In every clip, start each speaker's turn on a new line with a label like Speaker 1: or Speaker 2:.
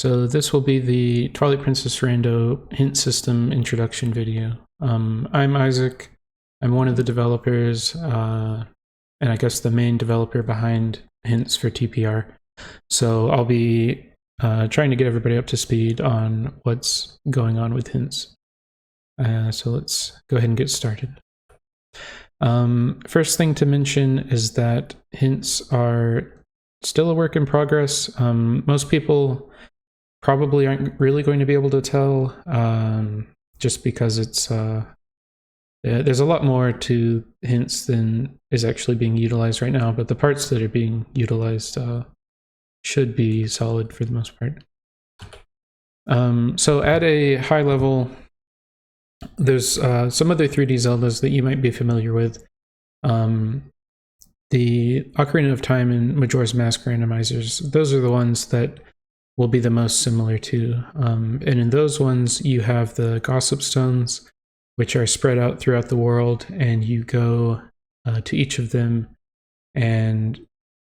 Speaker 1: So this will be the Twilight Princess Rando hint system introduction video. I'm Isaac. I'm one of the developers, and I guess the main developer behind hints for TPR. So I'll be trying to get everybody up to speed on what's going on with hints. So let's go ahead and get started. First thing to mention is that hints are still a work in progress. Most people probably aren't really going to be able to tell, just because it's there's a lot more to hints than is actually being utilized right now, but the parts that are being utilized should be solid for the most part. So at a high level, there's some other 3D Zeldas that you might be familiar with. The Ocarina of Time and Majora's Mask randomizers, those are the ones that will be the most similar to. And in those ones, you have the Gossip Stones, which are spread out throughout the world, and you go to each of them and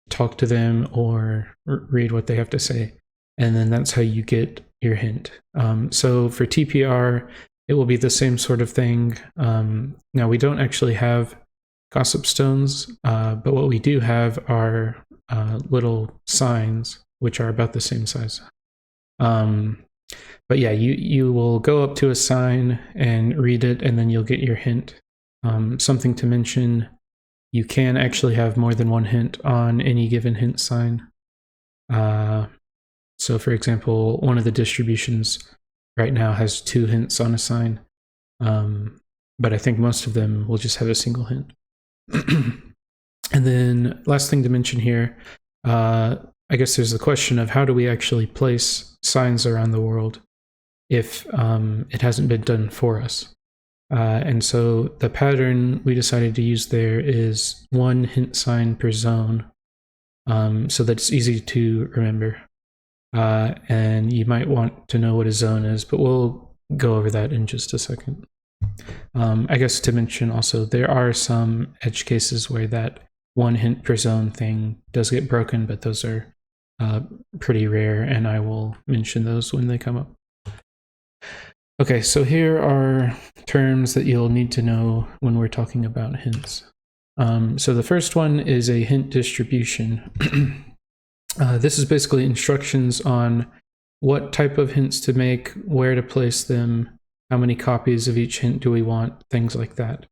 Speaker 1: talk to them or read what they have to say. And then that's how you get your hint. So for TPR, it will be the same sort of thing. Now, we don't actually have Gossip Stones, but what we do have are little signs, which are about the same size. But yeah, you will go up to a sign and read it, and then you'll get your hint. Something to mention, you can actually have more than one hint on any given hint sign. So for example, one of the distributions right now has 2 hints on a sign, but I think most of them will just have a single hint. And then last thing to mention here, I guess there's the question of how do we actually place signs around the world if it hasn't been done for us. And so the pattern we decided to use there is 1 hint sign per zone, so that it's easy to remember. And you might want to know what a zone is, but we'll go over that in just a second. I guess to mention also, there are some edge cases where that 1 hint per zone thing does get broken, but those are pretty rare, and I will mention those when they come up. Okay, so here are terms that you'll need to know when we're talking about hints. So the first one is a hint distribution. This is basically instructions on what type of hints to make, where to place them, how many copies of each hint do we want, things like that.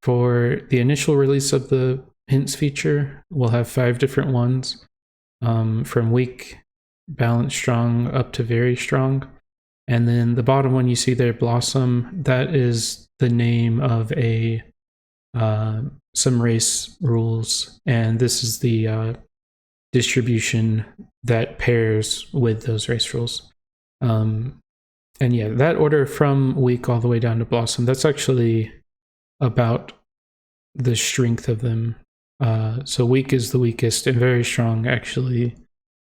Speaker 1: For the initial release of the hints feature, we'll have 5 different ones, from weak, balanced, strong, up to very strong. And then the bottom one you see there, Blossom, that is the name of some race rules, and this is the distribution that pairs with those race rules. And yeah, that order from weak all the way down to Blossom, that's actually about the strength of them. So weak is the weakest, and very strong actually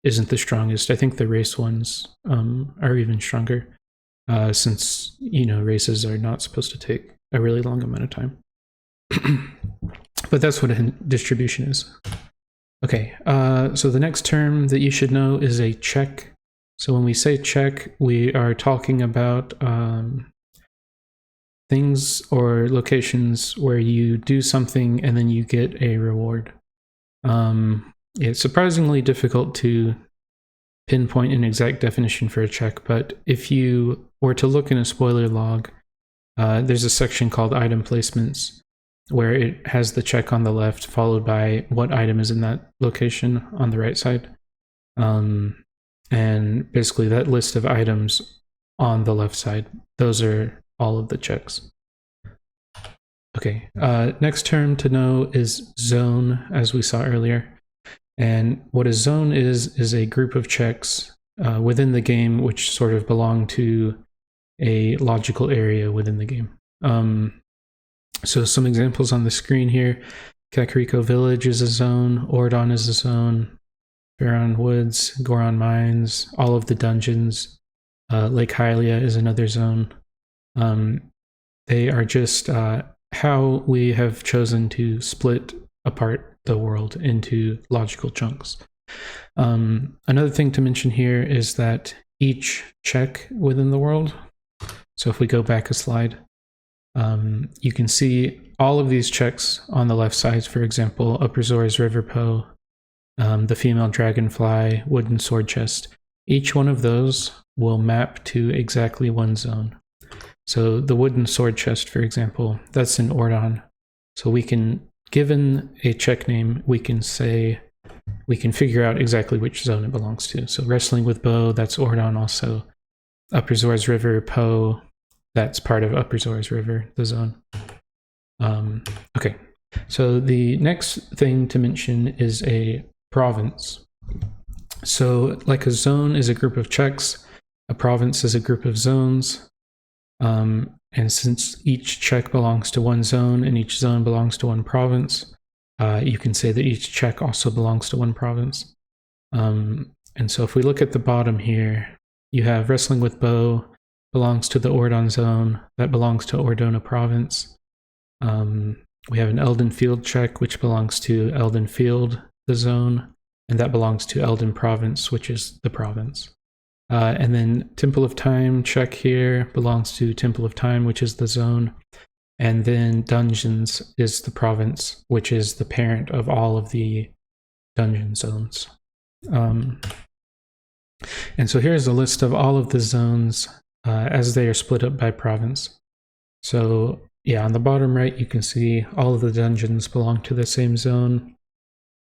Speaker 1: isn't the strongest. I think the race ones are even stronger, since, races are not supposed to take a really long amount of time. But that's what a hint distribution is. Okay, so the next term that you should know is a check. So when we say check, we are talking about things or locations where you do something and then you get a reward. It's surprisingly difficult to pinpoint an exact definition for a check, but if you were to look in a spoiler log, there's a section called item placements, where it has the check on the left followed by what item is in that location on the right side. And basically that list of items on the left side, those are all of the checks. Okay, next term to know is zone, as we saw earlier. And what a zone is a group of checks within the game which sort of belong to a logical area within the game. So some examples on the screen here. Kakariko Village is a zone, Ordon is a zone, Faron Woods, Goron Mines, all of the dungeons, Lake Hylia is another zone. They are just how we have chosen to split apart the world into logical chunks. Another thing to mention here is that each check within the world, so if we go back a slide, you can see all of these checks on the left side, for example, Upper Zora's River Po, the female dragonfly, wooden sword chest. Each one of those will map to exactly one zone. So the wooden sword chest, for example, that's in Ordon. So we can, given a check name, we can figure out exactly which zone it belongs to. So wrestling with bow, that's Ordon also. Upper Zora's River Po, that's part of Upper Zora's River, the zone. Okay, so the next thing to mention is a province. So like a zone is a group of checks, a province is a group of zones. And since each check belongs to one zone and each zone belongs to one province, you can say that each check also belongs to one province. And so if we look at the bottom here, you have wrestling with bow belongs to the Ordon zone, that belongs to Ordona province. We have an Elden Field check, which belongs to Elden Field, the zone, and that belongs to Elden province, which is the province. And then Temple of Time check here belongs to Temple of Time, which is the zone. And then Dungeons is the province, which is the parent of all of the dungeon zones. And so here's a list of all of the zones as they are split up by province. So yeah, on the bottom right, you can see all of the dungeons belong to the same zone.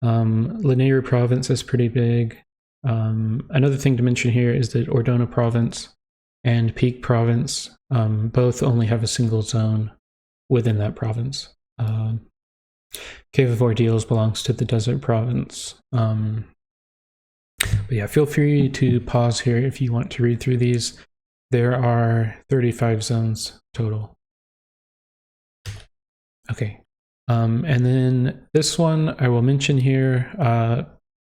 Speaker 1: Linear province is pretty big. Another thing to mention here is that Ordona province and Peak province both only have a single zone within that province. Cave of Ordeals belongs to the Desert province. But yeah, feel free to pause here if you want to read through these. There are 35 zones total. Okay, and then this one I will mention here.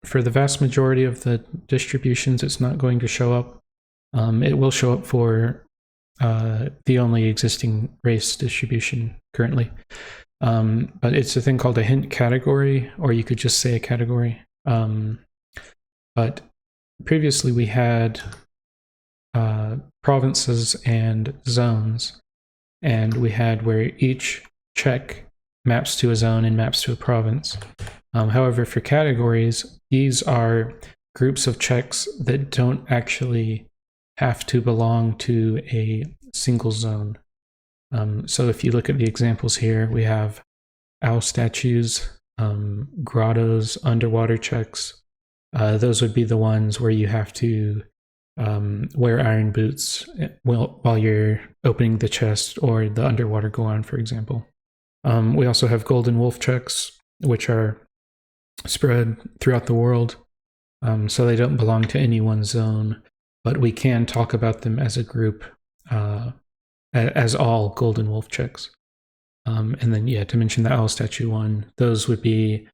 Speaker 1: For the vast majority of the distributions, it's not going to show up. It will show up for the only existing race distribution currently. But it's a thing called a hint category, or you could just say a category. But previously we had provinces and zones, and we had where each check maps to a zone and maps to a province. However, for categories, these are groups of checks that don't actually have to belong to a single zone. So if you look at the examples here, we have owl statues, grottos, underwater checks. Those would be the ones where you have to wear iron boots while you're opening the chest or the underwater goron, for example. We also have golden wolf checks, which are spread throughout the world, so they don't belong to any one zone, but we can talk about them as a group, as all golden wolf checks. And then, yeah, to mention the owl statue one, those would be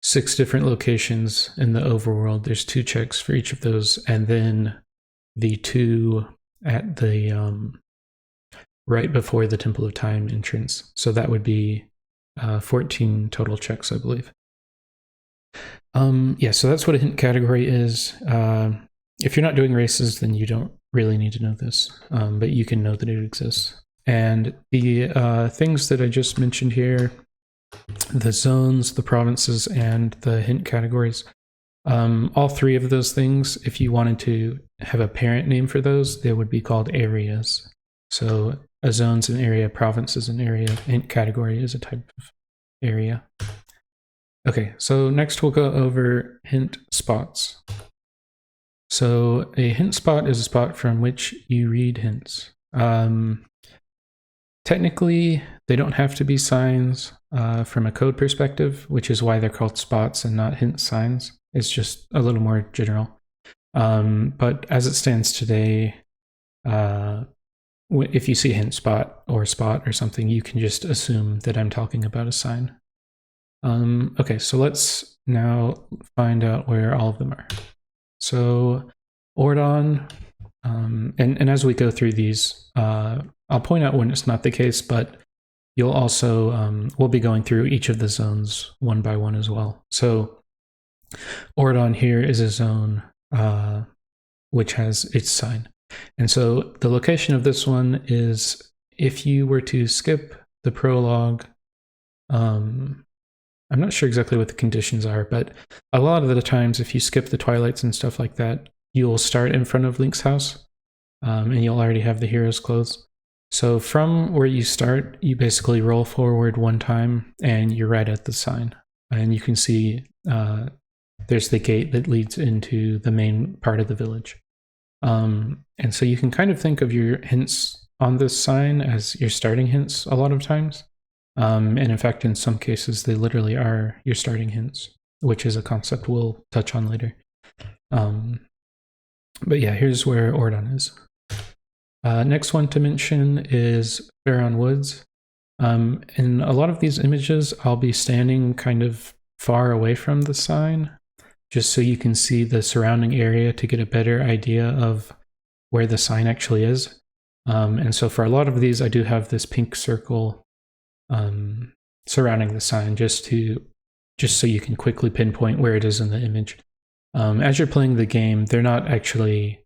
Speaker 1: 6 different locations in the overworld. There's 2 checks for each of those, and then the 2 at the right before the Temple of Time entrance. So that would be 14 total checks, I believe. Yeah, so that's what a hint category is. If you're not doing races, then you don't really need to know this, but you can know that it exists. And the things that I just mentioned here, the zones, the provinces, and the hint categories, all 3 of those things, if you wanted to have a parent name for those, they would be called areas. So a zone's an area, province is an area, hint category is a type of area. Okay, so next we'll go over hint spots. So a hint spot is a spot from which you read hints. Technically, they don't have to be signs from a code perspective, which is why they're called spots and not hint signs. It's just a little more general. But as it stands today, if you see a hint spot or something, you can just assume that I'm talking about a sign. Okay, so let's now find out where all of them are. So Ordon, and as we go through these, I'll point out when it's not the case, but you'll also, we'll be going through each of the zones one by one as well. So Ordon here is a zone which has its sign. And so the location of this one is, if you were to skip the prologue, I'm not sure exactly what the conditions are, but a lot of the times if you skip the Twilights and stuff like that, you'll start in front of Link's house, and you'll already have the hero's clothes. So from where you start, you basically roll forward one time and you're right at the sign. And you can see there's the gate that leads into the main part of the village. And so you can kind of think of your hints on this sign as your starting hints a lot of times. And in fact, in some cases, they literally are your starting hints, which is a concept we'll touch on later. But yeah, here's where Ordon is. Next one to mention is Faron Woods. In a lot of these images, I'll be standing kind of far away from the sign, just so you can see the surrounding area to get a better idea of where the sign actually is. And so for a lot of these, I do have this pink circle surrounding the sign, just so you can quickly pinpoint where it is in the image. As you're playing the game, they're not actually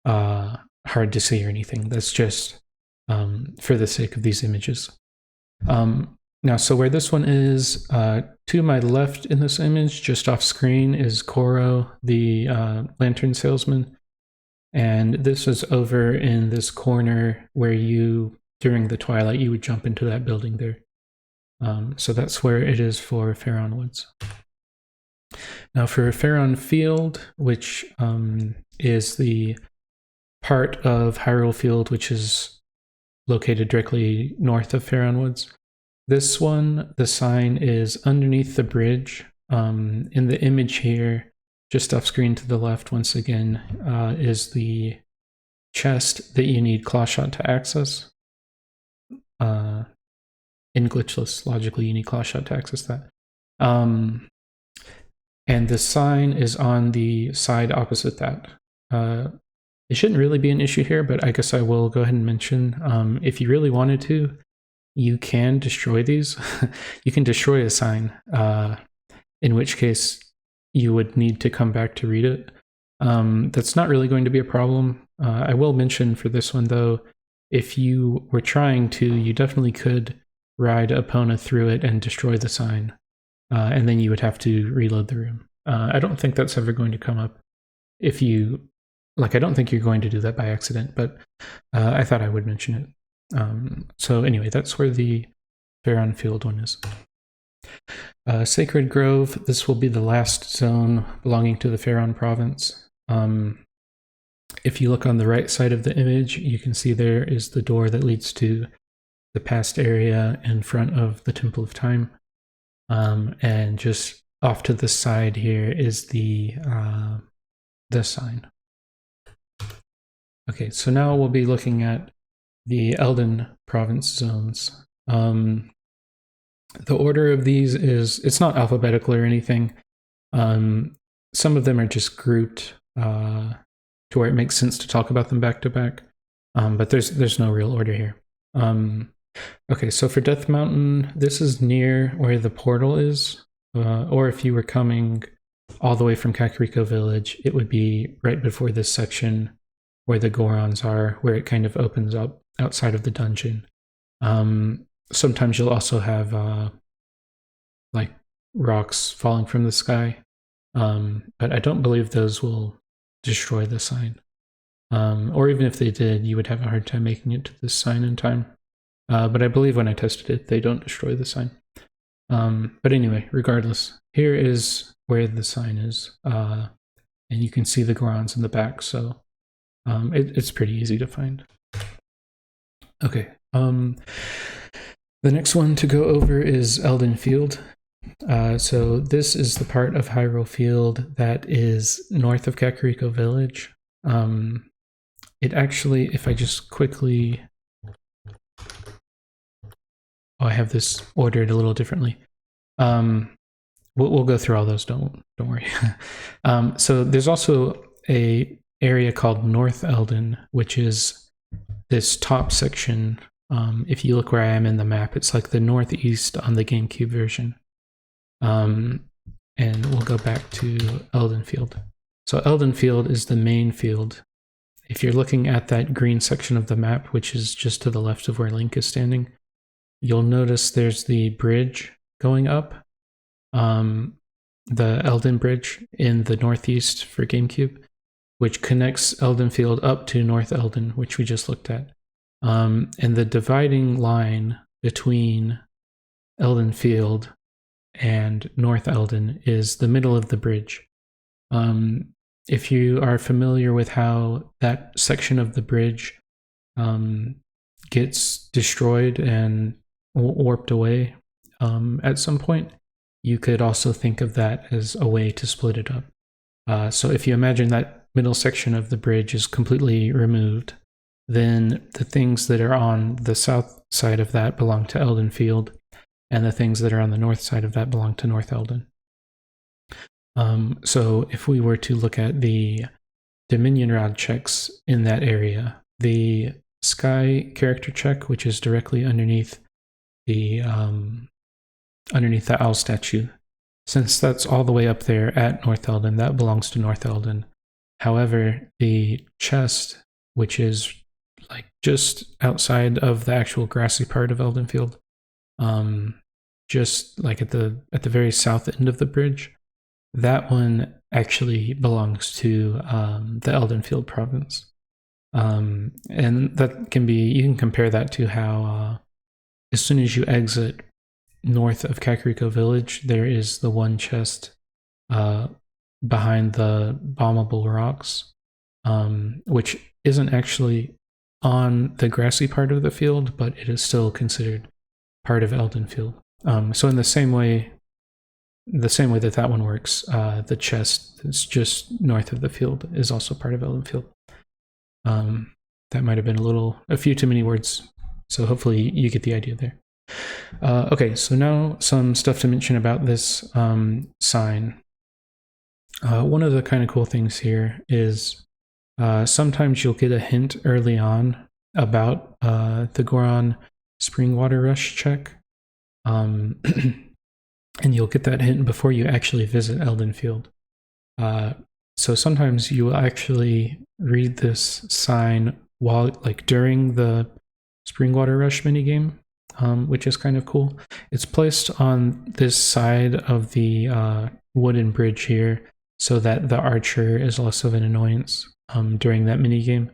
Speaker 1: hard to see or anything. That's just for the sake of these images. Now, so where this one is, to my left in this image, just off screen, is Koro, the lantern salesman. And this is over in this corner where during the twilight, you would jump into that building there. So that's where it is for Faron Woods. Now for Faron Field, which is the part of Hyrule Field which is located directly north of Faron Woods. This one, the sign is underneath the bridge. In the image here, just off screen to the left, once again, is the chest that you need Clawshot to access. In Glitchless, logically, you need Clawshot to access that. And the sign is on the side opposite that. It shouldn't really be an issue here, but I guess I will go ahead and mention, if you really wanted to, you can destroy these. You can destroy a sign, in which case you would need to come back to read it. That's not really going to be a problem. I will mention for this one, though, if you were trying to, you definitely could ride Epona through it and destroy the sign, and then you would have to reload the room. I don't think that's ever going to come up if you... I don't think you're going to do that by accident, but I thought I would mention it. So anyway, that's where the Faron Field one is. Sacred Grove, this will be the last zone belonging to the Faron province. If you look on the right side of the image, you can see there is the door that leads to the past area in front of the Temple of Time. And just off to the side here is the sign. Okay, so now we'll be looking at the Eldin province zones. The order of these is, it's not alphabetical or anything. Some of them are just grouped to where it makes sense to talk about them back to back, but there's no real order here. Okay, so for Death Mountain, this is near where the portal is, or if you were coming all the way from Kakariko Village, it would be right before this section where the Gorons are, where it kind of opens up outside of the dungeon. Sometimes you'll also have rocks falling from the sky, but I don't believe those will destroy the sign. Or even if they did, you would have a hard time making it to this sign in time. But I believe when I tested it, they don't destroy the sign. But anyway, regardless, here is where the sign is. And you can see the Gorons in the back, so it's pretty easy to find. Okay, the next one to go over is Eldin Field. So this is the part of Hyrule Field that is north of Kakariko Village. It actually, if I just quickly... Oh, I have this ordered a little differently. We'll go through all those, don't worry. So there's also a area called North Eldin, which is this top section. If you look where I am in the map, it's like the northeast on the GameCube version. and we'll go back to Eldon Field. So Eldon Field is the main field. If you're looking at that green section of the map, which is just to the left of where Link is standing, you'll notice there's the bridge going up, the Eldon Bridge in the northeast for GameCube, which connects Eldon Field up to North Eldon, which we just looked at. And the dividing line between Eldon Field and North Eldon is the middle of the bridge. If you are familiar with how that section of the bridge gets destroyed and warped away at some point, you could also think of that as a way to split it up. So if you imagine that middle section of the bridge is completely removed, then the things that are on the south side of that belong to Eldon Field, and the things that are on the north side of that belong to North Eldon. So if we were to look at the Dominion Rod checks in that area, the Sky character check, which is directly underneath the owl statue, since that's all the way up there at North Eldon, that belongs to North Eldon. However, the chest, which is like just outside of the actual grassy part of Eldon Field, just like at the very south end of the bridge, that one actually belongs to the Eldon Field province. And that can be, you can compare that to how as soon as you exit north of Kakariko Village, there is the one chest behind the bombable rocks, which isn't actually on the grassy part of the field, but it is still considered part of Eldon Field. So in the same way that that one works, the chest that's just north of the field is also part of Eldon Field. That might have been a few too many words, so hopefully you get the idea there. Okay, so now some stuff to mention about this sign. One of the kind of cool things here is sometimes you'll get a hint early on about the Goron Spring Water Rush check. And you'll get that hint before you actually visit Eldon Field. So sometimes you will actually read this sign during the Spring Water Rush minigame, which is kind of cool. It's placed on this side of the wooden bridge here so that the archer is less of an annoyance during that minigame,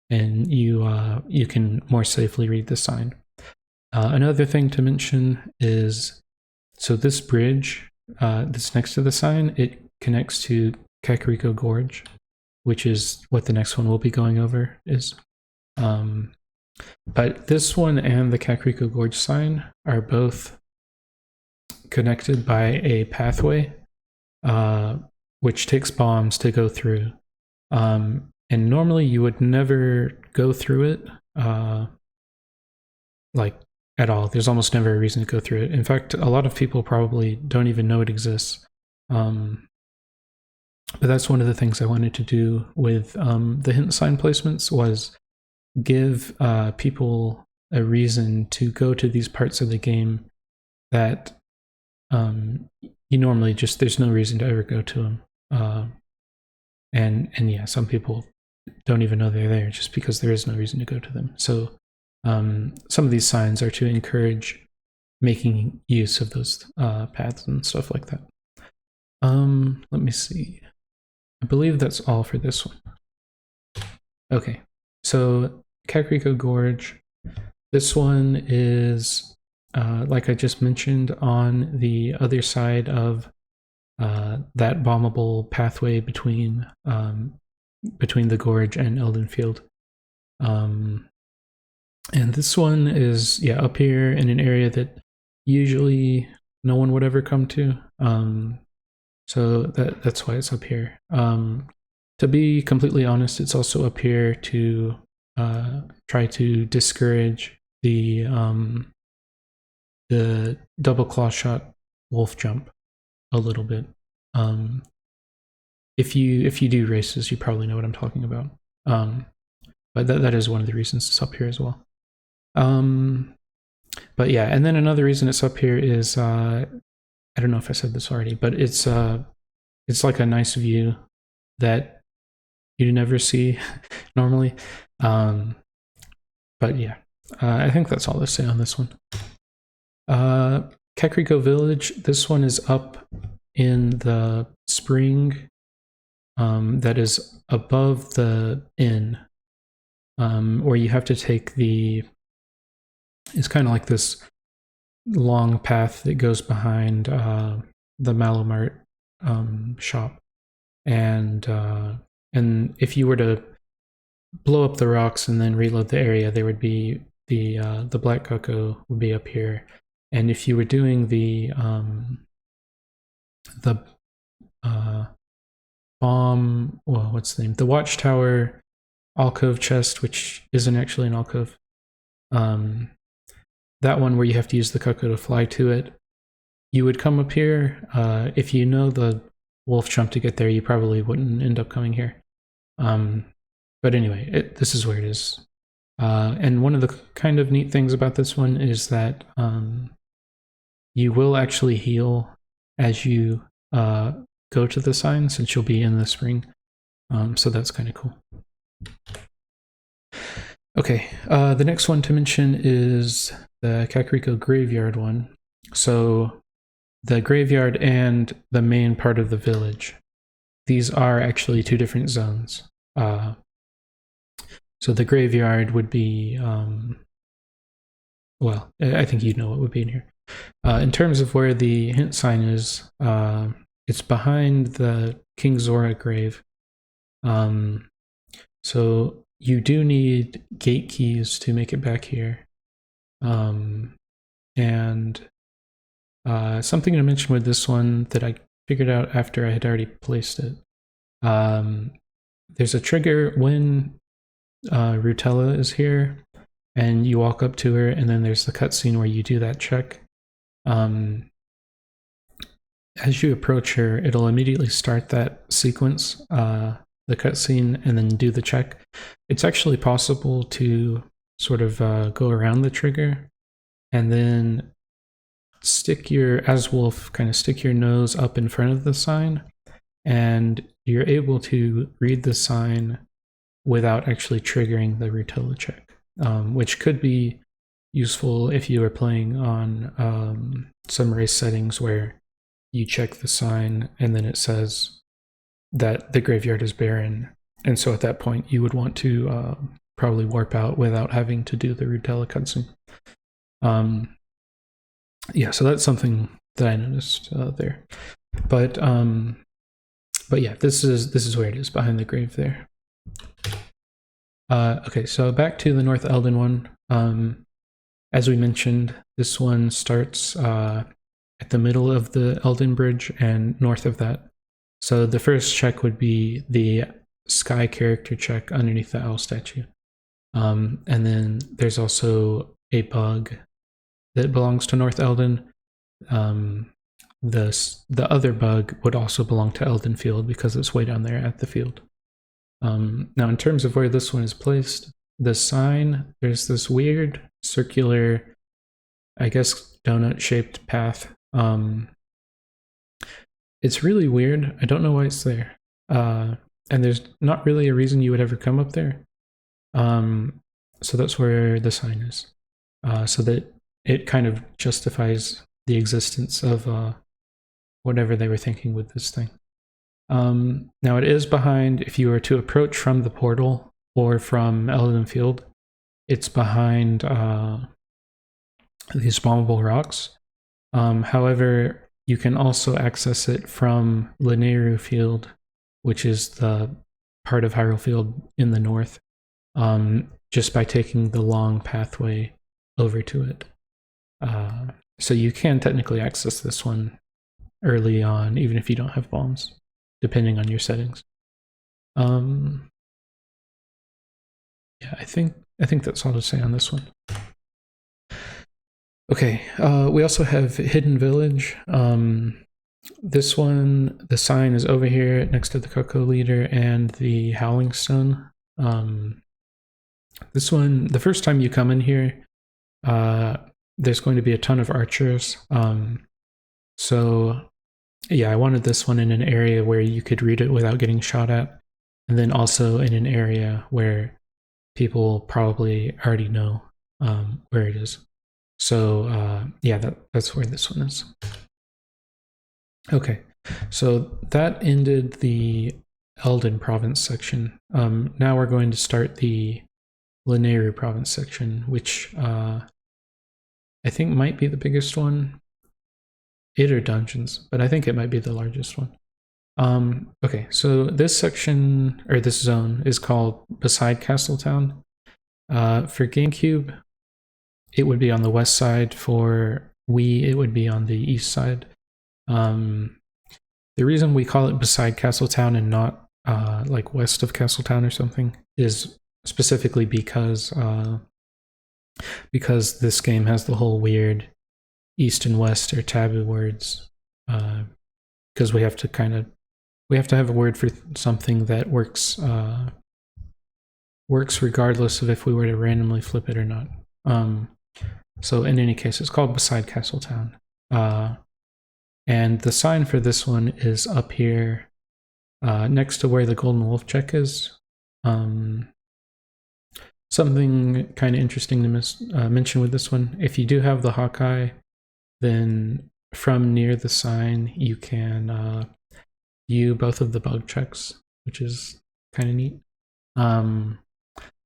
Speaker 1: and you can more safely read the sign. Another thing to mention is, so this bridge that's next to the sign, it connects to Kakariko Gorge, which is what the next one we'll be going over is. But this one and the Kakariko Gorge sign are both connected by a pathway, which takes bombs to go through. And normally you would never go through it, at all. There's almost never a reason to go through it. In fact, a lot of people probably don't even know it exists. But that's one of the things I wanted to do with the hint sign placements, was give people a reason to go to these parts of the game that you normally there's no reason to ever go to them. And yeah, some people don't even know they're there just because there is no reason to go to them. So some of these signs are to encourage making use of those paths and stuff like that. Let me see. I believe that's all for this one. Okay, so Kakariko Gorge. This one is, like I just mentioned, on the other side of that bombable pathway between the gorge and Eldon Field. And this one is, up here in an area that usually no one would ever come to. So that's why it's up here. To be completely honest, it's also up here to try to discourage the double claw shot wolf jump a little bit. If you do races, you probably know what I'm talking about. But that is one of the reasons it's up here as well. But yeah, and then another reason it's up here is I don't know if I said this already, but it's like a nice view that you never see normally. But yeah, I think that's all to say on this one. Kakariko Village, this one is up in the spring that is above the inn, where you have to take it's kind of like this long path that goes behind the Malomart shop. And if you were to blow up the rocks and then reload the area, there would be the Black Cuckoo would be up here. And if you were doing the bomb, well, what's the name? The Watchtower alcove chest, which isn't actually an alcove. That one where you have to use the cuckoo to fly to it. You would come up here. If you know the wolf jump to get there, you probably wouldn't end up coming here. But anyway, this is where it is. And one of the kind of neat things about this one is that you will actually heal as you go to the sign, since you'll be in the spring. So that's kind of cool. Okay, the next one to mention is the Kakariko Graveyard one. So the graveyard and the main part of the village, these are actually two different zones. So the graveyard would be, well, I think you know what would be in here. In terms of where the hint sign is, it's behind the King Zora grave. So you do need gate keys to make it back here. And something to mention with this one that I figured out after I had already placed it. There's a trigger when Rutella is here, and you walk up to her, and then there's the cutscene where you do that check. As you approach her, it'll immediately start that sequence, the cutscene, and then do the check. It's actually possible to sort of go around the trigger, and then as Wolf, kind of stick your nose up in front of the sign, and you're able to read the sign without actually triggering the Rutella check, which could be useful if you are playing on some race settings where you check the sign and then it says that the graveyard is barren, and so at that point you would want to probably warp out without having to do the Rutella cutscene. Yeah, so that's something that I noticed there. But yeah, this is where it is, behind the grave there. Okay, so back to the North Eldin one. As we mentioned, this one starts at the middle of the Eldin Bridge and north of that. So the first check would be the sky character check underneath the owl statue. And then there's also a bug that belongs to North Eldin. The other bug would also belong to Eldin Field because it's way down there at the field. Now, in terms of where this one is placed, the sign, there's this weird circular, I guess, donut-shaped path. It's really weird. I don't know why it's there. And there's not really a reason you would ever come up there. So that's where the sign is. So that it kind of justifies the existence of whatever they were thinking with this thing. Now it is behind, if you were to approach from the portal or from Eldin Field, it's behind these bombable rocks. However, you can also access it from Linearu Field, which is the part of Hyrule Field in the north, just by taking the long pathway over to it. So you can technically access this one early on, even if you don't have bombs, depending on your settings. Yeah, I think that's all to say on this one. Okay, we also have Hidden Village. This one, the sign is over here next to the Cocoa Leader and the Howling Stone. This one, the first time you come in here, there's going to be a ton of archers. So yeah, I wanted this one in an area where you could read it without getting shot at, and then also in an area where people probably already know where it is. So yeah, that's where this one is. Okay, so that ended the Eldon province section. Now we're going to start the Lanayru province section, which I think might be the biggest one. It or dungeons, but I think it might be the largest one. Okay, so this section, or this zone, is called Beside Castletown. For GameCube, it would be on the west side. For Wii, it would be on the east side. The reason we call it Beside Castletown and not like west of Castletown or something is specifically because this game has the whole weird east and west or taboo words, because we have to have a word for something that works regardless of if we were to randomly flip it or not. So in any case, it's called Beside Castletown. And the sign for this one is up here next to where the Golden Wolf check is. Something kind of interesting to mention with this one, if you do have the Hawkeye, then from near the sign, you can view both of the bug checks, which is kind of neat. And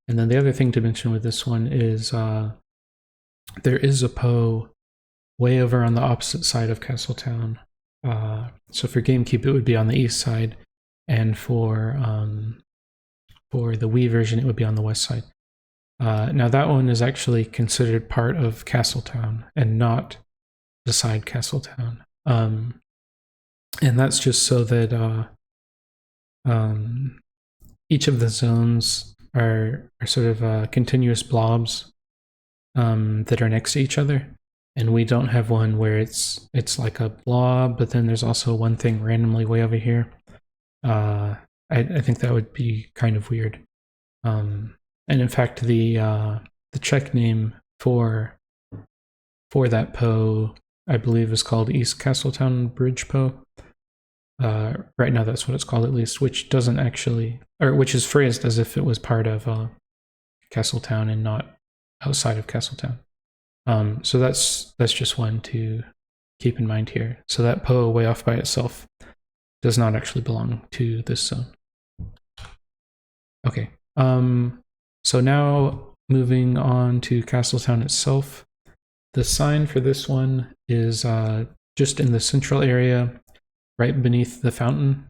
Speaker 1: then the other thing to mention with this one is there is a Poe way over on the opposite side of Castletown. So for GameCube, it would be on the east side, and for the Wii version, it would be on the west side. Now that one is actually considered part of Castletown and not beside Castletown. And that's just so that each of the zones are sort of continuous blobs that are next to each other. And we don't have one where it's like a blob, but then there's also one thing randomly way over here. I think that would be kind of weird. And in fact, the check name for that Poe, I believe, is called East Castletown Bridge Poe. Right now, that's what it's called, at least, which doesn't actually, or which is phrased as if it was part of Castletown and not outside of Castletown. So that's just one to keep in mind here. So that Poe way off by itself does not actually belong to this zone. Okay. So now moving on to Castletown itself. The sign for this one is just in the central area, right beneath the fountain.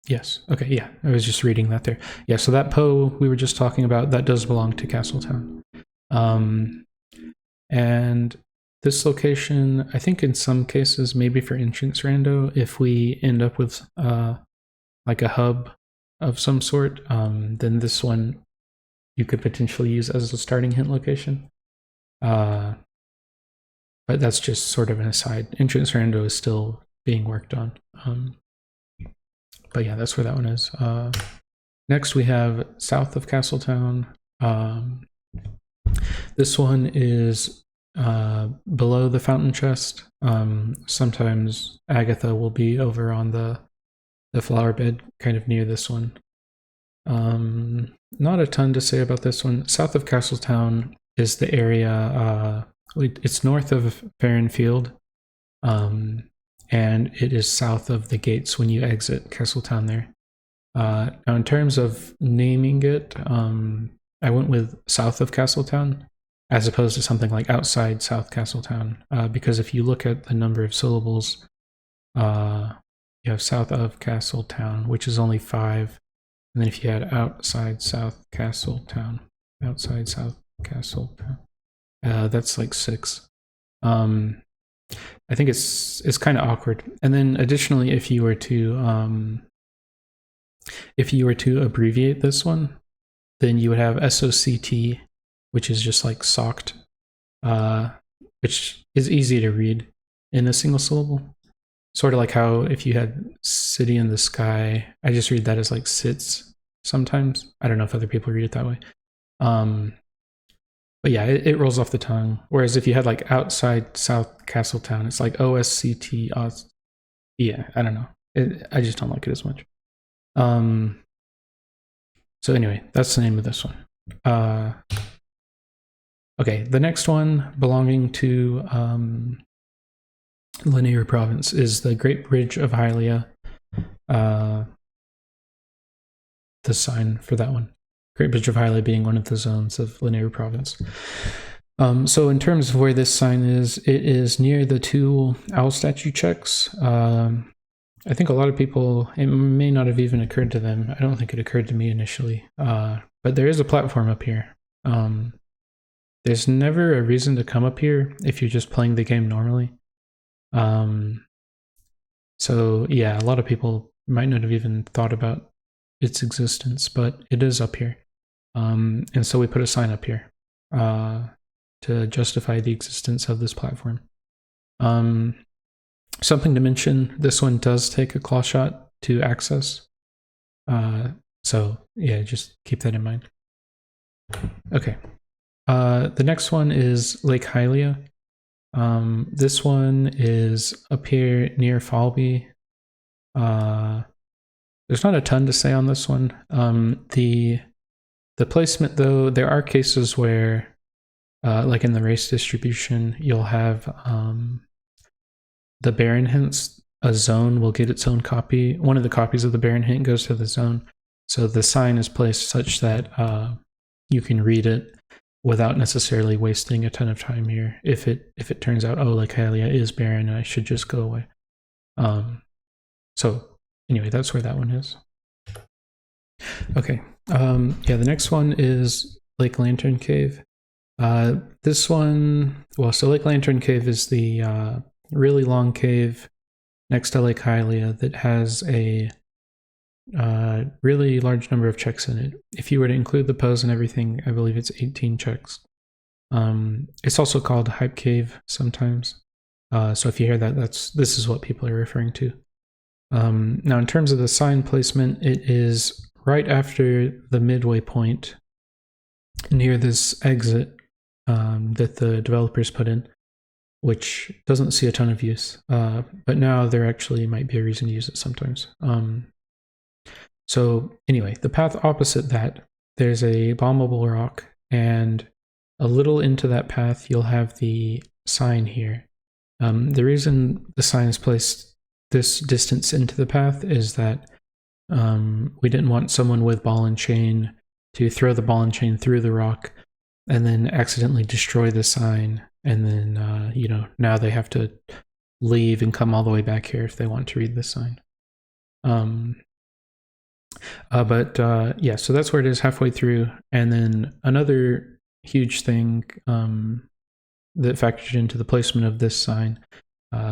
Speaker 1: Yes. Okay. Yeah. I was just reading that there. Yeah. So that Poe we were just talking about, that does belong to Castletown. And this location, I think in some cases, maybe for entrance rando, if we end up with like a hub of some sort, then this one you could potentially use as a starting hint location. But that's just sort of an aside. Entrance rando is still being worked on. But yeah, that's where that one is. Next, we have south of Castletown. This one is below the fountain chest. Sometimes Agatha will be over on the flower bed, kind of near this one. Not a ton to say about this one. South of Castletown is the area. It's north of Farron Field. And it is south of the gates when you exit Castletown there. Now, in terms of naming it, I went with south of Castletown as opposed to something like outside South Castletown, because if you look at the number of syllables, you have south of Castletown, which is only 5, and then if you add outside South Castletown, that's like 6. I think it's kind of awkward. And then additionally, if you were to abbreviate this one, then you would have SOCT, which is just like socked, which is easy to read in a single syllable. Sort of like how if you had city in the sky, I just read that as like sits sometimes. I don't know if other people read it that way. But yeah, it rolls off the tongue. Whereas if you had like outside South Castletown, it's like OSCT. Yeah, I don't know. I just don't like it as much. So anyway, that's the name of this one. Okay, the next one belonging to Linear Province is the Great Bridge of Hylia. The sign for that one. Great Bridge of Hylia being one of the zones of Linear Province. So in terms of where this sign is, it is near the two owl statue checks. I think a lot of people, it may not have even occurred to them. I don't think it occurred to me initially. But there is a platform up here. There's never a reason to come up here if you're just playing the game normally. So yeah, a lot of people might not have even thought about its existence, but it is up here. And so we put a sign up here to justify the existence of this platform. Something to mention, this one does take a claw shot to access. So yeah, just keep that in mind. Okay. The next one is Lake Hylia. This one is up here near Falby. There's not a ton to say on this one. The placement, though, there are cases where, like in the race distribution, you'll have the Baron hints. A zone will get its own copy. One of the copies of the Baron hint goes to the zone. So the sign is placed such that you can read it without necessarily wasting a ton of time here. If it turns out, oh, like Hylia is Baron, I should just go away. So anyway, that's where that one is. Okay. Yeah, the next one is Lake Lantern Cave. This one, well, so Lake Lantern Cave is the really long cave next to Lake Hylia that has a really large number of checks in it. If you were to include the pose and everything, I believe it's 18 checks. It's also called Hype Cave sometimes. So if you hear that, this is what people are referring to. Now, in terms of the sign placement, it is right after the midway point near this exit that the developers put in, which doesn't see a ton of use. But now there actually might be a reason to use it sometimes. So anyway, the path opposite that, there's a bombable rock, and a little into that path, you'll have the sign here. The reason the sign is placed this distance into the path is that we didn't want someone with ball and chain to throw the ball and chain through the rock and then accidentally destroy the sign. And then, now they have to leave and come all the way back here if they want to read the sign. Yeah, so that's where it is halfway through. And then another huge thing that factored into the placement of this sign,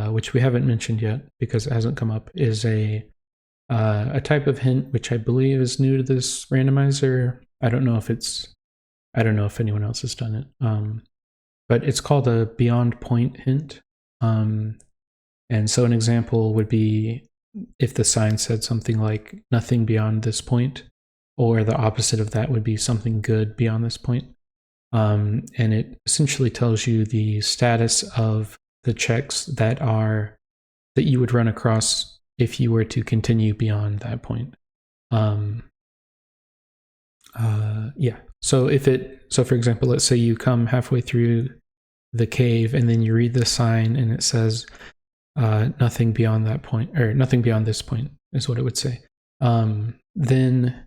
Speaker 1: which we haven't mentioned yet because it hasn't come up, is a type of hint which I believe is new to this randomizer. I don't know if anyone else has done it. But it's called a beyond point hint. And so an example would be if the sign said something like nothing beyond this point, or the opposite of that would be something good beyond this point. And it essentially tells you the status of the checks that you would run across if you were to continue beyond that point. Yeah. So for example, let's say you come halfway through the cave and then you read the sign and it says nothing beyond that point, or nothing beyond this point is what it would say. Then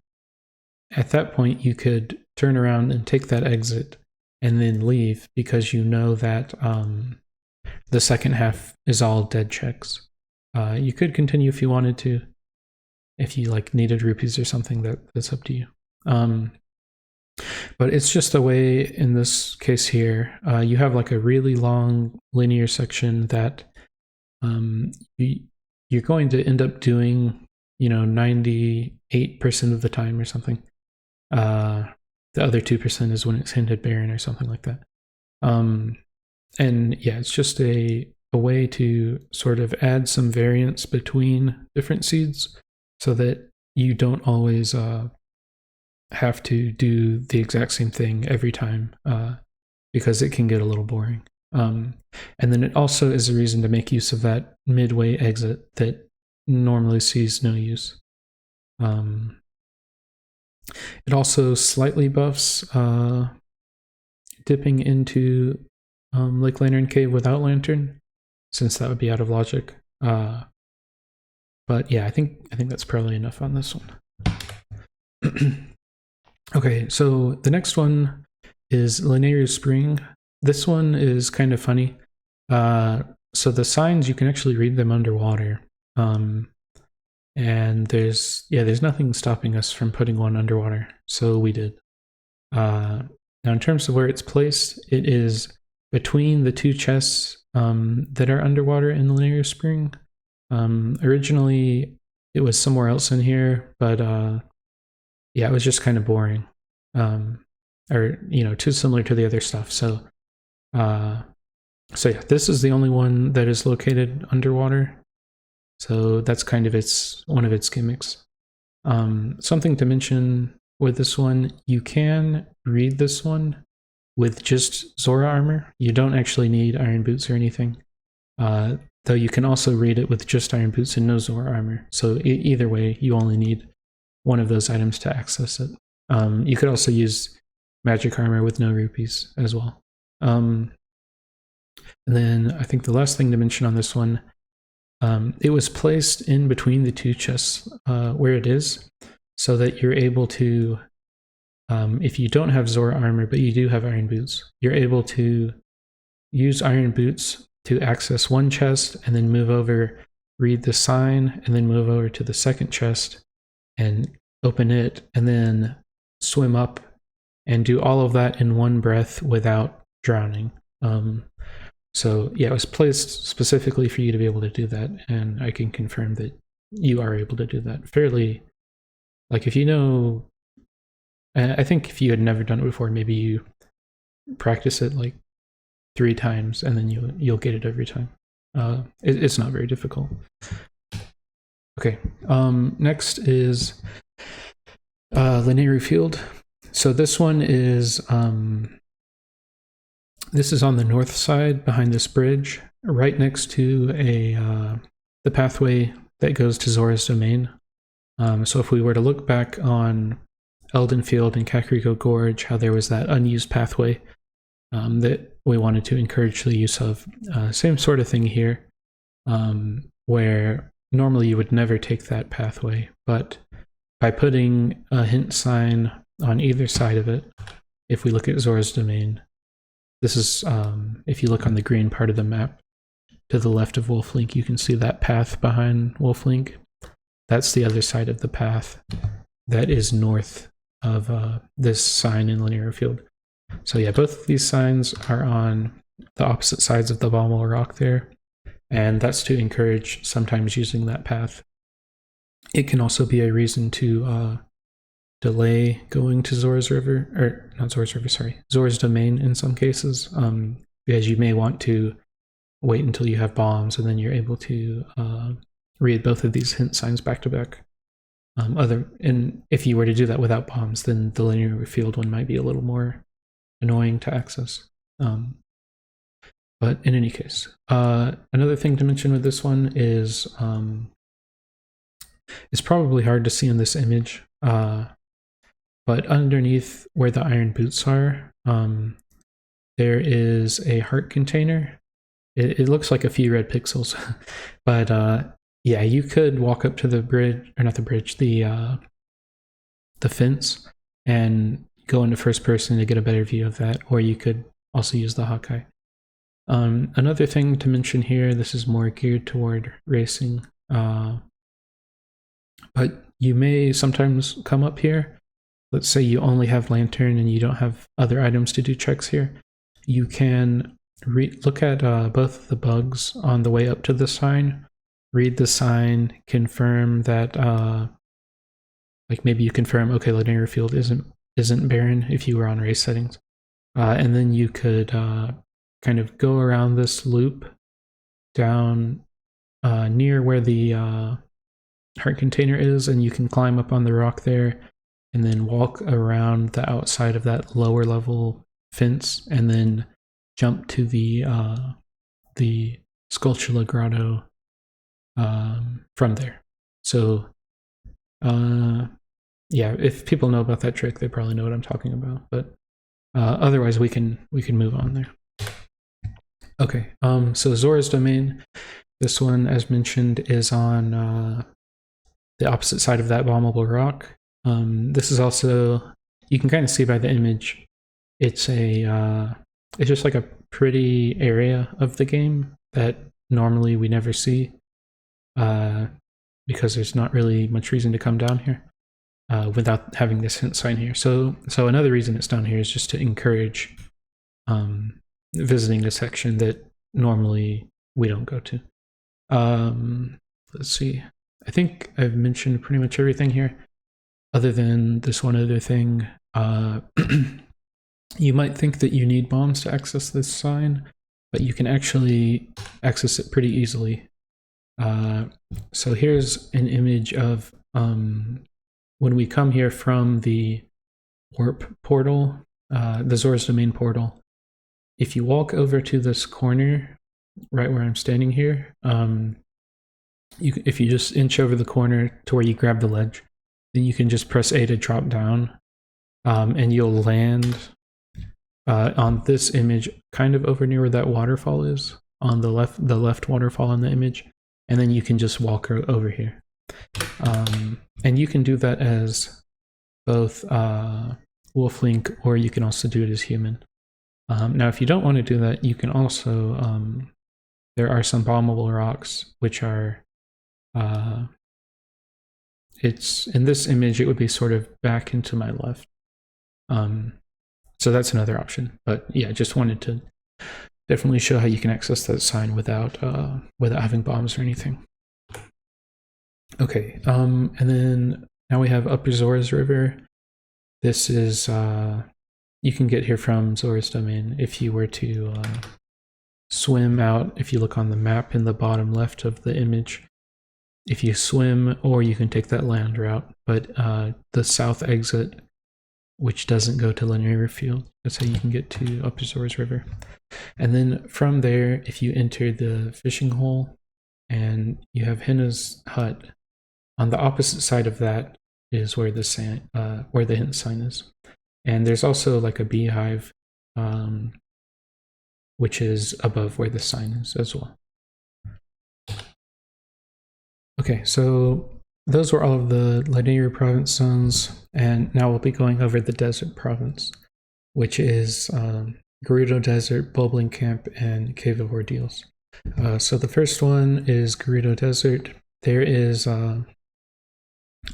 Speaker 1: at that point you could turn around and take that exit and then leave, because you know that the second half is all dead checks. You could continue if you wanted to. If you needed rupees or something, that's up to you. But it's just a way in this case here, you have a really long linear section that you're going to end up doing, 98% of the time or something. The other 2% is when it's hinted Baron or something like that. And yeah, it's just a way to sort of add some variance between different seeds so that you don't always have to do the exact same thing every time. because it can get a little boring. And then it also is a reason to make use of that midway exit that normally sees no use. It also slightly buffs dipping into Lake Lantern Cave without Lantern, since that would be out of logic. But yeah, I think that's probably enough on this one. Okay, so the next one is Linear Spring. This one is kind of funny. So the signs, you can actually read them underwater. And there's nothing stopping us from putting one underwater. So we did. Now in terms of where it's placed, it is between the two chests that are underwater in the Linear Spring. Originally it was somewhere else in here, but yeah, it was just kind of boring. Or, too similar to the other stuff. So yeah, this is the only one that is located underwater. So that's kind of one of its gimmicks. Something to mention with this one, you can read this one with just Zora armor. You don't actually need iron boots or anything. Though you can also read it with just iron boots and no Zora armor. So either way, you only need one of those items to access it. You could also use magic armor with no rupees as well. And then I think the last thing to mention on this one, it was placed in between the two chests where it is, so that you're able to, if you don't have Zora armor but you do have iron boots, you're able to use iron boots to access one chest and then move over, read the sign, and then move over to the second chest and open it, and then swim up and do all of that in one breath without drowning. So yeah, it was placed specifically for you to be able to do that, and I can confirm that you are able to do that fairly. Like if you know, I think if you had never done it before, maybe you practice it like 3 times and then you'll get it every time. It's not very difficult. Okay, next is Linear Field. So this one is this is on the north side behind this bridge, right next to the pathway that goes to Zora's Domain. So if we were to look back on Elden Field and Kakariko Gorge, how there was that unused pathway that we wanted to encourage the use of, same sort of thing here, where normally you would never take that pathway, but by putting a hint sign on either side of it, if we look at Zora's Domain, this is, if you look on the green part of the map to the left of Wolf Link, you can see that path behind Wolf Link. That's the other side of the path that is north of this sign in Linear Field. So yeah, both of these signs are on the opposite sides of the Balmol Rock there, and that's to encourage sometimes using that path. It can also be a reason to delay going to Zora's River, or not Zora's River, sorry, Zora's Domain in some cases, because you may want to wait until you have bombs and then you're able to read both of these hint signs back to back. And if you were to do that without bombs, then the Linear Field one might be a little more annoying to access. But in any case, another thing to mention with this one is it's probably hard to see in this image, but underneath where the iron boots are, there is a heart container. It looks like a few red pixels, but yeah, you could walk up to the bridge, or not the bridge, the fence, and go into first person to get a better view of that, or you could also use the Hawkeye. Another thing to mention here, this is more geared toward racing, but you may sometimes come up here. Let's say you only have Lantern and you don't have other items to do checks here. You can look at both of the bugs on the way up to the sign, read the sign, confirm that, like maybe you confirm, okay, Linear Field isn't barren if you were on race settings. And then you could kind of go around this loop down near where the heart container is, and you can climb up on the rock there and then walk around the outside of that lower level fence and then jump to the Sculptula Grotto from there. So yeah, if people know about that trick, they probably know what I'm talking about. But otherwise, we can move on there. Okay, so Zora's Domain. This one, as mentioned, is on the opposite side of that bombable rock. This is also, you can kind of see by the image, it's just like a pretty area of the game that normally we never see because there's not really much reason to come down here without having this hint sign here. So another reason it's down here is just to encourage visiting a section that normally we don't go to. Let's see. I think I've mentioned pretty much everything here, other than this one other thing. You might think that you need bombs to access this sign, but you can actually access it pretty easily. So here's an image of when we come here from the warp portal, the Zora's Domain portal. If you walk over to this corner, right where I'm standing here, if you just inch over the corner to where you grab the ledge, then you can just press A to drop down, and you'll land on this image, kind of over near where that waterfall is, on the left waterfall in the image, and then you can just walk over here. And you can do that as both Wolf Link, or you can also do it as human. Now, if you don't want to do that, you can also, there are some bombable rocks, which are, it's, in this image, it would be sort of back into my left. So that's another option. But yeah, just wanted to definitely show how you can access that sign without having bombs or anything. Okay, and then now we have Upper Zora's River. This is, you can get here from Zora's Domain if you were to swim out. If you look on the map in the bottom left of the image, if you swim, or you can take that land route, but the south exit, which doesn't go to Linear Field, that's how you can get to Upper Zora's River. And then from there, if you enter the fishing hole and you have Henna's hut, on the opposite side of that is where the hint sign is. And there's also like a beehive, which is above where the sign is as well. Okay, so those were all of the Linear Province zones, and now we'll be going over the Desert Province, which is Gerudo Desert, Bubbling Camp, and Cave of Ordeals. So the first one is Gerudo Desert. There is,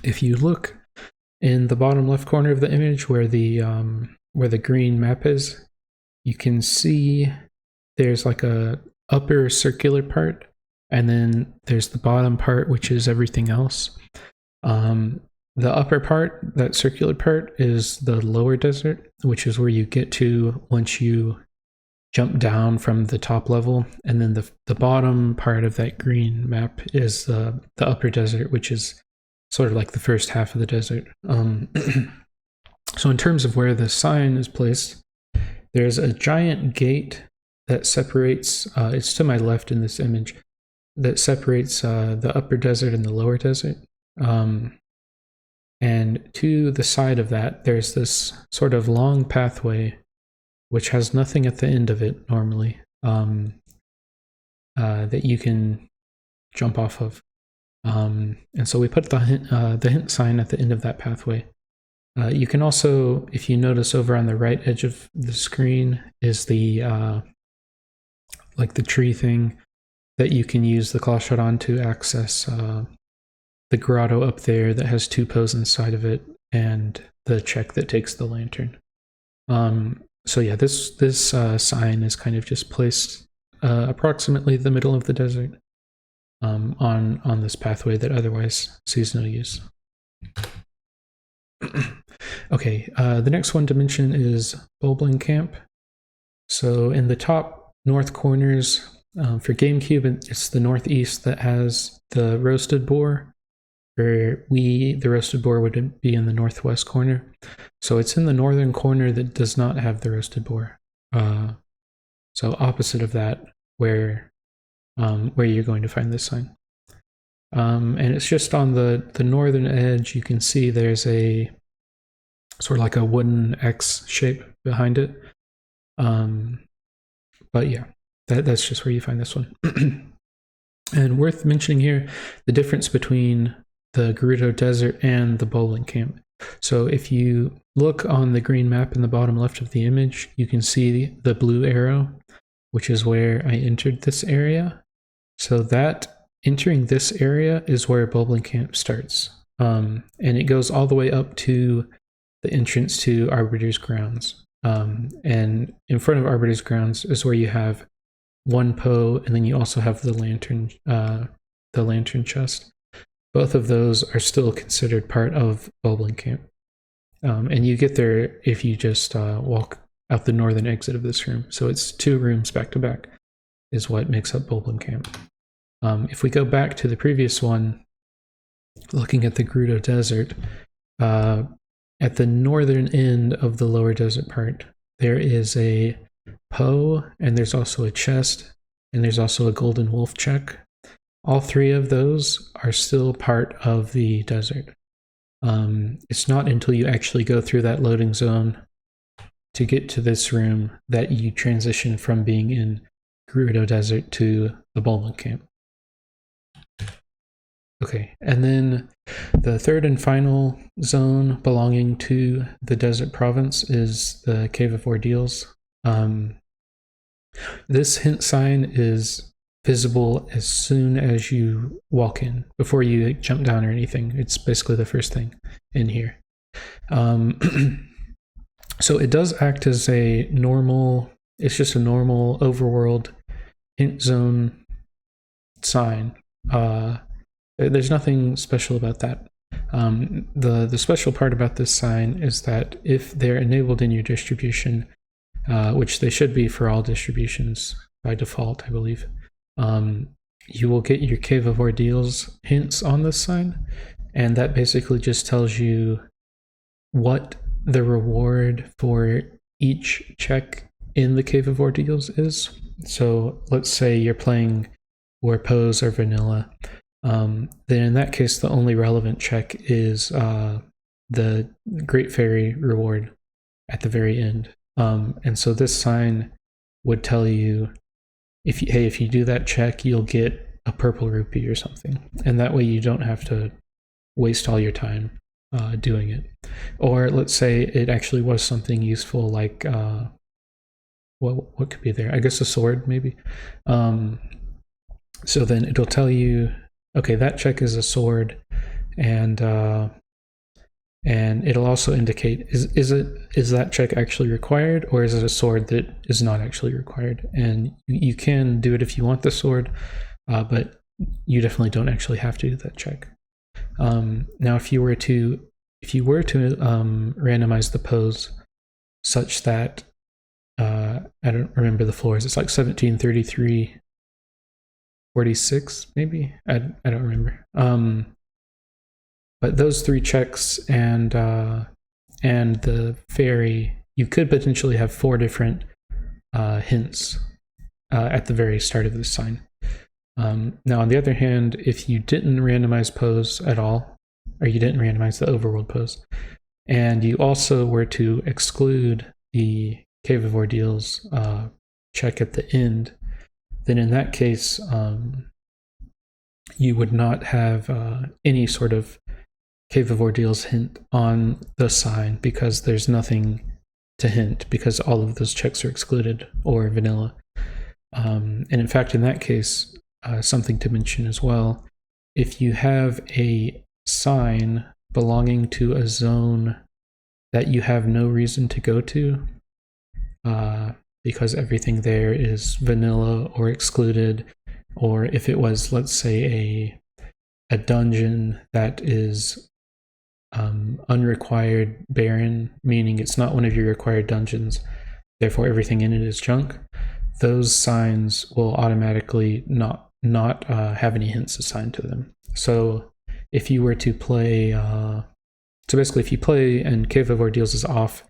Speaker 1: if you look in the bottom left corner of the image where the green map is, you can see there's like a upper circular part, and then there's the bottom part, which is everything else. The upper part, that circular part, is the lower desert, which is where you get to once you jump down from the top level. And then the bottom part of that green map is the upper desert, which is sort of like the first half of the desert. So in terms of where the sign is placed, there's a giant gate that separates, it's to my left in this image, that separates the upper desert and the lower desert. And to the side of that, there's this sort of long pathway, which has nothing at the end of it normally, that you can jump off of. And so we put the hint sign at the end of that pathway. You can also, if you notice over on the right edge of the screen, is the like the tree thing that you can use the claw shot on to access the grotto up there that has two posts inside of it, and the check that takes the lantern. So yeah, this sign is kind of just placed approximately the middle of the desert on this pathway that otherwise sees no use. Okay, the next one to mention is Bubbling Camp. So in the top north corners, for GameCube, it's the northeast that has the roasted boar. For we, the roasted boar would be in the northwest corner. So it's in the northern corner that does not have the roasted boar. So opposite of that, where you're going to find this sign. And it's just on the northern edge. You can see there's a sort of like a wooden X shape behind it. But yeah, that's just where you find this one. And worth mentioning here, the difference between the Gerudo Desert and the bowling camp. So if you look on the green map in the bottom left of the image, you can see the blue arrow, which is where I entered this area. So that entering this area is where bowling camp starts. And it goes all the way up to the entrance to Arbiter's Grounds. And in front of Arbiter's Grounds is where you have one Poe, and then you also have the lantern chest. Both of those are still considered part of bowling camp. And you get there if you just walk out the northern exit of this room. So it's 2 rooms back to back is what makes up bowling camp. If we go back to the previous one, looking at the Gerudo Desert, at the northern end of the lower desert part, there is a Poe, and there's also a chest, and there's also a golden wolf check. All 3 of those are still part of the desert. It's not until you actually go through that loading zone to get to this room that you transition from being in Gerudo Desert to the bowling camp. Okay, and then the third and final zone belonging to the desert province is the Cave of Ordeals. This hint sign is visible as soon as you walk in, before you jump down or anything. It's basically the first thing in here. So it does act as a normal, it's just a normal overworld hint zone sign. There's nothing special about that. The special part about this sign is that if they're enabled in your distribution, which they should be for all distributions by default, I believe, you will get your Cave of Ordeals hints on this sign, and that basically just tells you what the reward for each check in the Cave of Ordeals is. So let's say you're playing where Poes are vanilla, then in that case the only relevant check is the Great Fairy reward at the very end. And so this sign would tell you, if you do that check, you'll get a purple rupee or something, and that way you don't have to waste all your time doing it. Or let's say it actually was something useful, like what could be there? I guess a sword, maybe. So then it'll tell you, okay, that check is a sword, and it'll also indicate, is that check actually required, or is it a sword that is not actually required? And you can do it if you want the sword, but you definitely don't actually have to do that check. Now, if you were to randomize the pose such that I don't remember the floors, it's like 17, 33, 46, maybe. I don't remember. But those 3 checks and the fairy, you could potentially have 4 different hints at the very start of the sign. Now, on the other hand, if you didn't randomize pose at all, or you didn't randomize the overworld pose, and you also were to exclude the Cave of Ordeals check at the end, then in that case, you would not have any sort of Cave of Ordeals hint on the sign, because there's nothing to hint, because all of those checks are excluded or vanilla. And in fact, in that case, something to mention as well, if you have a sign belonging to a zone that you have no reason to go to, because everything there is vanilla or excluded, or if it was, let's say, a dungeon that is unrequired barren, meaning it's not one of your required dungeons, therefore everything in it is junk, those signs will automatically not have any hints assigned to them. So if you were to play, so basically if you play and Cave of Ordeals is off,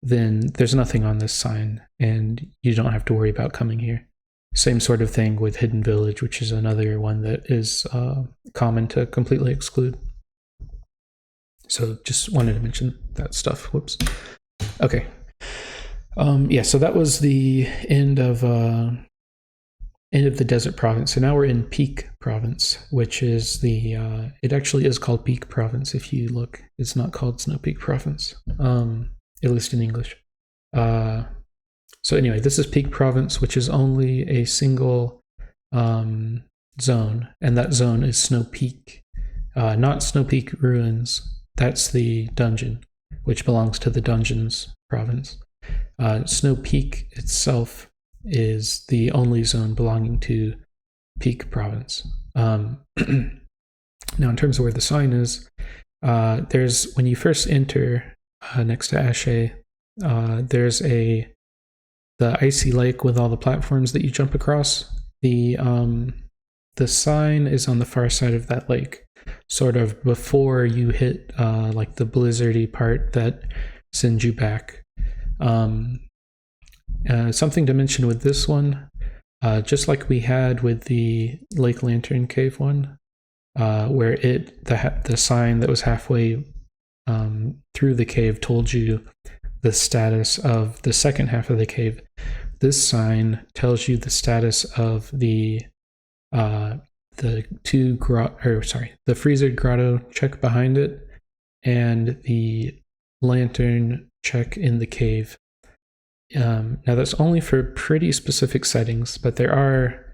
Speaker 1: then there's nothing on this sign, and you don't have to worry about coming here. Same sort of thing with Hidden Village, which is another one that is common to completely exclude. So just wanted to mention that stuff. Whoops. Okay. Yeah, so that was the end of the Desert Province. So now we're in Peak Province, which is it actually is called Peak Province if you look. It's not called Snow Peak Province, at least in English. So anyway, this is Peak Province, which is only a single zone, and that zone is Snow Peak, not Snow Peak Ruins. That's the dungeon, which belongs to the Dungeons Province. Snow Peak itself is the only zone belonging to Peak Province. Now, in terms of where the sign is, there's, when you first enter next to Ashe, there's the icy lake with all the platforms that you jump across. The sign is on the far side of that lake, sort of before you hit like the blizzardy part that sends you back. Something to mention with this one, just like we had with the Lake Lantern Cave one, where the sign that was halfway through the cave told you the status of the second half of the cave. This sign tells you the status of the Freezered Grotto check behind it, and the lantern check in the cave. Now that's only for pretty specific settings, but there are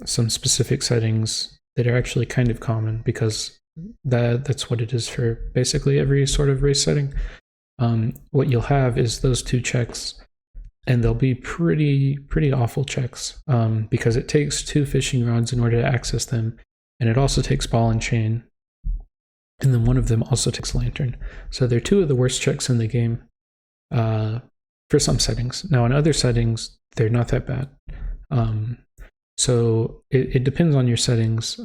Speaker 1: some specific settings that are actually kind of common, because that's what it is for basically every sort of race setting. What you'll have is those two checks, and they'll be pretty awful checks, because it takes 2 fishing rods in order to access them, and it also takes ball and chain, and then one of them also takes lantern. So they're 2 of the worst checks in the game for some settings. Now in other settings, they're not that bad. So it depends on your settings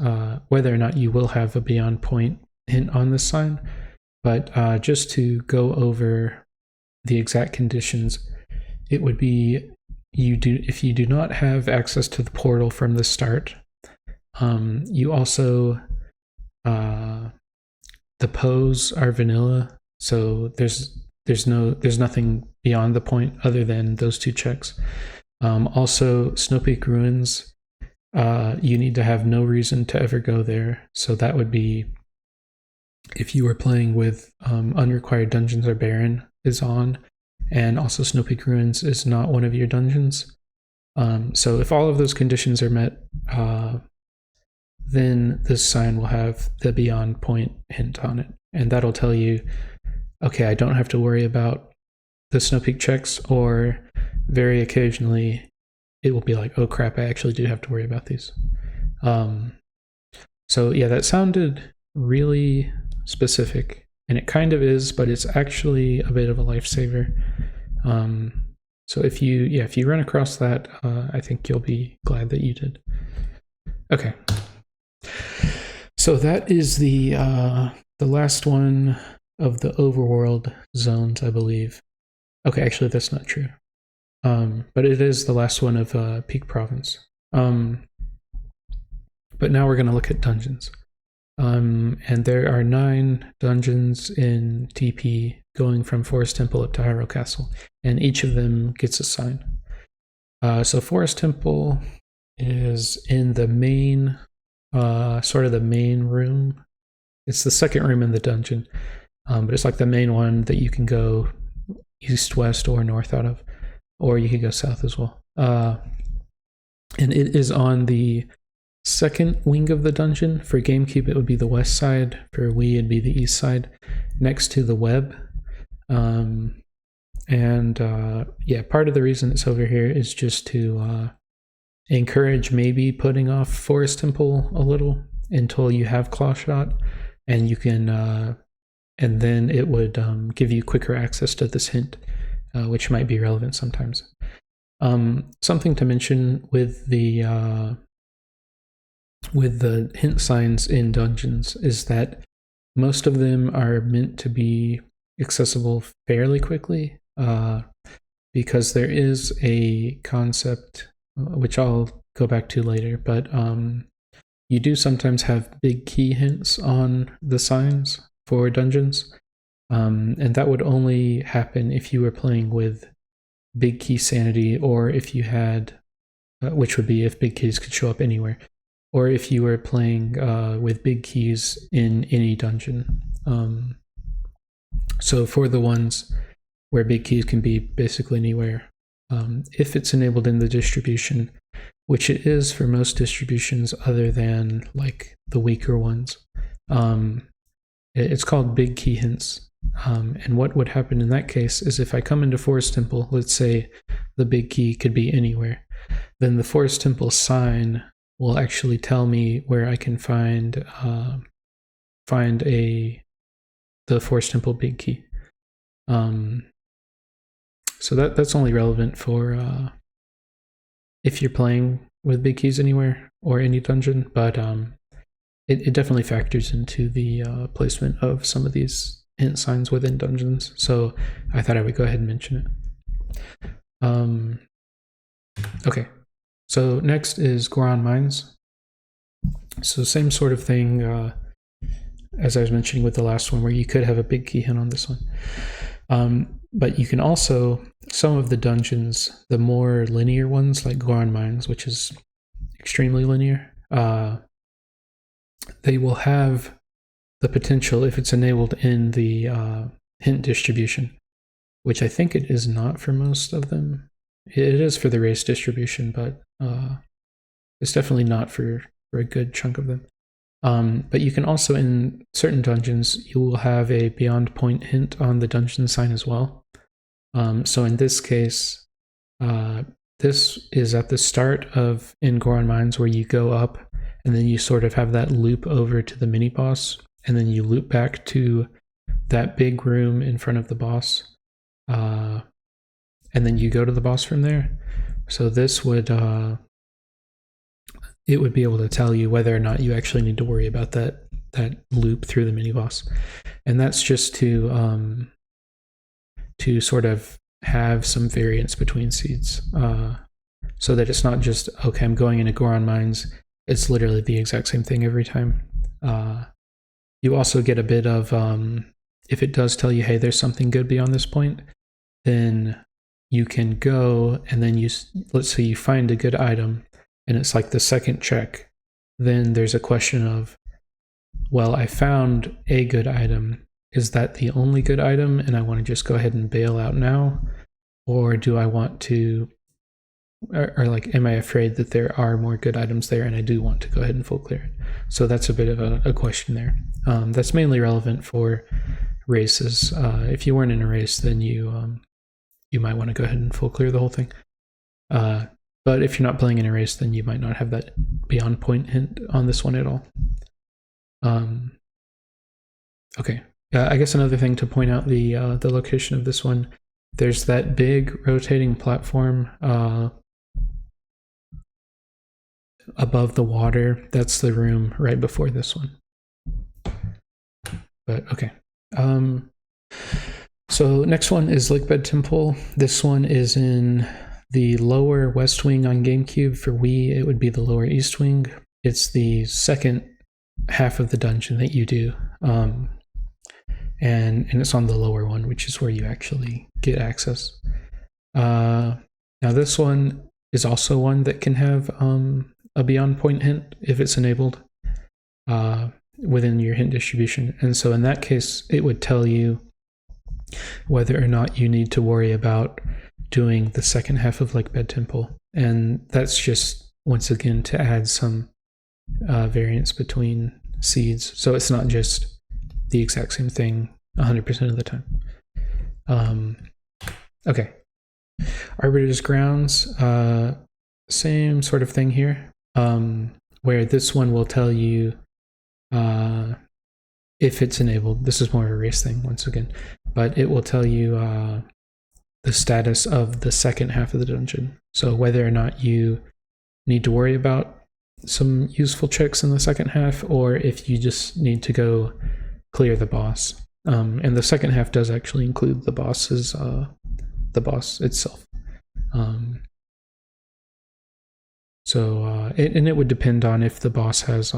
Speaker 1: whether or not you will have a beyond point hint on this sign. But just to go over the exact conditions, it would be if you do not have access to the portal from the start. You also the pose are vanilla, so there's nothing beyond the point other than those 2 checks. Also, Snow Peak Ruins, you need to have no reason to ever go there. So that would be if you were playing with Unrequired Dungeons or Baron is on, and also Snow Peak Ruins is not one of your dungeons. So if all of those conditions are met, then this sign will have the beyond point hint on it, and that'll tell you, okay, I don't have to worry about the Snow Peak checks, or very occasionally it will be like, oh crap, I actually do have to worry about these. So yeah, that sounded really specific, and it kind of is, but it's actually a bit of a lifesaver. So if you run across that, I think you'll be glad that you did. Okay, so that is the last one of the overworld zones, I believe. Okay, actually that's not true. But it is the last one of Peak Province. But now we're going to look at dungeons. And there are 9 dungeons in TP, going from Forest Temple up to Hyrule Castle, and each of them gets a sign. So Forest Temple is in the main, sort of the main room. It's the second room in the dungeon, but it's like the main one that you can go east, west, or north out of, or you can go south as well. And it is on the second wing of the dungeon. For GameCube, it would be the west side. For Wii, it'd be the east side, next to the web. Yeah, part of the reason it's over here is just to encourage maybe putting off Forest Temple a little until you have Claw Shot, and you can, and then it would give you quicker access to this hint, which might be relevant sometimes. Something to mention with the with the hint signs in dungeons is that most of them are meant to be accessible fairly quickly, because there is a concept which I'll go back to later, but you do sometimes have big key hints on the signs for dungeons, and that would only happen if you were playing with big key sanity, or if you had, which would be if big keys could show up anywhere, or if you were playing with big keys in any dungeon. So for the ones where big keys can be basically anywhere, if it's enabled in the distribution, which it is for most distributions other than like the weaker ones, it's called big key hints. And what would happen in that case is if I come into Forest Temple, let's say the big key could be anywhere, then the Forest Temple sign will actually tell me where I can find the Forest Temple big key. So that's only relevant for if you're playing with big keys anywhere or any dungeon, but it definitely factors into the placement of some of these hint signs within dungeons. So I thought I would go ahead and mention it. Okay, so next is Goron Mines. So same sort of thing as I was mentioning with the last one, where you could have a big key hint on this one. But you can also, some of the dungeons, the more linear ones like Goron Mines, which is extremely linear, they will have the potential, if it's enabled in the hint distribution, which I think it is not for most of them. It is for the race distribution, but it's definitely not for a good chunk of them. But you can also, in certain dungeons, you will have a beyond point hint on the dungeon sign as well. So in this case, this is at the start of in Goron Mines, where you go up and then you sort of have that loop over to the mini boss, and then you loop back to that big room in front of the boss, and then you go to the boss from there. So this would it would be able to tell you whether or not you actually need to worry about that loop through the mini boss, and that's just to sort of have some variance between seeds, so that it's not just, okay, I'm going into Goron Mines, it's literally the exact same thing every time. You also get a bit of, if it does tell you, hey, there's something good beyond this point, then you can go and then let's say you find a good item and it's like the second check, then there's a question of, well, I found a good item. Is that the only good item and I want to just go ahead and bail out now? Or do I want to, or like, am I afraid that there are more good items there and I do want to go ahead and full clear it? So that's a bit of a question there. That's mainly relevant for races. If you weren't in a race, then you might want to go ahead and full clear the whole thing. But if you're not playing in a race, then you might not have that beyond point hint on this one at all. Okay. I guess another thing to point out the location of this one, there's that big rotating platform above the water. That's the room right before this one. But okay. So next one is Lakebed Temple. This one is in the lower west wing on GameCube. For Wii, it would be the lower east wing. It's the second half of the dungeon that you do. And it's on the lower one, which is where you actually get access. Now this one is also one that can have a beyond point hint if it's enabled within your hint distribution. And so in that case, it would tell you whether or not you need to worry about doing the second half of Lakebed Temple. And that's just, once again, to add some variance between seeds. So it's not just the exact same thing 100% of the time. Okay. Arbiter's Grounds, same sort of thing here, where this one will tell you if it's enabled. This is more of a race thing, once again, but it will tell you the status of the second half of the dungeon. So whether or not you need to worry about some useful checks in the second half, or if you just need to go clear the boss. And the second half does actually include the boss itself. It would depend on if the boss has,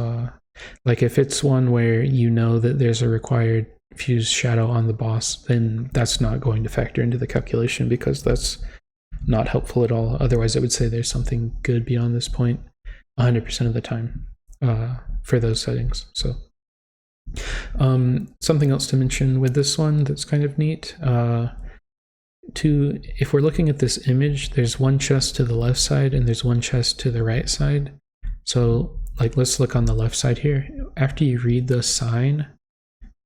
Speaker 1: like if it's one where you know that there's a required fused shadow on the boss, then that's not going to factor into the calculation because that's not helpful at all. Otherwise, it would say there's something good beyond this point 100% of the time for those settings. So something else to mention with this one that's kind of neat. If we're looking at this image, there's one chest to the left side and there's one chest to the right side. So like, let's look on the left side here. After you read the sign,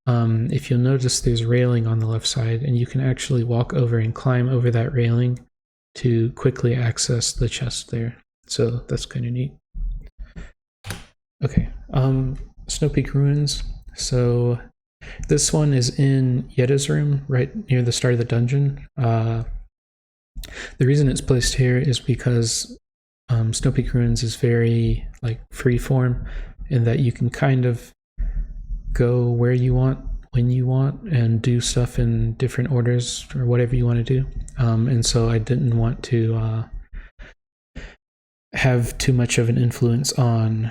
Speaker 1: if you'll notice there's railing on the left side, and you can actually walk over and climb over that railing to quickly access the chest there. So that's kind of neat. Okay, Snow Peak Ruins. So this one is in Yetta's room, right near the start of the dungeon. The reason it's placed here is because Snow Peak Ruins is very like freeform, in that you can kind of go where you want, when you want, and do stuff in different orders or whatever you want to do. And so I didn't want to have too much of an influence on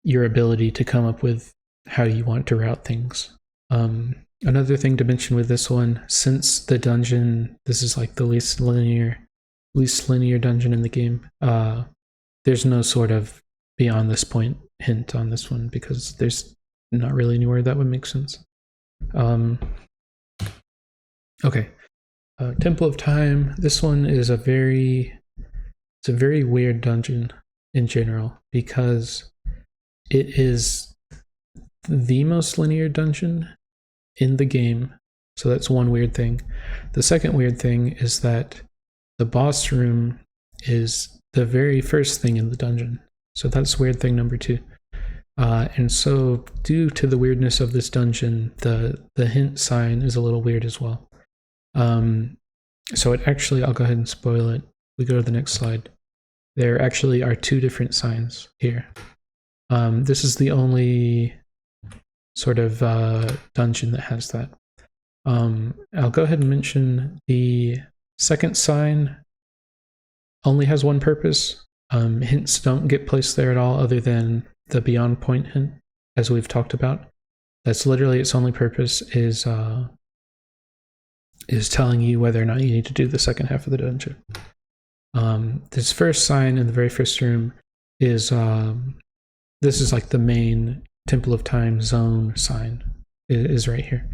Speaker 1: your ability to come up with how you want to route things. Another thing to mention with this one, since the dungeon, this is like the least linear dungeon in the game, there's no sort of beyond this point hint on this one because there's not really anywhere that would make sense. Okay, Temple of Time. This one is a very weird dungeon in general because it is the most linear dungeon in the game. So that's one weird thing. The second weird thing is that the boss room is the very first thing in the dungeon. So that's weird thing number 2. And so due to the weirdness of this dungeon, the hint sign is a little weird as well. So it actually, I'll go ahead and spoil it. We go to the next slide. There actually are 2 different signs here. This is the only sort of dungeon that has that. I'll go ahead and mention the second sign only has one purpose. Hints don't get placed there at all other than the beyond point hint, as we've talked about. That's literally its only purpose, is telling you whether or not you need to do the second half of the dungeon. This first sign in the very first room is this is like the main Temple of Time zone sign is right here.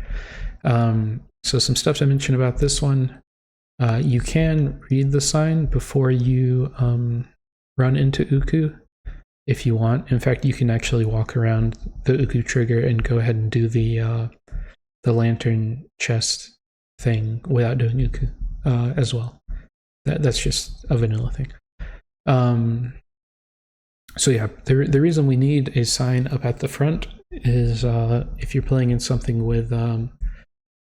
Speaker 1: So some stuff to mention about this one. You can read the sign before you run into Uku if you want. In fact, you can actually walk around the Uku trigger and go ahead and do the lantern chest thing without doing Uku as well. That's just a vanilla thing. So yeah, the reason we need a sign up at the front is if you're playing in something with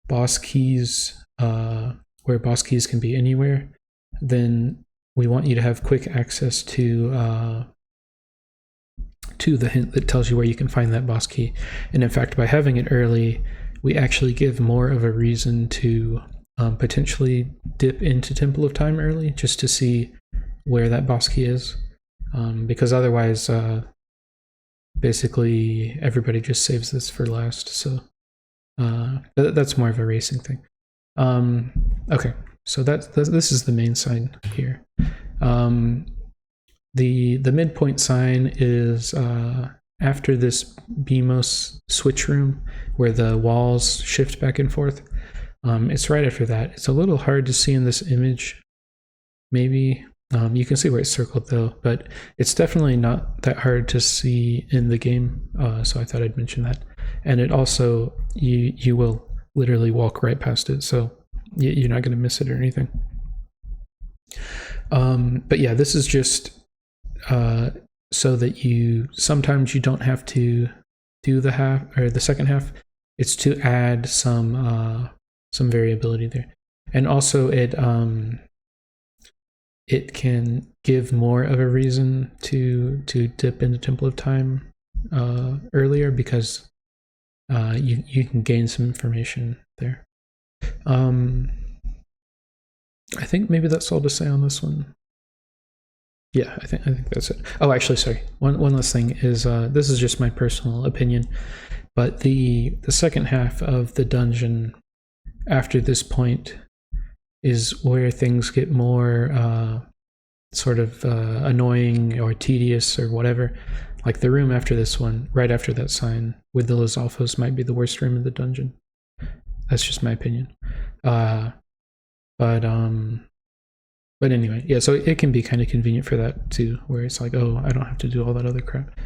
Speaker 1: boss keys, where boss keys can be anywhere, then we want you to have quick access to the hint that tells you where you can find that boss key. And in fact, by having it early, we actually give more of a reason to potentially dip into Temple of Time early just to see where that boss key is. Because otherwise, basically everybody just saves this for last. So that's more of a racing thing. Okay, so this is the main sign here. The midpoint sign is after this BMOS switch room where the walls shift back and forth. It's right after that. It's a little hard to see in this image, maybe. You can see where it's circled though, but it's definitely not that hard to see in the game, so I thought I'd mention that. And it also, you will literally walk right past it, so you're not going to miss it or anything. But yeah, this is just so that sometimes you don't have to do the half or the second half. It's to add some variability there, and also it it can give more of a reason to dip into Temple of Time earlier, because you can gain some information there. I think maybe that's all to say on this one. Yeah, I think that's it. Oh, actually, sorry. One last thing is this is just my personal opinion, but the second half of the dungeon after this point is where things get more sort of annoying or tedious or whatever. Like the room after this one, right after that sign with the Lizalfos, might be the worst room in the dungeon. That's just my opinion. But anyway, yeah, so it can be kind of convenient for that too, where it's like, oh, I don't have to do all that other crap,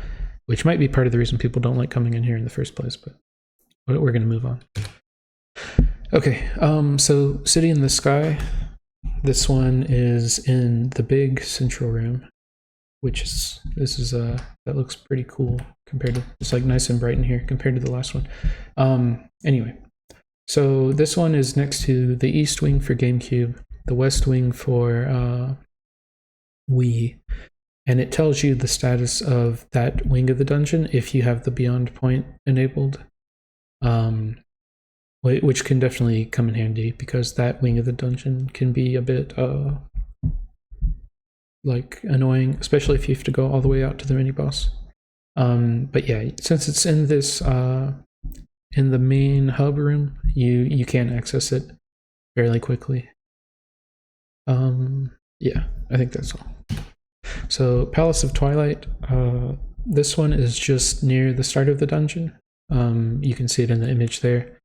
Speaker 1: which might be part of the reason people don't like coming in here in the first place, but we're going to move on. Okay, so City in the Sky. This one is in the big central room, which is, that looks pretty cool compared to, it's like nice and bright in here compared to the last one. Anyway, so this one is next to the East Wing for GameCube, the West Wing for Wii, and it tells you the status of that wing of the dungeon if you have the Beyond Point enabled, which can definitely come in handy because that wing of the dungeon can be a bit like annoying, especially if you have to go all the way out to the mini boss. But yeah, since it's in this in the main hub room, you can access it fairly quickly. Yeah, I think that's all. So Palace of Twilight, this one is just near the start of the dungeon. You can see it in the image there.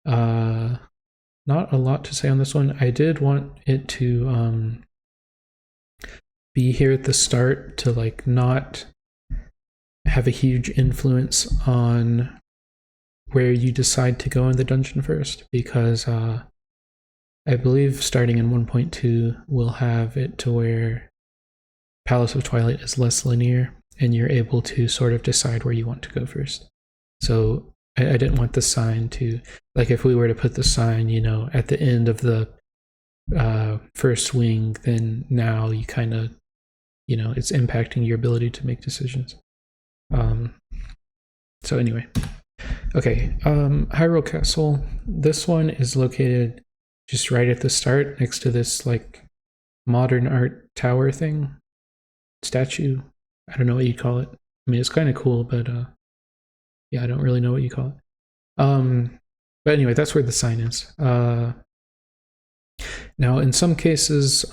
Speaker 1: Not a lot to say on this one. I did want it to be here at the start to like not have a huge influence on where you decide to go in the dungeon first, because I believe starting in 1.2 will have it to where Palace of Twilight is less linear and you're able to sort of decide where you want to go first. So I didn't want the sign to, like if we were to put the sign, you know, at the end of the first wing, then now you kind of, you know, it's impacting your ability to make decisions. So anyway, okay, Hyrule Castle. This one is located just right at the start next to this like modern art tower thing, statue. I don't know what you'd call it. I mean, it's kind of cool, but yeah, I don't really know what you call it. But anyway, that's where the sign is. Now, in some cases,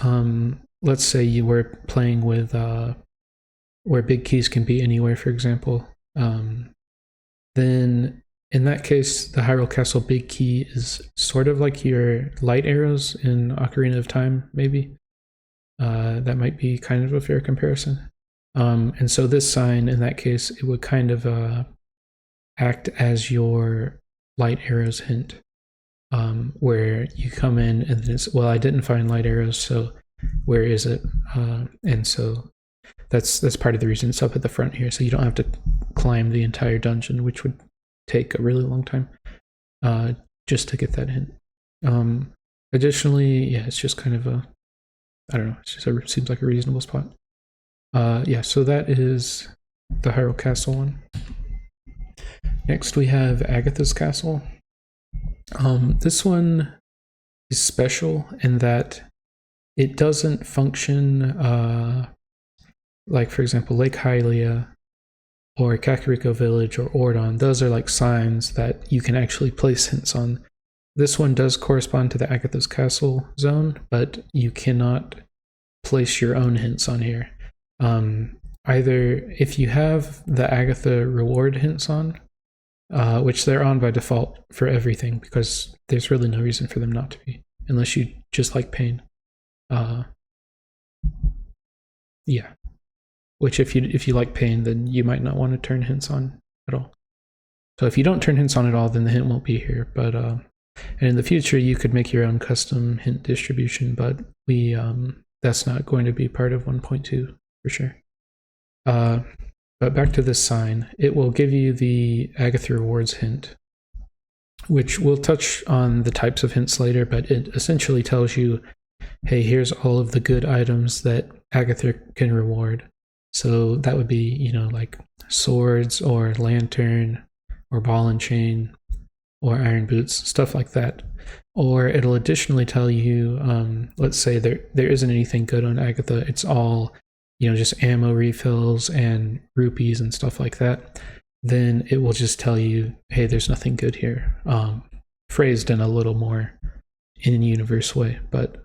Speaker 1: let's say you were playing with where big keys can be anywhere, for example, then in that case, the Hyrule Castle big key is sort of like your light arrows in Ocarina of Time, maybe. That might be kind of a fair comparison. And so this sign, in that case, it would kind of act as your light arrows hint, where you come in and then it's, well, I didn't find light arrows, so where is it? And so that's part of the reason it's up at the front here, so you don't have to climb the entire dungeon, which would take a really long time just to get that hint. Additionally, yeah, it's just kind of a, I don't know, it just seems like a reasonable spot. Yeah, so that is the Hyrule Castle one. Next we have Agatha's Castle. This one is special in that it doesn't function like, for example, Lake Hylia or Kakariko Village or Ordon. Those are like signs that you can actually place hints on. This one does correspond to the Agatha's Castle zone, but you cannot place your own hints on here. Either if you have the Agatha reward hints on, which they're on by default for everything, because there's really no reason for them not to be, unless you just like pain. Yeah. Which if you like pain, then you might not want to turn hints on at all. So if you don't turn hints on at all, then the hint won't be here. But and in the future, you could make your own custom hint distribution, but we that's not going to be part of 1.2 for sure. But back to this sign, it will give you the Agatha Rewards hint, which we'll touch on the types of hints later, but it essentially tells you hey, here's all of the good items that Agatha can reward. So that would be, like swords or lantern or ball and chain or iron boots, stuff like that. Or it'll additionally tell you, let's say there isn't anything good on Agatha. It's all, just ammo refills and rupees and stuff like that. Then it will just tell you, hey, there's nothing good here. Phrased in a little more in-universe way, but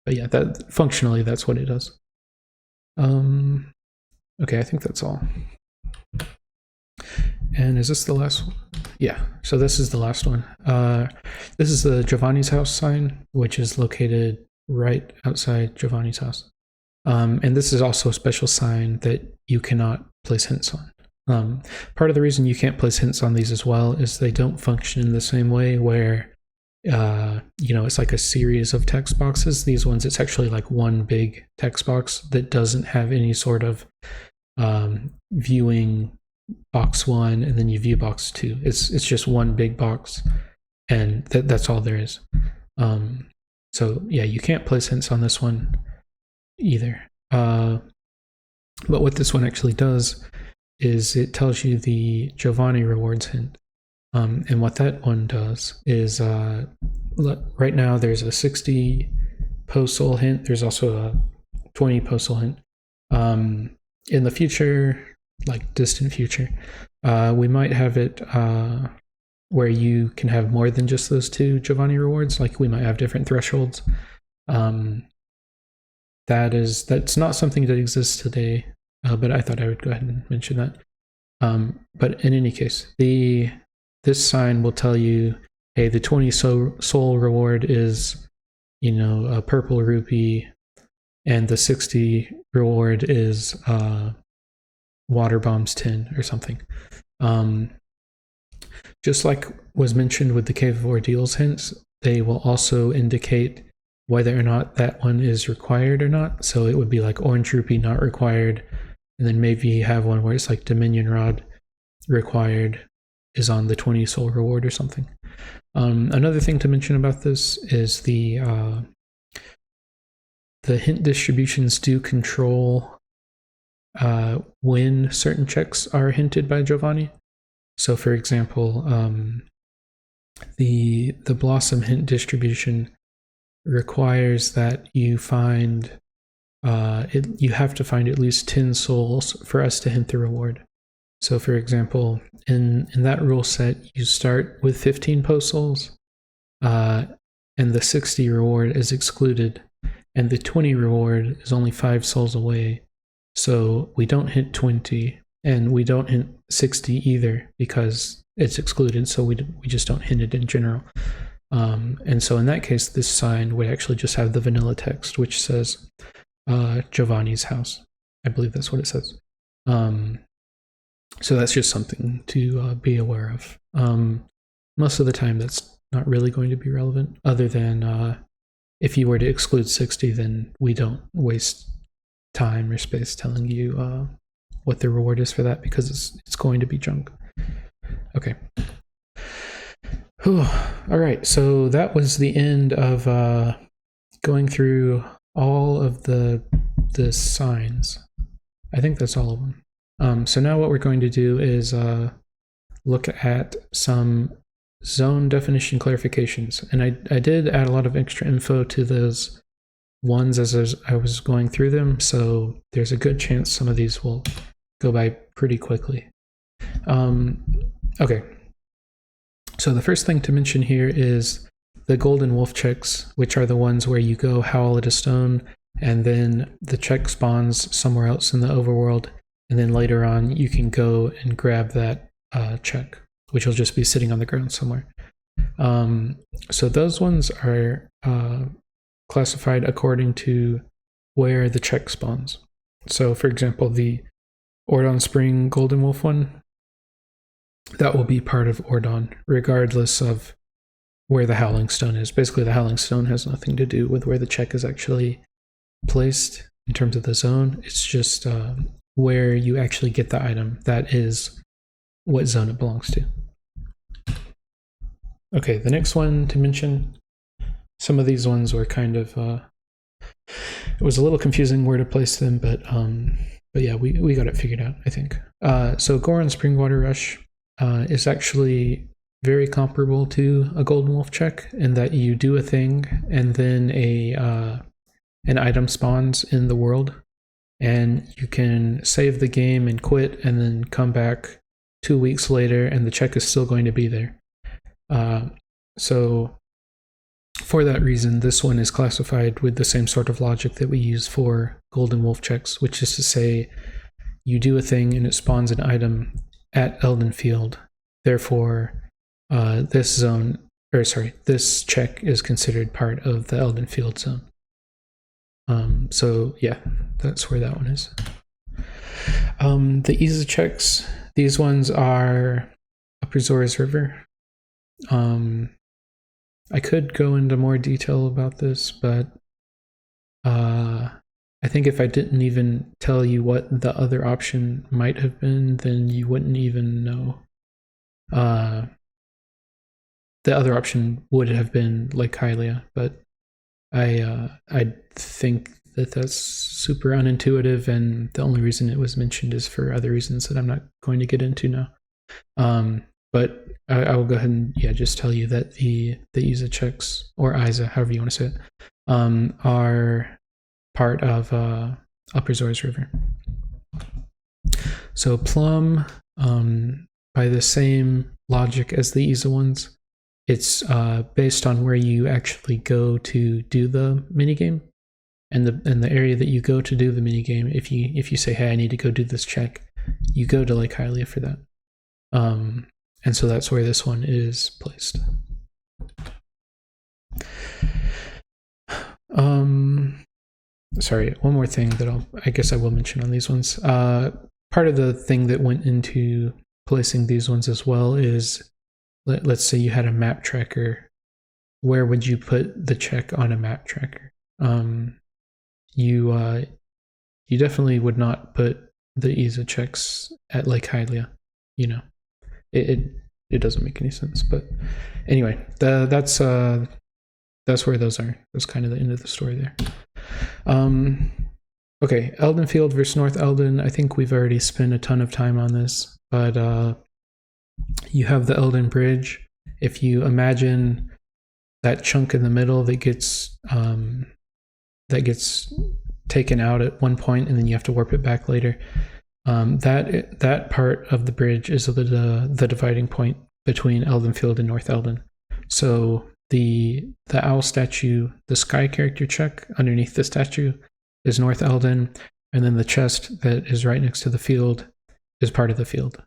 Speaker 1: yeah, that functionally that's what it does. Okay, I think that's all. And is this the last one? Yeah, so this is the last one. This is the Giovanni's house sign, which is located right outside Giovanni's house. And this is also a special sign that you cannot place hints on. Part of the reason you can't place hints on these as well is they don't function in the same way where, it's like a series of text boxes. These ones, it's actually like one big text box that doesn't have any sort of viewing box 1 and then you view box 2. It's just one big box, and that's all there is. So yeah, you can't place hints on this one either. But what this one actually does is it tells you the Giovanni rewards hint. And what that one does is right now there's a 60 postal hint. There's also a 20 postal hint. In the future, like distant future, we might have it where you can have more than just those 2 Giovanni rewards. Like we might have different thresholds. That's not something that exists today, but I thought I would go ahead and mention that. But in any case, this sign will tell you, hey, the 20 soul reward is, a purple rupee, and the 60 reward is water bombs 10 or something. Just like was mentioned with the Cave of Ordeals hints, they will also indicate whether or not that one is required or not. So it would be like orange rupee not required, and then maybe you have one where it's like Dominion Rod required is on the 20 soul reward or something. Another thing to mention about this is the hint distributions do control when certain checks are hinted by Giovanni. So for example, the Blossom hint distribution requires that you find you have to find at least 10 souls for us to hint the reward. So for example, in that rule set, you start with 15 post souls, and the 60 reward is excluded, and the 20 reward is only 5 souls away. So we don't hit 20, and we don't hit 60 either because it's excluded, so we just don't hint it in general. And so in that case, this sign would actually just have the vanilla text, which says Giovanni's house. I believe that's what it says. So that's just something to be aware of. Most of the time, that's not really going to be relevant, other than if you were to exclude 60, then we don't waste time or space telling you what the reward is for that, because it's going to be junk. Okay. Whew. All right, so that was the end of going through all of the signs. I think that's all of them. So now what we're going to do is look at some zone definition clarifications. And I did add a lot of extra info to those ones as I was going through them, so there's a good chance some of these will go by pretty quickly. Okay. So the first thing to mention here is the golden wolf checks, which are the ones where you go howl at a stone, and then the check spawns somewhere else in the overworld, and then later on you can go and grab that check, which will just be sitting on the ground somewhere. So those ones are classified according to where the check spawns. So for example, the Ordon Spring Golden Wolf one, that will be part of Ordon, regardless of where the Howling Stone is. Basically, the Howling Stone has nothing to do with where the check is actually placed in terms of the zone. It's just where you actually get the item. That is what zone it belongs to. Okay, the next one to mention some of these ones were kind of it was a little confusing where to place them, but yeah, we got it figured out, I think. So Goron Springwater Rush is actually very comparable to a Golden Wolf check in that you do a thing and then an item spawns in the world, and you can save the game and quit and then come back 2 weeks later and the check is still going to be there. So for that reason, this one is classified with the same sort of logic that we use for Golden Wolf checks, which is to say you do a thing and it spawns an item at Elden Field. Therefore, this check is considered part of the Elden Field zone. So yeah, that's where that one is. The Isa checks, these ones are Upper Zora's River. I could go into more detail about this, but I think if I didn't even tell you what the other option might have been, then you wouldn't even know. The other option would have been Lake Hylia, but I think that that's super unintuitive, and the only reason it was mentioned is for other reasons that I'm not going to get into now. But I will go ahead and just tell you that the Isa checks, or Isa, however you want to say it, are part of Upper Zora's River. So Plum, by the same logic as the Isa ones, it's based on where you actually go to do the minigame, and the area that you go to do the minigame. If you say, hey, I need to go do this check, you go to Lake Hylia for that. And so that's where this one is placed. Sorry, one more thing that I guess I will mention on these ones. Part of the thing that went into placing these ones as well is, let's say you had a map tracker. Where would you put the check on a map tracker? You definitely would not put the Isa checks at Lake Hylia. It doesn't make any sense. But anyway, that's where those are. That's kind of the end of the story there. Okay, Elden Field versus North Elden. I think we've already spent a ton of time on this, but you have the Elden Bridge. If you imagine that chunk in the middle that gets taken out at one point and then you have to warp it back later, that part of the bridge is the dividing point between Elden Field and North Elden. So the owl statue, the sky character check underneath the statue is North Elden, and then the chest that is right next to the field is part of the field.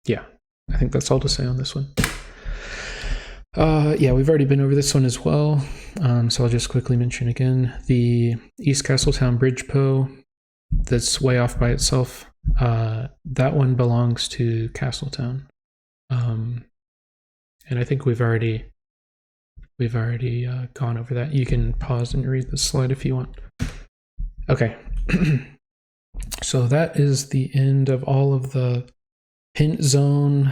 Speaker 1: Yeah, I think that's all to say on this one. Yeah, we've already been over this one as well, so I'll just quickly mention again. The East Castletown Bridge Poe, that's way off by itself. That one belongs to Castletown. And I think we've already gone over that. You can pause and read the slide if you want. Okay. So that is the end of all of the hint zone,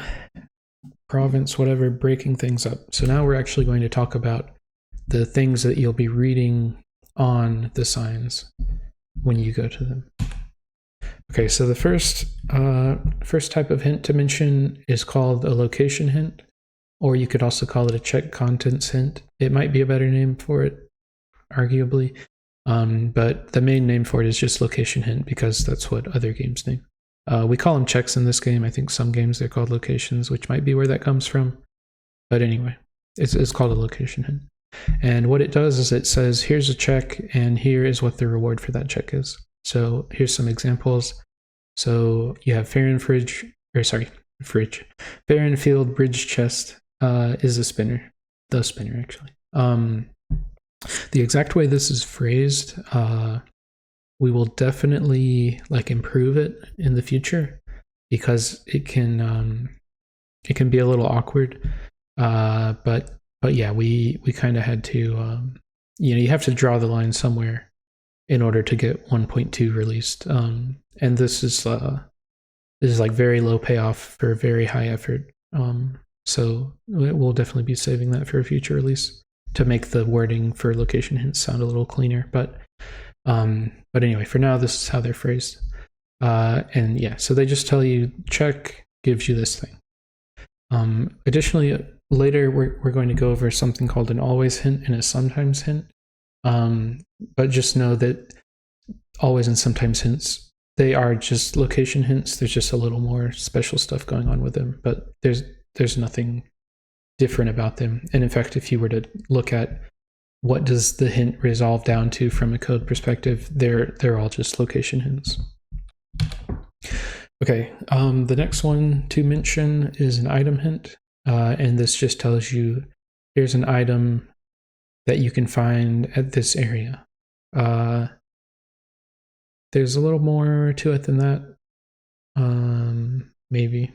Speaker 1: province, whatever, breaking things up. So now we're actually going to talk about the things that you'll be reading on the signs when you go to them. Okay, so the first type of hint to mention is called a location hint, or you could also call it a check contents hint. It might be a better name for it, arguably, but the main name for it is just location hint because that's what other games name. We call them checks in this game. I think some games they're called locations, which might be where that comes from. But anyway, it's called a location hint. And what it does is it says, here's a check, and here is what the reward for that check is. So here's some examples. So you have Farinfield Bridge Chest is a spinner. The spinner, actually. The exact way this is phrased, we will definitely improve it in the future because it can be a little awkward. But yeah, we kind of had to, you have to draw the line somewhere in order to get 1.2 released. And this is very low payoff for very high effort. So we'll definitely be saving that for a future release to make the wording for location hints sound a little cleaner. But anyway, for now, this is how they're phrased. And yeah, so they just tell you check gives you this thing. Additionally, later we're going to go over something called an always hint and a sometimes hint. But just know that always and sometimes hints, they are just location hints. There's just a little more special stuff going on with them, but there's nothing different about them. And in fact, if you were to look at what does the hint resolve down to from a code perspective, they're all just location hints. Okay, the next one to mention is an item hint, and this just tells you here's an item that you can find at this area. There's a little more to it than that. Maybe.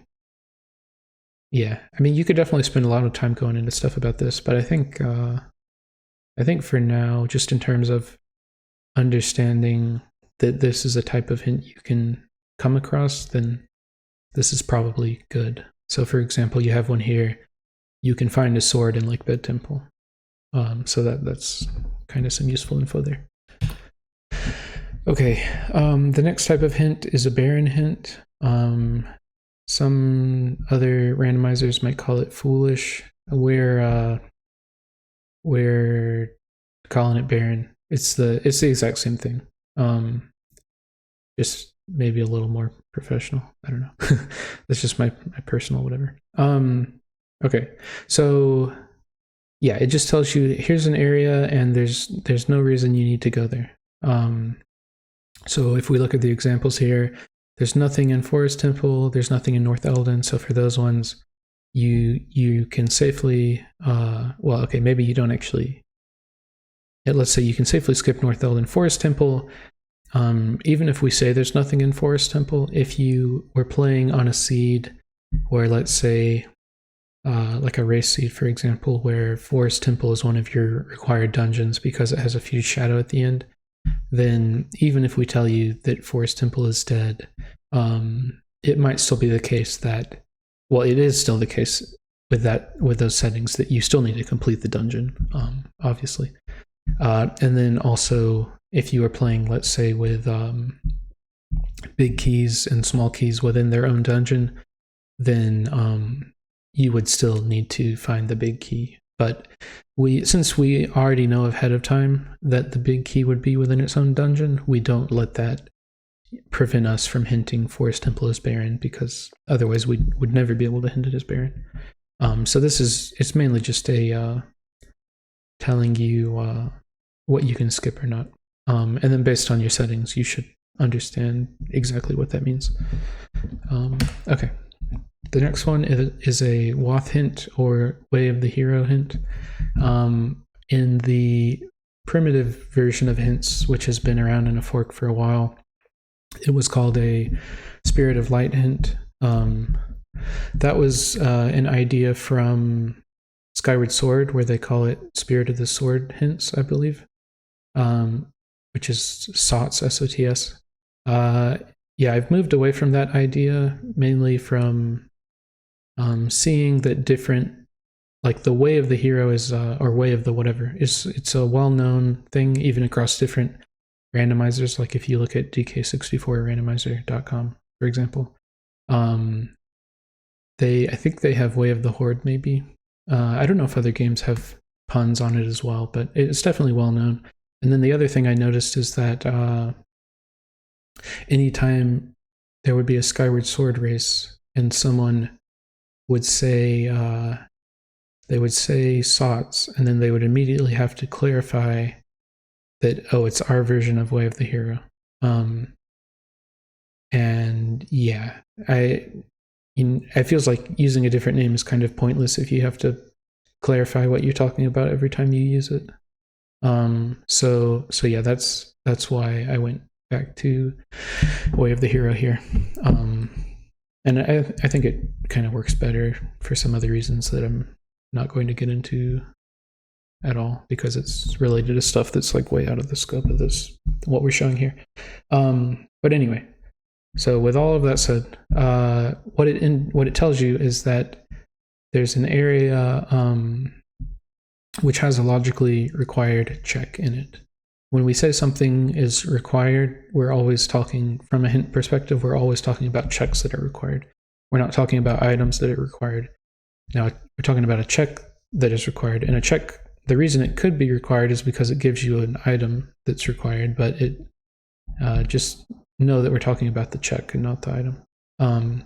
Speaker 1: Yeah, I mean, you could definitely spend a lot of time going into stuff about this, but I think for now, just in terms of understanding that this is a type of hint you can come across, then this is probably good. So for example, you have one here, you can find a sword in Lakebed Temple. So that's kind of some useful info there. Okay, the next type of hint is a barren hint. Some other randomizers might call it foolish. We're calling it barren. It's the exact same thing. Just maybe a little more professional. I don't know. That's just my personal whatever. Okay, so yeah, it just tells you here's an area and there's no reason you need to go there. So if we look at the examples here, there's nothing in Forest Temple, there's nothing in North Eldon. So for those ones, you can safely, well, okay, maybe you don't actually, let's say you can safely skip North Eldon Forest Temple. Even if we say there's nothing in Forest Temple, if you were playing on a seed where, let's say, like a race seed, for example, where Forest Temple is one of your required dungeons because it has a Fused Shadow at the end, then even if we tell you that Forest Temple is dead, it might still be the case that, well, it is still the case with those settings that you still need to complete the dungeon, obviously. And then also, if you are playing, let's say, with big keys and small keys within their own dungeon, then you would still need to find the big key. But since we already know ahead of time that the big key would be within its own dungeon, we don't let that prevent us from hinting Forest Temple is barren, because otherwise we would never be able to hint it as barren. So it's mainly just a telling you what you can skip or not. And then based on your settings, you should understand exactly what that means. Okay. The next one is a Wath hint, or Way of the Hero hint. In the primitive version of hints, which has been around in a fork for a while, it was called a Spirit of Light hint. That was an idea from Skyward Sword, where they call it Spirit of the Sword hints, I believe, which is SOTS, S-O-T-S. Yeah, I've moved away from that idea, mainly from seeing that different, like the Way of the Hero is, or Way of the whatever, it's a well-known thing even across different randomizers. Like if you look at dk64randomizer.com, for example, I think they have Way of the Horde maybe. I don't know if other games have puns on it as well, but it's definitely well known. And then the other thing I noticed is that anytime there would be a Skyward Sword race and someone would say, they would say SOTS, and then they would immediately have to clarify that, oh, it's our version of Way of the Hero. And yeah, it feels like using a different name is kind of pointless if you have to clarify what you're talking about every time you use it. So yeah, that's why I went back to Way of the Hero here. And I think it kind of works better for some other reasons that I'm not going to get into at all, because it's related to stuff that's like way out of the scope of this, what we're showing here. But anyway, so with all of that said, what it tells you is that there's an area which has a logically required check in it. When we say something is required, we're always talking, from a hint perspective, we're always talking about checks that are required. We're not talking about items that are required. Now, we're talking about a check that is required. And a check, the reason it could be required is because it gives you an item that's required, but it just know that we're talking about the check and not the item.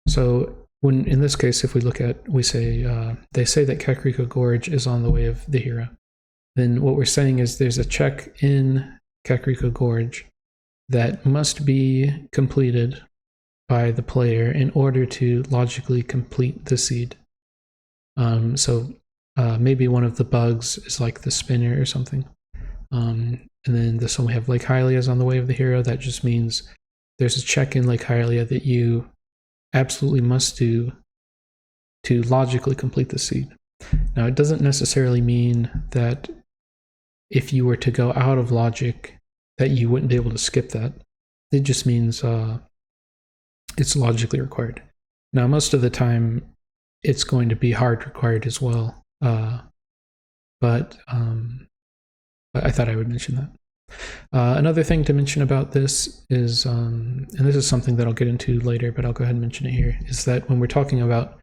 Speaker 1: So when, in this case, if we look at, we say, they say that Kakariko Gorge is on the way of the hero. Then what we're saying is there's a check in Kakariko Gorge that must be completed by the player in order to logically complete the seed. So maybe one of the bugs is like the spinner or something. And then this one we have Lake Hylia is on the way of the hero. That just means there's a check in Lake Hylia that you absolutely must do to logically complete the seed. Now, it doesn't necessarily mean that if you were to go out of logic that you wouldn't be able to skip that. It just means it's logically required. Now, most of the time, it's going to be hard required as well. But I thought I would mention that. Another thing to mention about this is, and this is something that I'll get into later, but I'll go ahead and mention it here, is that when we're talking about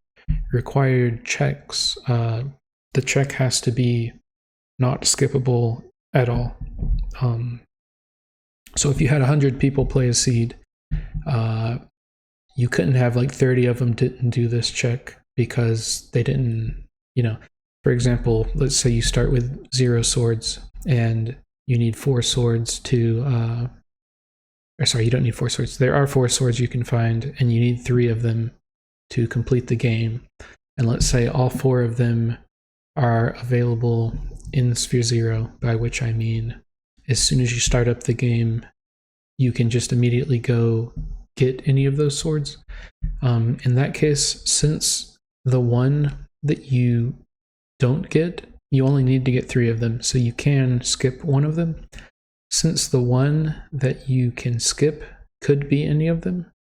Speaker 1: required checks, the check has to be not skippable at all. So if you had 100 people play a seed, you couldn't have like 30 of them didn't do this check because they didn't, for example, let's say you start with 0 swords and you need 4 swords to, or sorry, you don't need 4 swords. There are 4 swords you can find and you need 3 of them to complete the game. And let's say all 4 of them are available in Sphere 0, by which I mean as soon as you start up the game, you can just immediately go get any of those swords. In that case, since the one that you don't get, you only need to get 3 of them, so you can skip one of them. Since the one that you can skip could be any of them,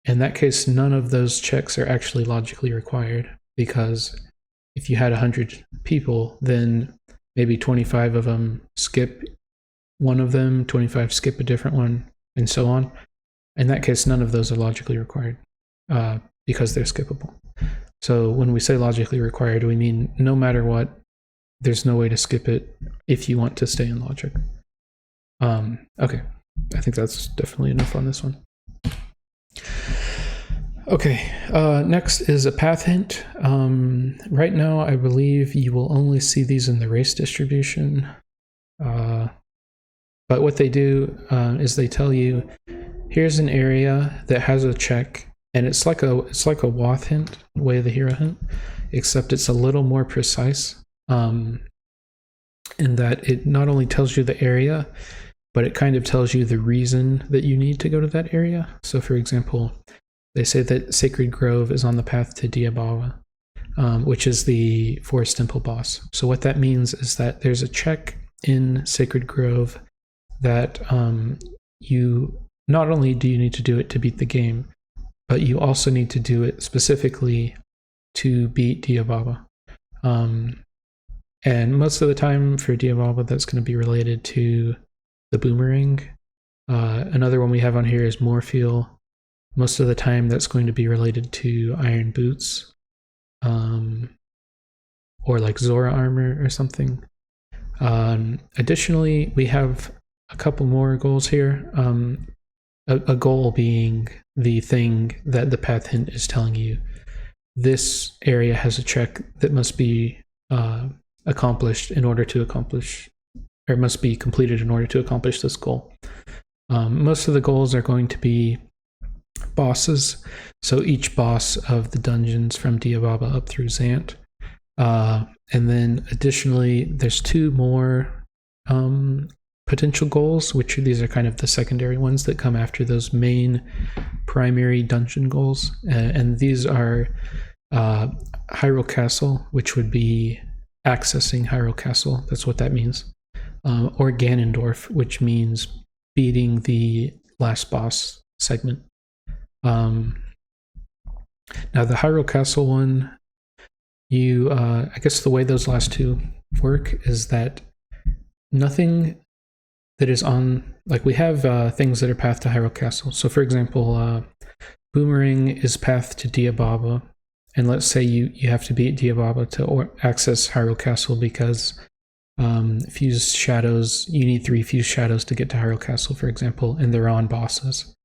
Speaker 1: in that case, none of those checks are actually logically required, because if you had 100 people, then maybe 25 of them skip one of them, 25 skip a different one, and so on. In that case, none of those are logically required because they're skippable. So when we say logically required, we mean no matter what, there's no way to skip it if you want to stay in logic. Okay, I think that's definitely enough on this one. Okay, next is a path hint. Right now, I believe you will only see these in the race distribution. But what they do is they tell you, here's an area that has a check, and it's like a Wath hint, way of the hero hint, except it's a little more precise in that it not only tells you the area, but it kind of tells you the reason that you need to go to that area. So for example, they say that Sacred Grove is on the path to Diababa, which is the Forest Temple boss. So what that means is that there's a check in Sacred Grove that you not only do you need to do it to beat the game, but you also need to do it specifically to beat Diababa. And most of the time for Diababa, that's going to be related to the boomerang. Another one we have on here is Morpheal. Most of the time that's going to be related to Iron Boots, or like Zora armor or something. Additionally, we have a couple more goals here. A goal being the thing that the path hint is telling you. This area has a check that must be accomplished in order to accomplish, or must be completed in order to accomplish this goal. Most of the goals are going to be bosses, so each boss of the dungeons from Diababa up through Zant. And then additionally, there's 2 more potential goals, which these are kind of the secondary ones that come after those main primary dungeon goals. And these are Hyrule Castle, which would be accessing Hyrule Castle. That's what that means. Or Ganondorf, which means beating the last boss segment. Now the Hyrule Castle one, I guess the way those last two work is that nothing that is on, like we have things that are path to Hyrule Castle. So for example, Boomerang is path to Diababa, and let's say you have to beat Diababa to access Hyrule Castle because fused shadows, you need 3 fused shadows to get to Hyrule Castle, for example, and they're on bosses.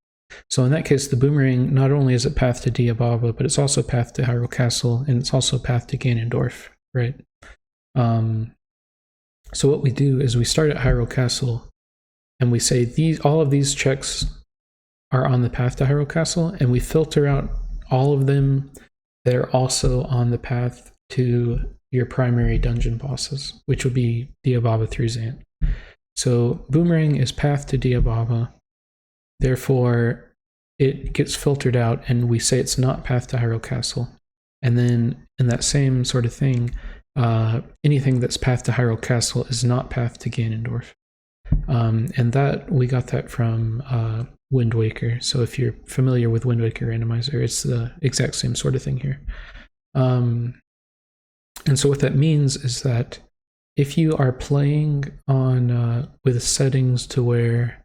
Speaker 1: So in that case, the Boomerang, not only is it path to Diababa, but it's also path to Hyrule Castle, and it's also path to Ganondorf, right? So what we do is we start at Hyrule Castle, and we say all of these checks are on the path to Hyrule Castle, and we filter out all of them that are also on the path to your primary dungeon bosses, which would be Diababa through Zant. So Boomerang is path to Diababa, therefore it gets filtered out, and we say it's not path to Hyrule Castle. And then in that same sort of thing, anything that's path to Hyrule Castle is not path to Ganondorf. And that we got that from Wind Waker. So if you're familiar with Wind Waker Randomizer, it's the exact same sort of thing here. And so what that means is that if you are playing on with settings to where,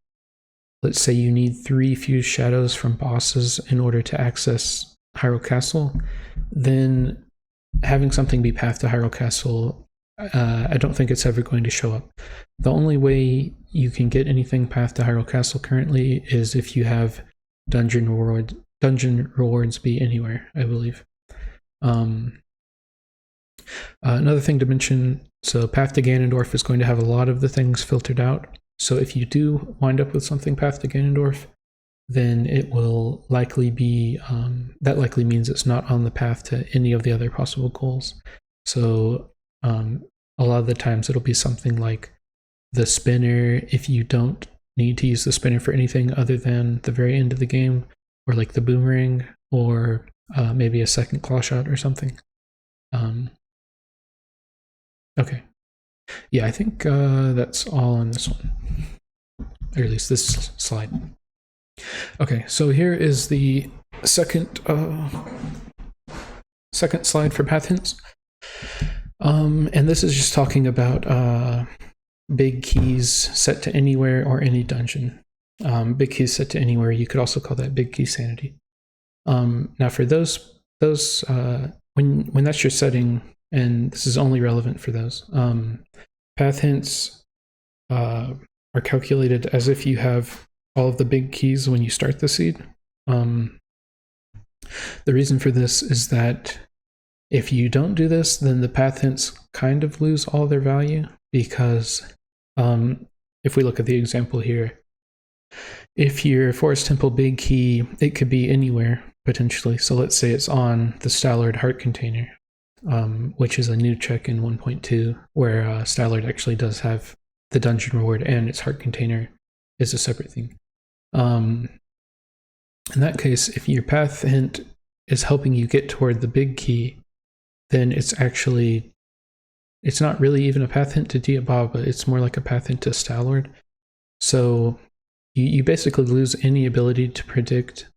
Speaker 1: let's say you need 3 fused shadows from bosses in order to access Hyrule Castle, then having something be path to Hyrule Castle, I don't think it's ever going to show up. The only way you can get anything path to Hyrule Castle currently is if you have dungeon rewards be anywhere, I believe. Another thing to mention, so path to Ganondorf is going to have a lot of the things filtered out. So if you do wind up with something path to Ganondorf, then it will likely be, that likely means it's not on the path to any of the other possible goals. So a lot of the times it'll be something like the spinner, if you don't need to use the spinner for anything other than the very end of the game, or like the Boomerang, or maybe a second claw shot or something. Okay. Yeah, I think that's all on this one, or at least this slide. Okay, so here is the second slide for path hints. And this is just talking about big keys set to anywhere or any dungeon. Big keys set to anywhere, you could also call that big key sanity. Now for those when that's your setting, and this is only relevant for those, path hints are calculated as if you have all of the big keys when you start the seed. The reason for this is that if you don't do this, then the path hints kind of lose all their value, because if we look at the example here, if your Forest Temple big key, it could be anywhere potentially. So let's say it's on the Stallard Heart Container, which is a new check in 1.2, where Stallard actually does have the dungeon reward and its heart container is a separate thing. In that case, if your path hint is helping you get toward the big key, then it's not really even a path hint to Diababa, it's more like a path hint to Stallard. So you basically lose any ability to predict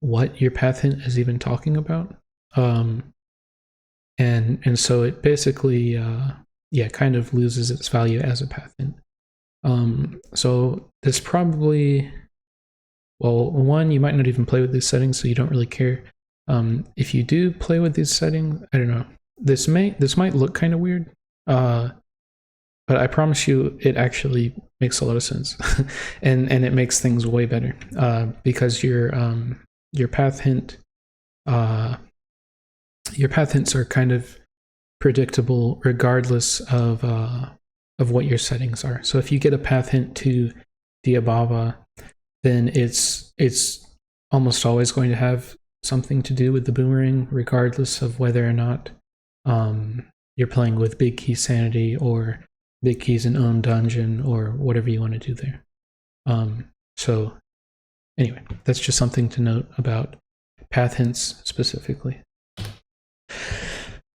Speaker 1: what your path hint is even talking about. And so it basically kind of loses its value as a path hint. So this probably, well, one, you might not even play with these settings, so you don't really care. If you do play with these settings, I don't know, this might look kind of weird, but I promise you it actually makes a lot of sense. and it makes things way better, because your path hints are kind of predictable regardless of what your settings are. So if you get a path hint to Diababa, then it's almost always going to have something to do with the Boomerang, regardless of whether or not you're playing with big key sanity or big keys in own dungeon or whatever you want to do there. So anyway, that's just something to note about path hints specifically.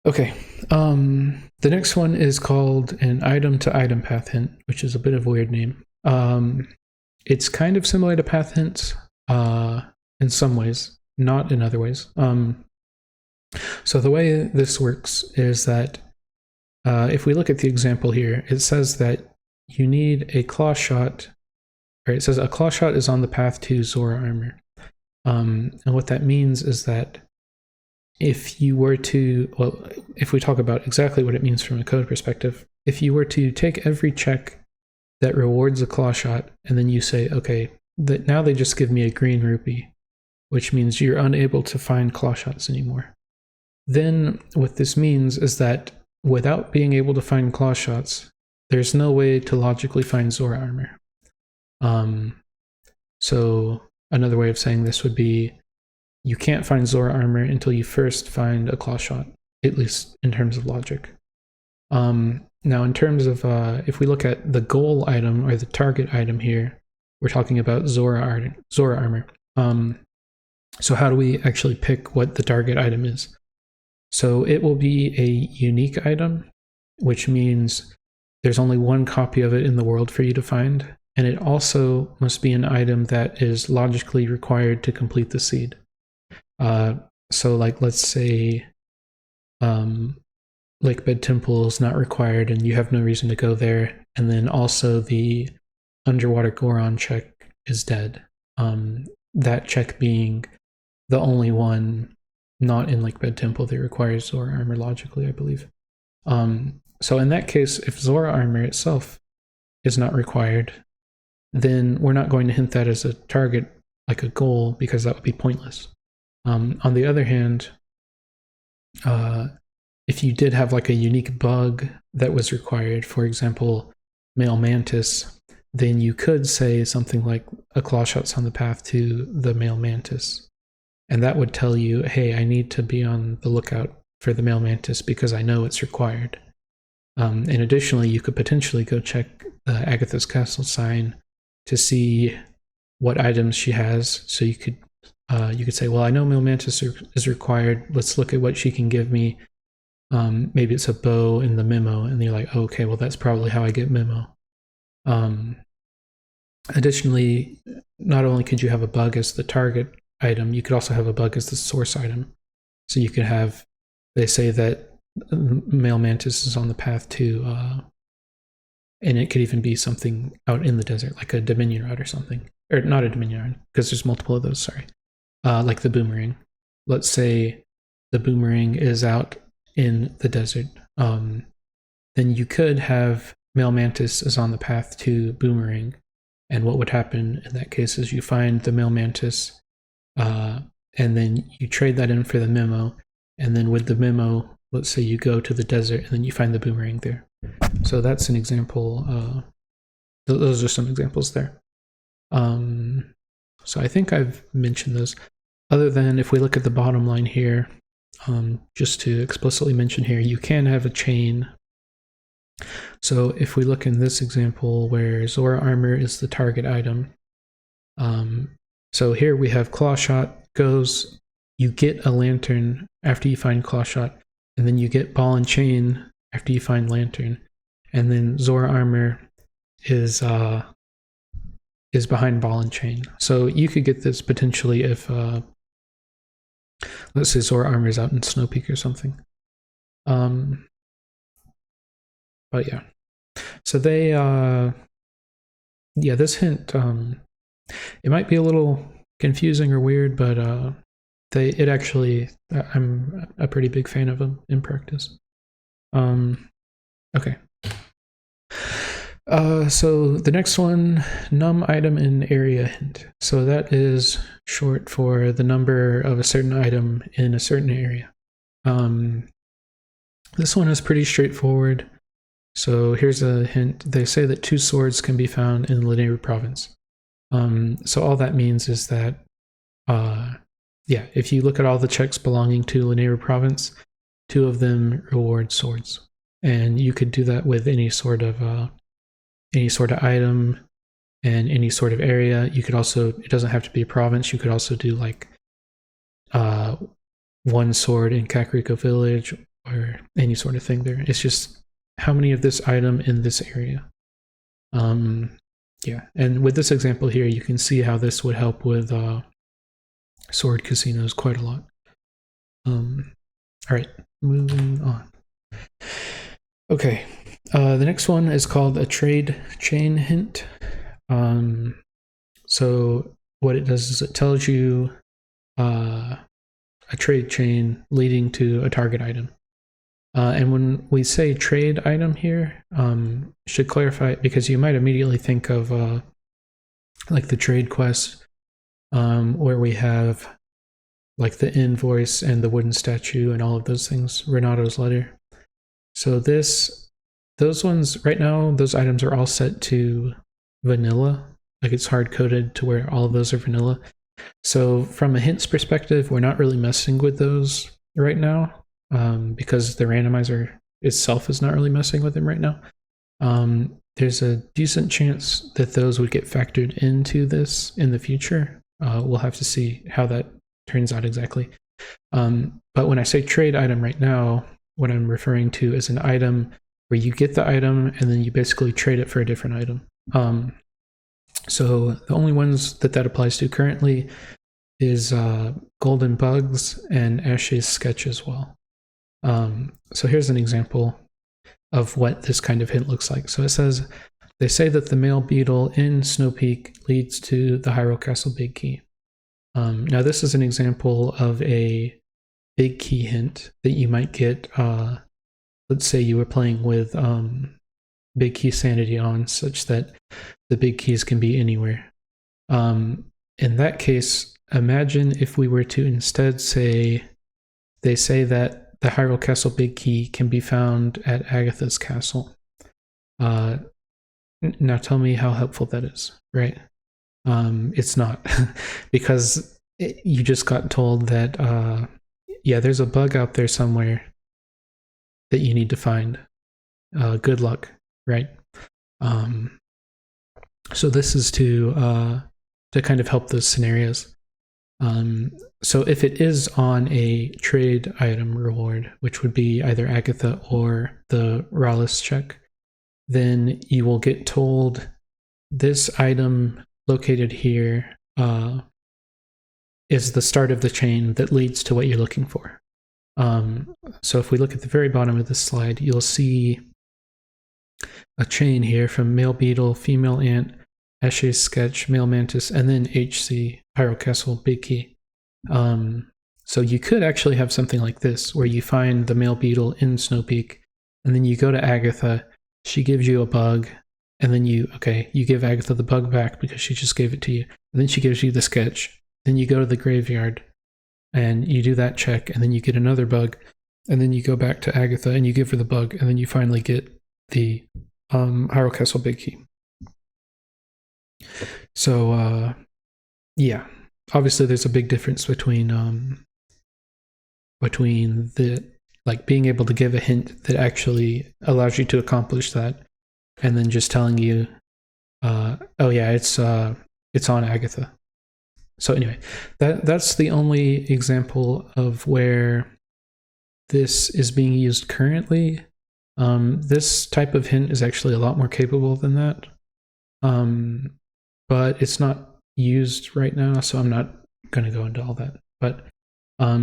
Speaker 1: Okay, the next one is called an item-to-item path hint, which is a bit of a weird name. It's kind of similar to path hints in some ways, not in other ways. So the way this works is that if we look at the example here, it says that you need a claw shot, or it says a claw shot is on the path to Zora armor. And what that means is that if you were to, well, if we talk about exactly what it means from a code perspective, if you were to take every check that rewards a claw shot, and then you say, okay, now they just give me a green rupee, which means you're unable to find claw shots anymore. Then what this means is that without being able to find claw shots, there's no way to logically find Zora armor. So another way of saying this would be you can't find Zora armor until you first find a claw shot, at least in terms of logic. Now, in terms of if we look at the goal item or the target item here, we're talking about Zora armor. So how do we actually pick what the target item is? So it will be a unique item, which means there's only one copy of it in the world for you to find. And it also must be an item that is logically required to complete the seed. So like, let's say Lake Bed Temple is not required and you have no reason to go there. And then also the underwater Goron check is dead. That check being the only one not in Lake Bed Temple that requires Zora armor logically, I believe. So in that case, if Zora armor itself is not required, then we're not going to hint that as a target, like a goal, because that would be pointless. On the other hand, if you did have like a unique bug that was required, for example, male mantis, then you could say something like a claw shot's on the path to the male mantis. And that would tell you, hey, I need to be on the lookout for the male mantis because I know it's required. And additionally, you could potentially go check Agatha's castle sign to see what items she has. So you could say, well, I know male mantis is required. Let's look at what she can give me. Maybe it's a bow in the memo, and you're like, oh, okay, well, that's probably how I get memo. Additionally, not only could you have a bug as the target item, you could also have a bug as the source item. So you could have, they say that male mantis is on the path to, and it could even be something out in the desert, like a Dominion rod or something. Or not a Dominion rod, because there's multiple of those, sorry. Like the boomerang. Let's say the boomerang is out in the desert. Then you could have male mantis is on the path to boomerang. And what would happen in that case is you find the male mantis, and then you trade that in for the memo. And then with the memo, let's say you go to the desert and then you find the boomerang there. So that's an example. Those are some examples there. So I think I've mentioned those. Other than if we look at the bottom line here, just to explicitly mention here, you can have a chain. So if we look in this example where Zora armor is the target item, so here we have claw shot goes, you get a lantern after you find claw shot, and then you get ball and chain after you find lantern, and then Zora armor is behind ball and chain. So you could get this potentially if let's say Zora armor is out in Snow Peak or something. But yeah, so they this hint it might be a little confusing or weird, but it actually, I'm a pretty big fan of them in practice. Okay. So the next one, num item in area hint. So that is short for the number of a certain item in a certain area. This one is pretty straightforward. So here's a hint. They say that 2 swords can be found in Lanayru province. So all that means is that, if you look at all the checks belonging to Lanayru province, 2 of them reward swords. And you could do that with any sort of item and any sort of area. You could also, it doesn't have to be a province, you could also do like 1 sword in Kakariko village or any sort of thing there. It's just how many of this item in this area. And with this example here, you can see how this would help with sword casinos quite a lot. All right, moving on. Okay, the next one is called a trade chain hint. So what it does is it tells you a trade chain leading to a target item. And when we say trade item here, should clarify it because you might immediately think of like the trade quest, where we have like the invoice and the wooden statue and all of those things, Renato's letter. So those ones right now, those items are all set to vanilla. Like it's hard coded to where all of those are vanilla. So from a hints perspective, we're not really messing with those right now, because the randomizer itself is not really messing with them right now. There's a decent chance that those would get factored into this in the future. We'll have to see how that turns out exactly. But when I say trade item right now, what I'm referring to is an item where you get the item and then you basically trade it for a different item. So the only ones that applies to currently is Golden Bugs and Ash's sketch as well. So here's an example of what this kind of hint looks like. So it says, they say that the male beetle in Snow Peak leads to the Hyrule Castle Big Key. Now this is an example of a big key hint that you might get. Let's say you were playing with big key sanity on, such that the big keys can be anywhere. In that case, imagine if we were to instead say, they say that the Hyrule Castle Big Key can be found at Agatha's castle. Now tell me how helpful that is, right? It's not, because you just got told that, yeah, there's a bug out there somewhere that you need to find. Good luck, right? So this is to kind of help those scenarios. So if it is on a trade item reward, which would be either Agatha or the Rallis check, then you will get told this item located here is the start of the chain that leads to what you're looking for. So if we look at the very bottom of this slide, you'll see a chain here from male beetle, female ant, Ash's sketch, male mantis, and then HC, Hyrule Castle Big Key. So you could actually have something like this, where you find the male beetle in Snow Peak, and then you go to Agatha, she gives you a bug, and then you give Agatha the bug back because she just gave it to you, and then she gives you the sketch, then you go to the graveyard, and you do that check, and then you get another bug, and then you go back to Agatha, and you give her the bug, and then you finally get the Hyrule Castle Big Key. So, yeah, obviously there's a big difference between the, like, being able to give a hint that actually allows you to accomplish that, and then just telling you, oh yeah, it's on Agatha. So anyway, that's the only example of where this is being used currently. This type of hint is actually a lot more capable than that. But it's not used right now, so I'm not going to go into all that. But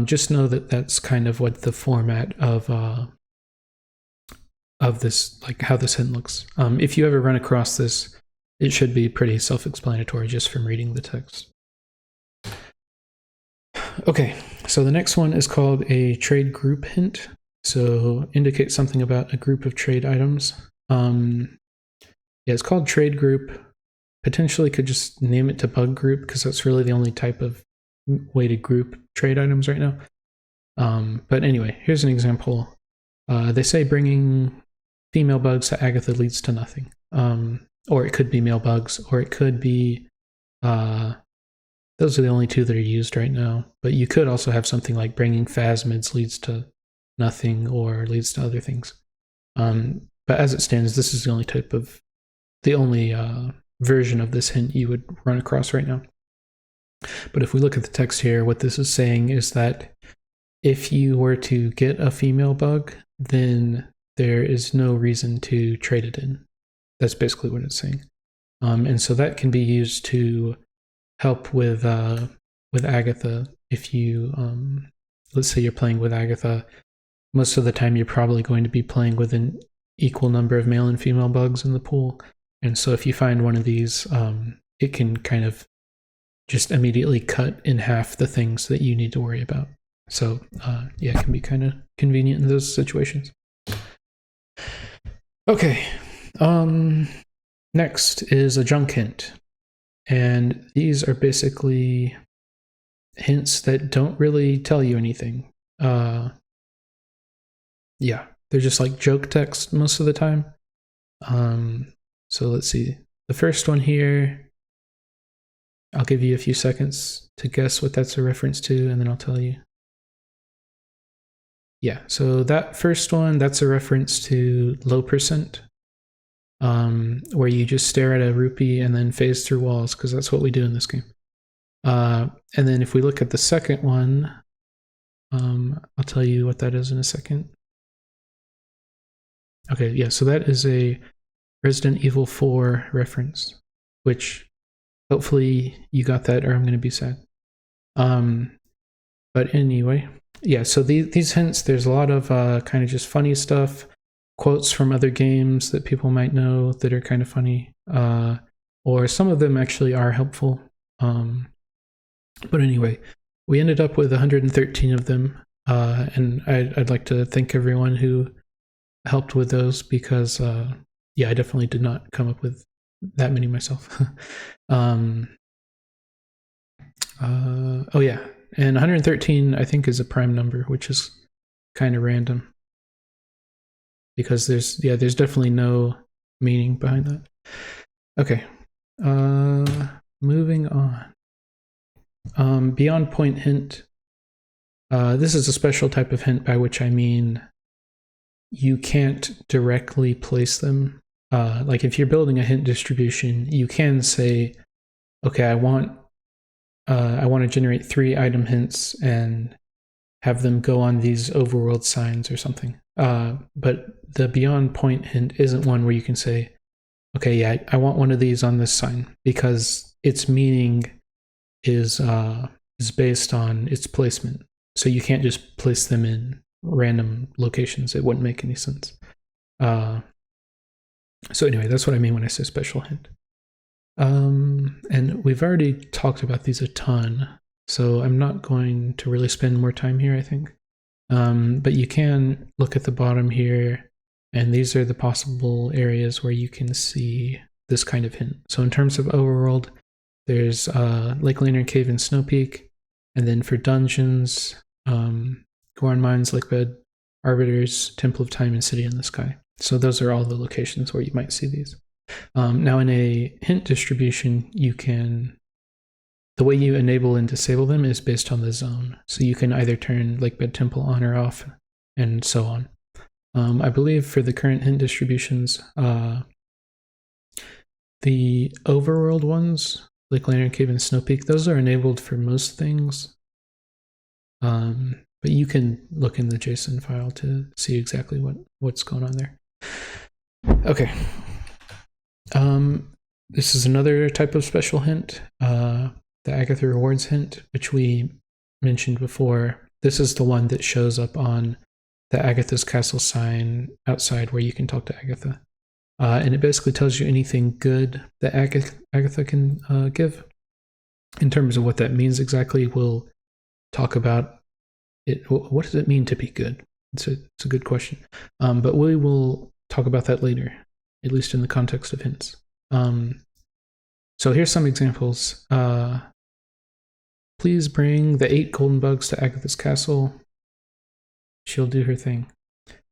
Speaker 1: just know that that's kind of what the format of this, like how this hint looks. If you ever run across this, it should be pretty self-explanatory just from reading the text. Okay, so the next one is called a trade group hint. So indicate something about a group of trade items. Yeah, it's called trade group. Potentially could just name it to bug group, because that's really the only type of way to group trade items right now. But anyway, here's an example. They say bringing female bugs to Agatha leads to nothing. Or it could be male bugs, or it could be, those are the only two that are used right now. But you could also have something like bringing phasmids leads to nothing or leads to other things. But as it stands, this is the only version of this hint you would run across right now. But if we look at the text here, what this is saying is that if you were to get a female bug, then there is no reason to trade it in. That's basically what it's saying. And so that can be used to help with Agatha. If you, let's say you're playing with Agatha most of the time you're probably going to be playing with an equal number of male and female bugs in the pool. And so if you find one of these, it can kind of just immediately cut in half the things that you need to worry about. So yeah, it can be kind of convenient in those situations. Okay, next is a junk hint. And these are basically hints that don't really tell you anything. Yeah, they're just like joke text most of the time. So let's see. The first one here, I'll give you a few seconds to guess what that's a reference to, and then I'll tell you. Yeah, so that first one, that's a reference to low percent, where you just stare at a rupee and then phase through walls, because that's what we do in this game. And then if we look at the second one, I'll tell you what that is in a second. Okay, yeah, so that is a Resident Evil 4 reference, which hopefully you got that or I'm going to be sad. But anyway, yeah, so these hints, there's a lot of kind of just funny stuff, quotes from other games that people might know that are kind of funny, or some of them actually are helpful. But anyway, we ended up with 113 of them, and I'd like to thank everyone who helped with those because, yeah, I definitely did not come up with that many myself. Oh yeah, and 113 I think is a prime number, which is kind of random because there's definitely no meaning behind that. Okay, moving on. Beyond point hint. This is a special type of hint, by which I mean you can't directly place them. Like if you're building a hint distribution, you can say, okay, I want to generate 3 item hints and have them go on these overworld signs or something. But the beyond point hint isn't one where you can say, okay, yeah, I want one of these on this sign, because its meaning is based on its placement. So you can't just place them in random locations. It wouldn't make any sense. So anyway, that's what I mean when I say special hint. And we've already talked about these a ton, so I'm not going to really spend more time here, I think. But you can look at the bottom here, and these are the possible areas where you can see this kind of hint. So in terms of overworld, there's Lake Lantern Cave and Snow Peak, and then for dungeons, Goron Mines, Lakebed, Arbiters, Temple of Time, and City in the Sky. So those are all the locations where you might see these. Now in a hint distribution, the way you enable and disable them is based on the zone. So you can either turn Lakebed Temple on or off, and so on. I believe for the current hint distributions, the overworld ones, Lake Lantern Cave and Snow Peak, those are enabled for most things. But you can look in the JSON file to see exactly what's going on there. Okay. This is another type of special hint, the Agatha Rewards hint, which we mentioned before. This is the one that shows up on the Agatha's Castle sign outside where you can talk to Agatha. And it basically tells you anything good that Agatha can give. In terms of what that means exactly, we'll talk about it. What does it mean to be good? It's a good question. But we will talk about that later, at least in the context of hints. So here's some examples. Please bring the 8 golden bugs to Agatha's castle. She'll do her thing.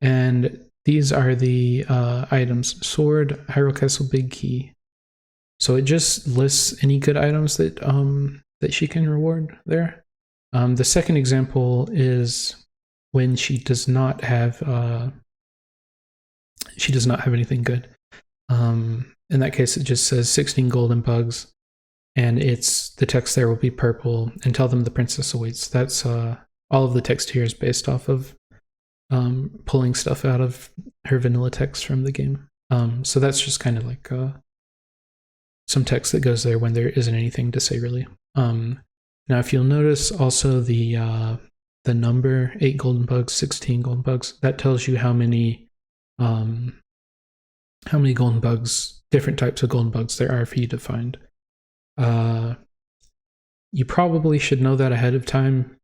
Speaker 1: And these are the items: sword, Hyrule Castle Big Key. So it just lists any good items that she can reward there. The second example is when she does not have anything good. In that case, it just says 16 golden bugs, and the text there will be purple, and tell them the princess awaits. That's all of the text here is based off of pulling stuff out of her vanilla text from the game. So that's just kind of like some text that goes there when there isn't anything to say really. Now, if you'll notice also the the number 8 golden bugs, 16 golden bugs. That tells you how many golden bugs, different types of golden bugs there are for you to find. You probably should know that ahead of time,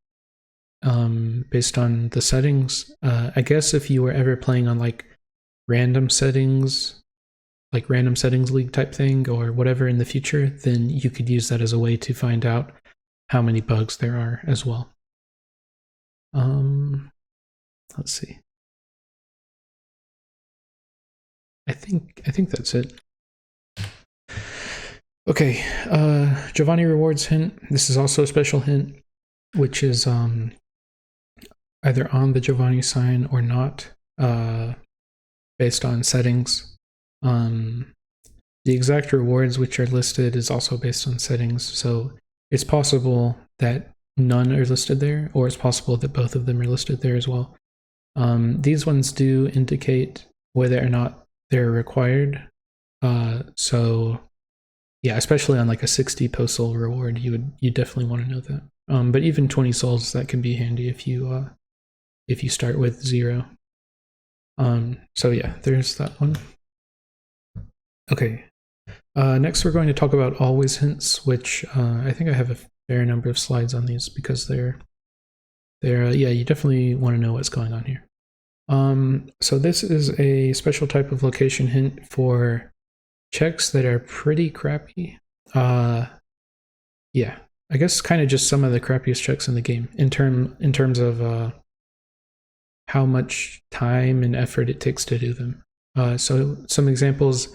Speaker 1: based on the settings. I guess if you were ever playing on like random settings league type thing or whatever in the future, then you could use that as a way to find out how many bugs there are as well. Let's see. I think that's it. Okay, Giovanni rewards hint. This is also a special hint, which is either on the Giovanni sign or not, based on settings. The exact rewards which are listed is also based on settings, so it's possible that none are listed there, or it's possible that both of them are listed there as well. These ones do indicate whether or not they're required. So yeah, especially on like a 60 postal reward, you definitely want to know that. But even 20 souls, that can be handy if you start with 0. So yeah, there's that one. Okay. Next, we're going to talk about always hints, which I think I have a fair number of slides on these because they're yeah, you definitely want to know what's going on here. So this is a special type of location hint for checks that are pretty crappy. Yeah, I guess kind of just some of the crappiest checks in the game in terms of how much time and effort it takes to do them. So some examples: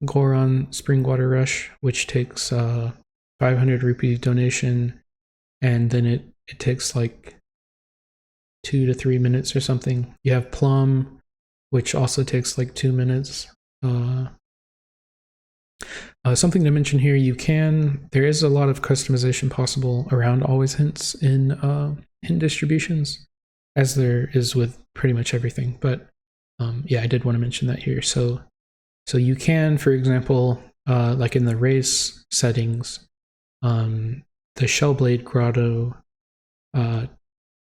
Speaker 1: Goron Springwater Rush, which takes 500 rupee donation, and then it takes like 2 to 3 minutes or something. You have Plum, which also takes like 2 minutes. Something to mention here, there is a lot of customization possible around always hints in hint distributions, as there is with pretty much everything. But yeah, I did want to mention that here. So you can, for example, like in the race settings, the Shellblade Grotto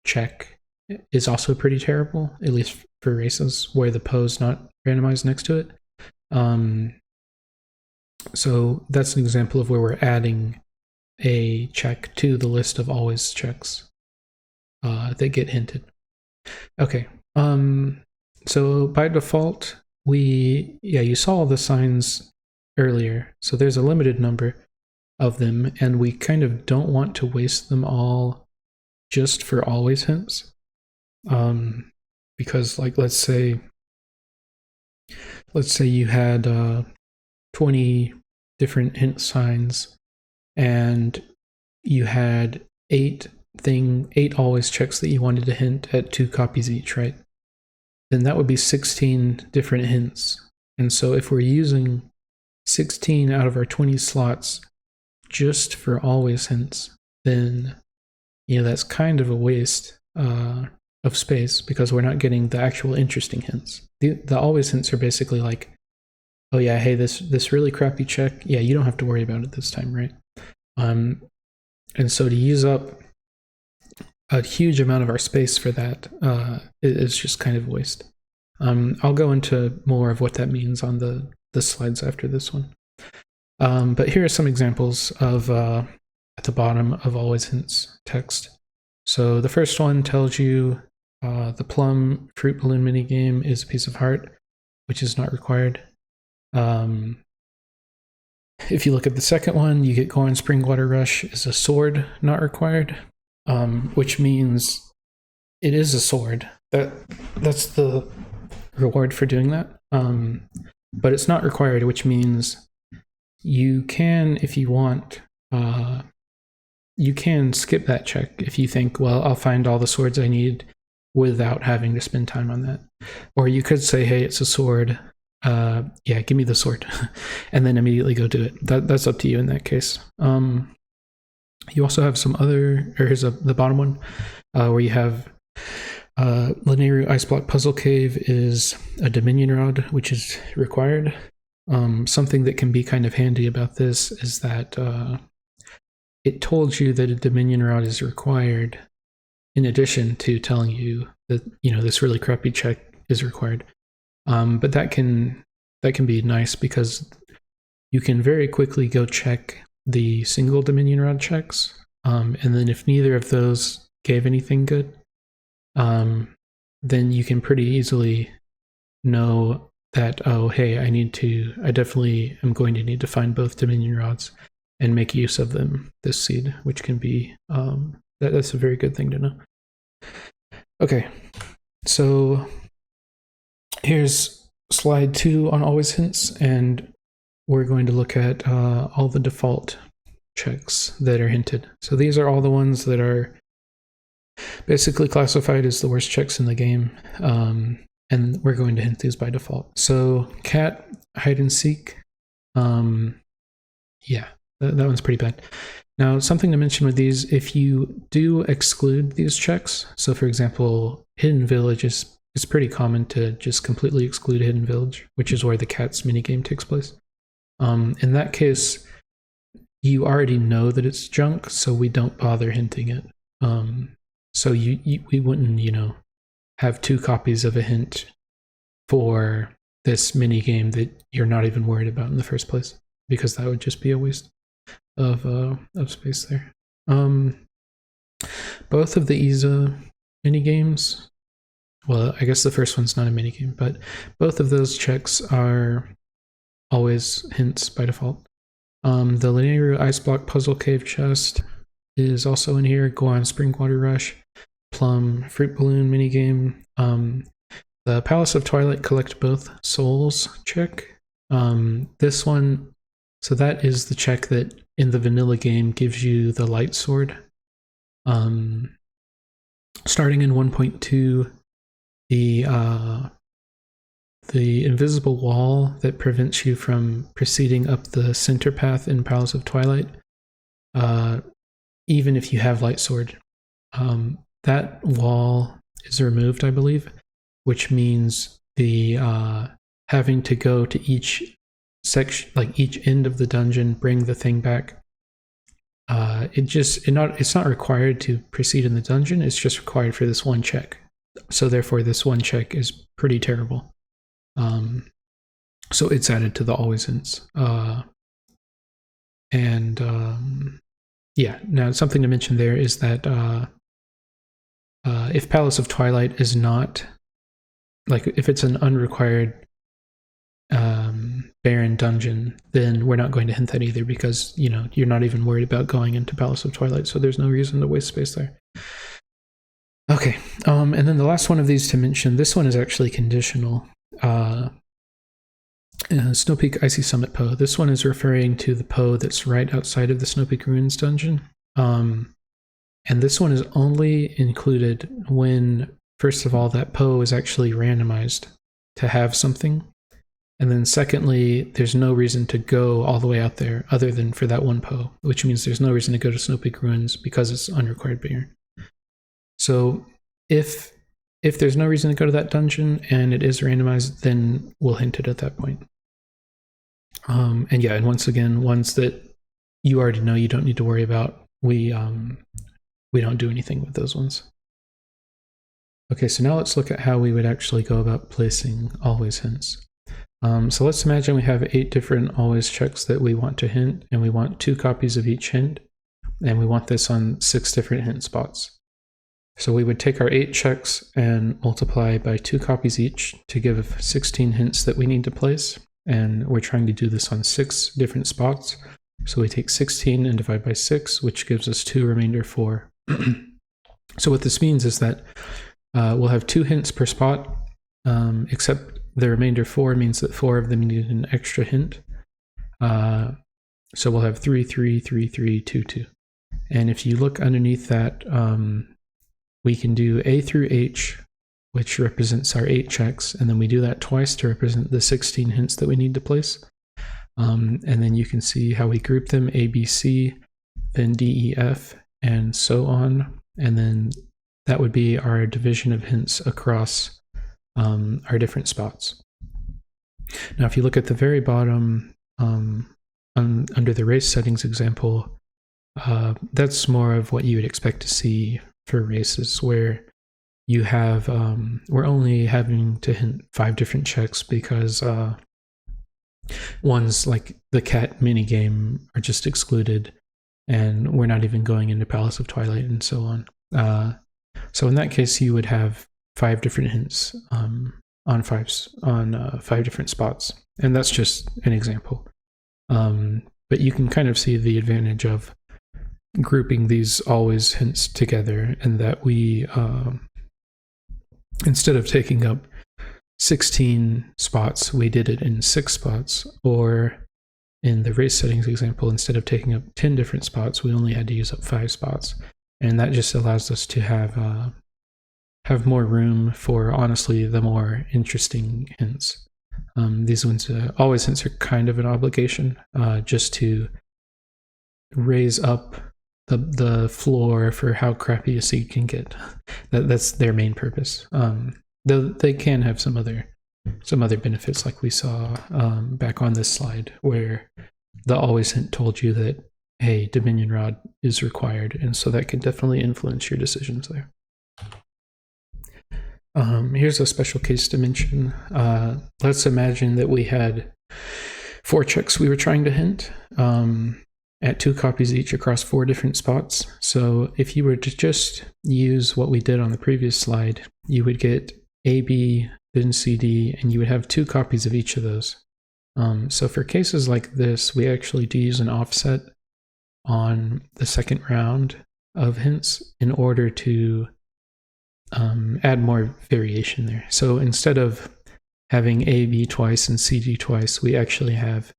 Speaker 1: check is also pretty terrible, at least for races where the Poe's not randomized next to it. So that's an example of where we're adding a check to the list of always checks that get hinted. Okay, so by default, you saw all the signs earlier, so there's a limited number of them, and we kind of don't want to waste them all just for always hints. Because like let's say you had 20 different hint signs and you had 8 always checks that you wanted to hint at 2 copies each, right? Then that would be 16 different hints. And so if we're using 16 out of our 20 slots just for always hints, then that's kind of a waste of space, because we're not getting the actual interesting hints. The always hints are basically like, oh yeah, hey, this really crappy check, yeah, you don't have to worry about it this time, right? And so to use up a huge amount of our space for that is just kind of a waste. I'll go into more of what that means on the slides after this one. But here are some examples of at the bottom of always hints text. So the first one tells you the Plum Fruit Balloon minigame is a piece of heart, which is not required. If you look at the second one, you get Goron Springwater Rush is a sword, not required, which means it is a sword. That's the reward for doing that. But it's not required, which means you can, if you want, you can skip that check if you think, well, I'll find all the swords I need without having to spend time on that. Or you could say, hey, it's a sword. Yeah, give me the sword. And then immediately go do it. That's up to you in that case. You also have some other, or here's the bottom one, where you have Linearu Ice Block Puzzle Cave is a Dominion Rod, which is required. Something that can be kind of handy about this is that it told you that a Dominion Rod is required, in addition to telling you that, this really crappy check is required. But that can be nice because you can very quickly go check the single Dominion rod checks, and then if neither of those gave anything good, then you can pretty easily know that, oh, hey, I definitely am going to need to find both Dominion rods and make use of them this seed, which can be, that's a very good thing to know. Okay, so here's slide 2 on always hints, and we're going to look at all the default checks that are hinted. So these are all the ones that are basically classified as the worst checks in the game, and we're going to hint these by default. So cat, hide and seek, yeah, that one's pretty bad. Now, something to mention with these, if you do exclude these checks, so for example, hidden village is pretty common to just completely exclude hidden village, which is where the cat's minigame takes place. In that case, you already know that it's junk, so we don't bother hinting it. So we wouldn't, have 2 copies of a hint for this mini game that you're not even worried about in the first place, because that would just be a waste of space there. Both of the Isa mini games, well, I guess the first one's not a mini game, but both of those checks are always hints by default. The linear ice block puzzle cave chest is also in here. Go on spring water rush, plum fruit balloon minigame. The Palace of Twilight collect both souls check. This one, so that is the check that in the vanilla game gives you the light sword. Starting in 1.2, the invisible wall that prevents you from proceeding up the center path in Palace of Twilight, even if you have light sword, that wall is removed, I believe, which means the having to go to each section, like each end of the dungeon, bring the thing back. It's not required to proceed in the dungeon. It's just required for this one check. So therefore, this one check is pretty terrible. So it's added to the always hints. Yeah. Now, something to mention there is that if Palace of Twilight is not, like, if it's an unrequired barren dungeon, then we're not going to hint that either, because you're not even worried about going into Palace of Twilight, so there's no reason to waste space there. Okay, and then the last one of these to mention, this one is actually conditional. Snow Peak Icy Summit Poe. This one is referring to the Poe that's right outside of the Snow Peak Ruins dungeon. And this one is only included when, first of all, that Poe is actually randomized to have something. And then secondly, there's no reason to go all the way out there other than for that one Poe, which means there's no reason to go to Snow Peak Ruins because it's unrequired barren. So if there's no reason to go to that dungeon and it is randomized, then we'll hint it at that point. And once again, ones that you already know you don't need to worry about, we don't do anything with those ones. Okay, so now let's look at how we would actually go about placing always hints. So let's imagine we have 8 different always checks that we want to hint, and we want 2 copies of each hint, and we want this on 6 different hint spots. So we would take our 8 checks and multiply by 2 copies each to give 16 hints that we need to place, and we're trying to do this on 6 different spots. So we take 16 and divide by 6, which gives us 2 remainder 4. So what this means is that we'll have 2 hints per spot, except the remainder 4 means that 4 of them need an extra hint. So we'll have 3, 3, 3, 3, 2, 2. And if you look underneath that, we can do A through H, which represents our 8 checks, and then we do that twice to represent the 16 hints that we need to place. And then you can see how we group them: A, B, C, then D, E, F, and so on. And then that would be our division of hints across our different spots. Now, if you look at the very bottom, under the race settings example, that's more of what you would expect to see for races where you have we're only having to hint 5 different checks because ones like the cat minigame are just excluded, and we're not even going into Palace of Twilight and so on. So in that case, you would have 5 different hints on 5 different spots, and that's just an example. But you can kind of see the advantage of grouping these always hints together, and that we, instead of taking up 16 spots, we did it in 6 spots, or in the race settings example, instead of taking up 10 different spots, we only had to use up 5 spots. And that just allows us to have more room for, honestly, the more interesting hints. These ones, always hints, are kind of an obligation, just to raise up the floor for how crappy a seed can get. That's their main purpose. Though they can have some other benefits, like we saw back on this slide, where the always hint told you that, hey, Dominion Rod is required, and so that can definitely influence your decisions there. Here's a special case to mention. Let's imagine that we had 4 checks we were trying to hint at 2 copies each across 4 different spots. So if you were to just use what we did on the previous slide, you would get A, B, then C, D, and you would have 2 copies of each of those. So for cases like this, we actually do use an offset on the second round of hints in order to add more variation there. So instead of having A, B twice and C, D twice, we actually have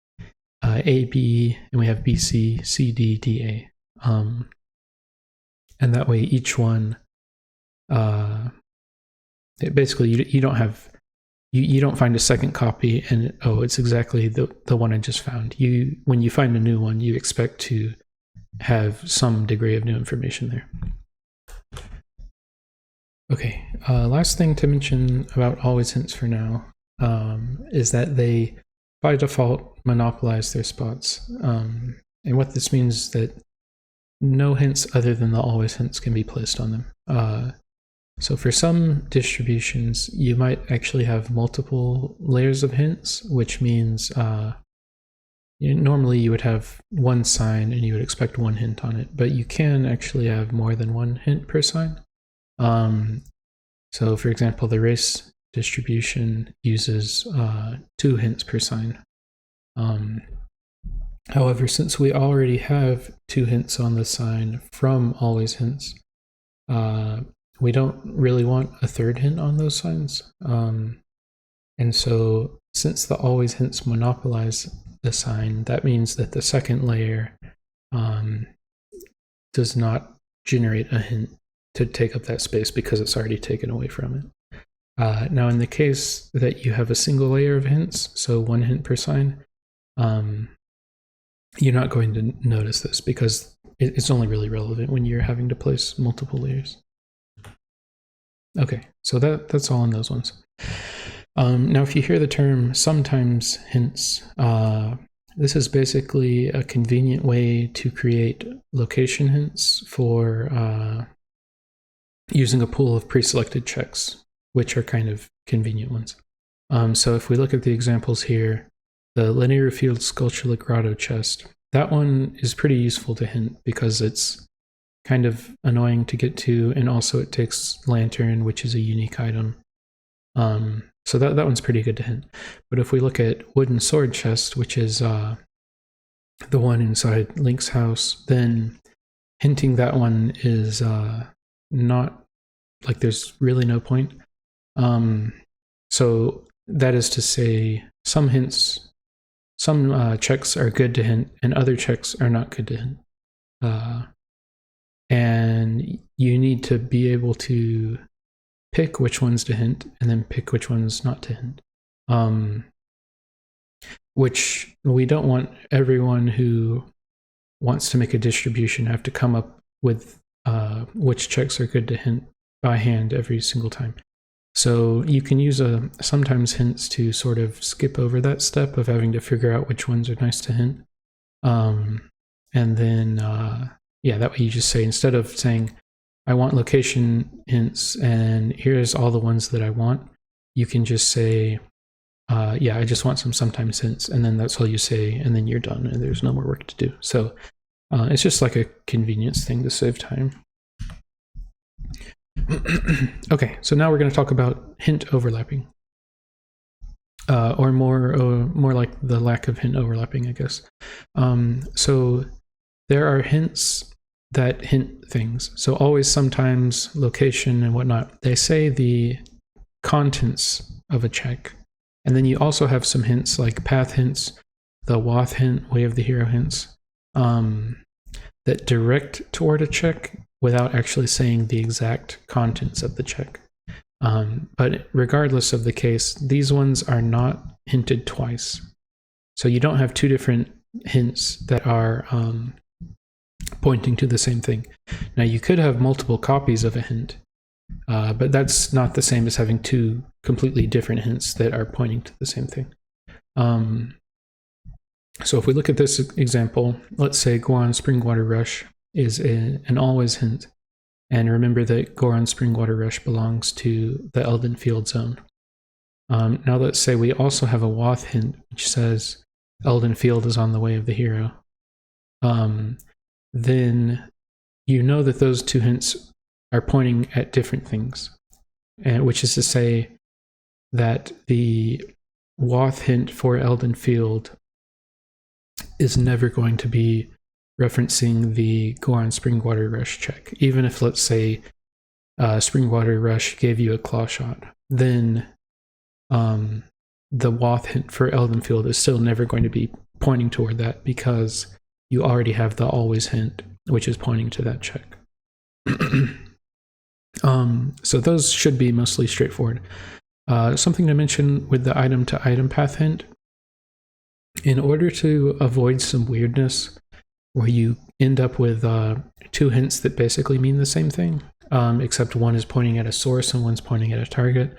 Speaker 1: A, B, and we have B, C, C, D, D, A. And that way each one, basically you don't have, you don't find a second copy and, oh, it's exactly the one I just found. When you find a new one, you expect to have some degree of new information there. Okay, last thing to mention about always hints for now is that they, by default, monopolize their spots. And what this means is that no hints other than the always hints can be placed on them. So for some distributions, you might actually have multiple layers of hints, which means normally you would have one sign and you would expect one hint on it, but you can actually have more than one hint per sign. So for example, the race distribution uses 2 hints per sign. However, since we already have 2 hints on the sign from always hints, we don't really want a 3rd hint on those signs. And so since the always hints monopolize the sign, that means that the second layer does not generate a hint to take up that space because it's already taken away from it. Now in the case that you have a single layer of hints, so 1 hint per sign, you're not going to notice this because it's only really relevant when you're having to place multiple layers. Okay, so that's all on those ones. Now if you hear the term sometimes hints, this is basically a convenient way to create location hints for using a pool of pre-selected checks, which are kind of convenient ones. So if we look at the examples here, the linear field sculpture grotto chest, that one is pretty useful to hint because it's kind of annoying to get to, and also it takes lantern, which is a unique item. So that one's pretty good to hint. But if we look at wooden sword chest, which is the one inside Link's house, then hinting that one is not, like, there's really no point. So that is to say, some hints, some checks are good to hint, and other checks are not good to hint. And you need to be able to pick which ones to hint, and then pick which ones not to hint. Which we don't want everyone who wants to make a distribution have to come up with which checks are good to hint by hand every single time. So you can use sometimes hints to sort of skip over that step of having to figure out which ones are nice to hint. And then, yeah, that way you just say, instead of saying, I want location hints, and here's all the ones that I want, you can just say, yeah, I just want some sometimes hints, and then that's all you say, and then you're done, and there's no more work to do. So it's just like a convenience thing to save time. Okay, so now we're going to talk about hint overlapping, or more like the lack of hint overlapping, I guess. So there are hints that hint things. So always, sometimes, location, and whatnot. They say the contents of a check. And then you also have some hints like path hints, the WATH hint, way of the hero hints, that direct toward a check without actually saying the exact contents of the check. But regardless of the case, these ones are not hinted twice. So you don't have two different hints that are pointing to the same thing. Now, you could have multiple copies of a hint, but that's not the same as having two completely different hints that are pointing to the same thing. So if we look at this example, let's say Goron Springwater Rush is an always hint. And remember that Goron Springwater Rush belongs to the Elden Field zone. Now let's say we also have a WATH hint, which says Elden Field is on the way of the hero. Then you know that those two hints are pointing at different things, which is to say that the WATH hint for Elden Field is never going to be referencing the Goron Springwater Rush check. Even if, let's say, Springwater Rush gave you a claw shot, then the WATH hint for Elden Field is still never going to be pointing toward that, because you already have the always hint, which is pointing to that check. So those should be mostly straightforward. Something to mention with the item-to-item path hint, in order to avoid some weirdness where you end up with two hints that basically mean the same thing, except one is pointing at a source and one's pointing at a target.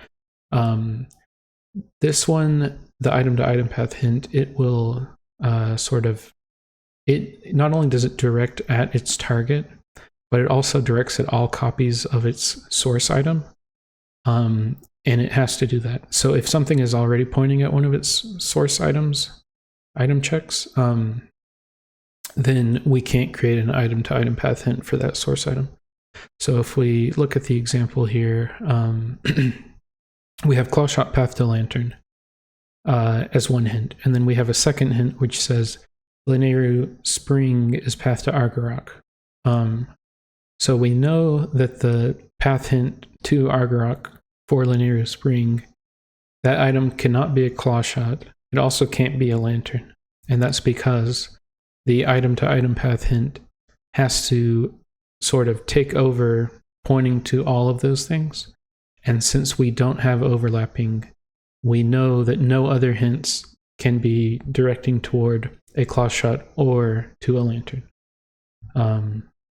Speaker 1: This one, the item-to-item path hint, it will it not only does it direct at its target, but it also directs at all copies of its source item. And it has to do that. So if something is already pointing at one of its source item checks, then we can't create an item-to-item path hint for that source item. So if we look at the example here, we have Clawshot Path to Lantern as one hint. And then we have a second hint which says Lanayru Spring is path to Argarok. So we know that the path hint to Argarok for Lanayru Spring, that item cannot be a Clawshot. It also can't be a Lantern. And that's because the item-to-item path hint has to sort of take over pointing to all of those things. And since we don't have overlapping, we know that no other hints can be directing toward a Clawshot or to a Lantern.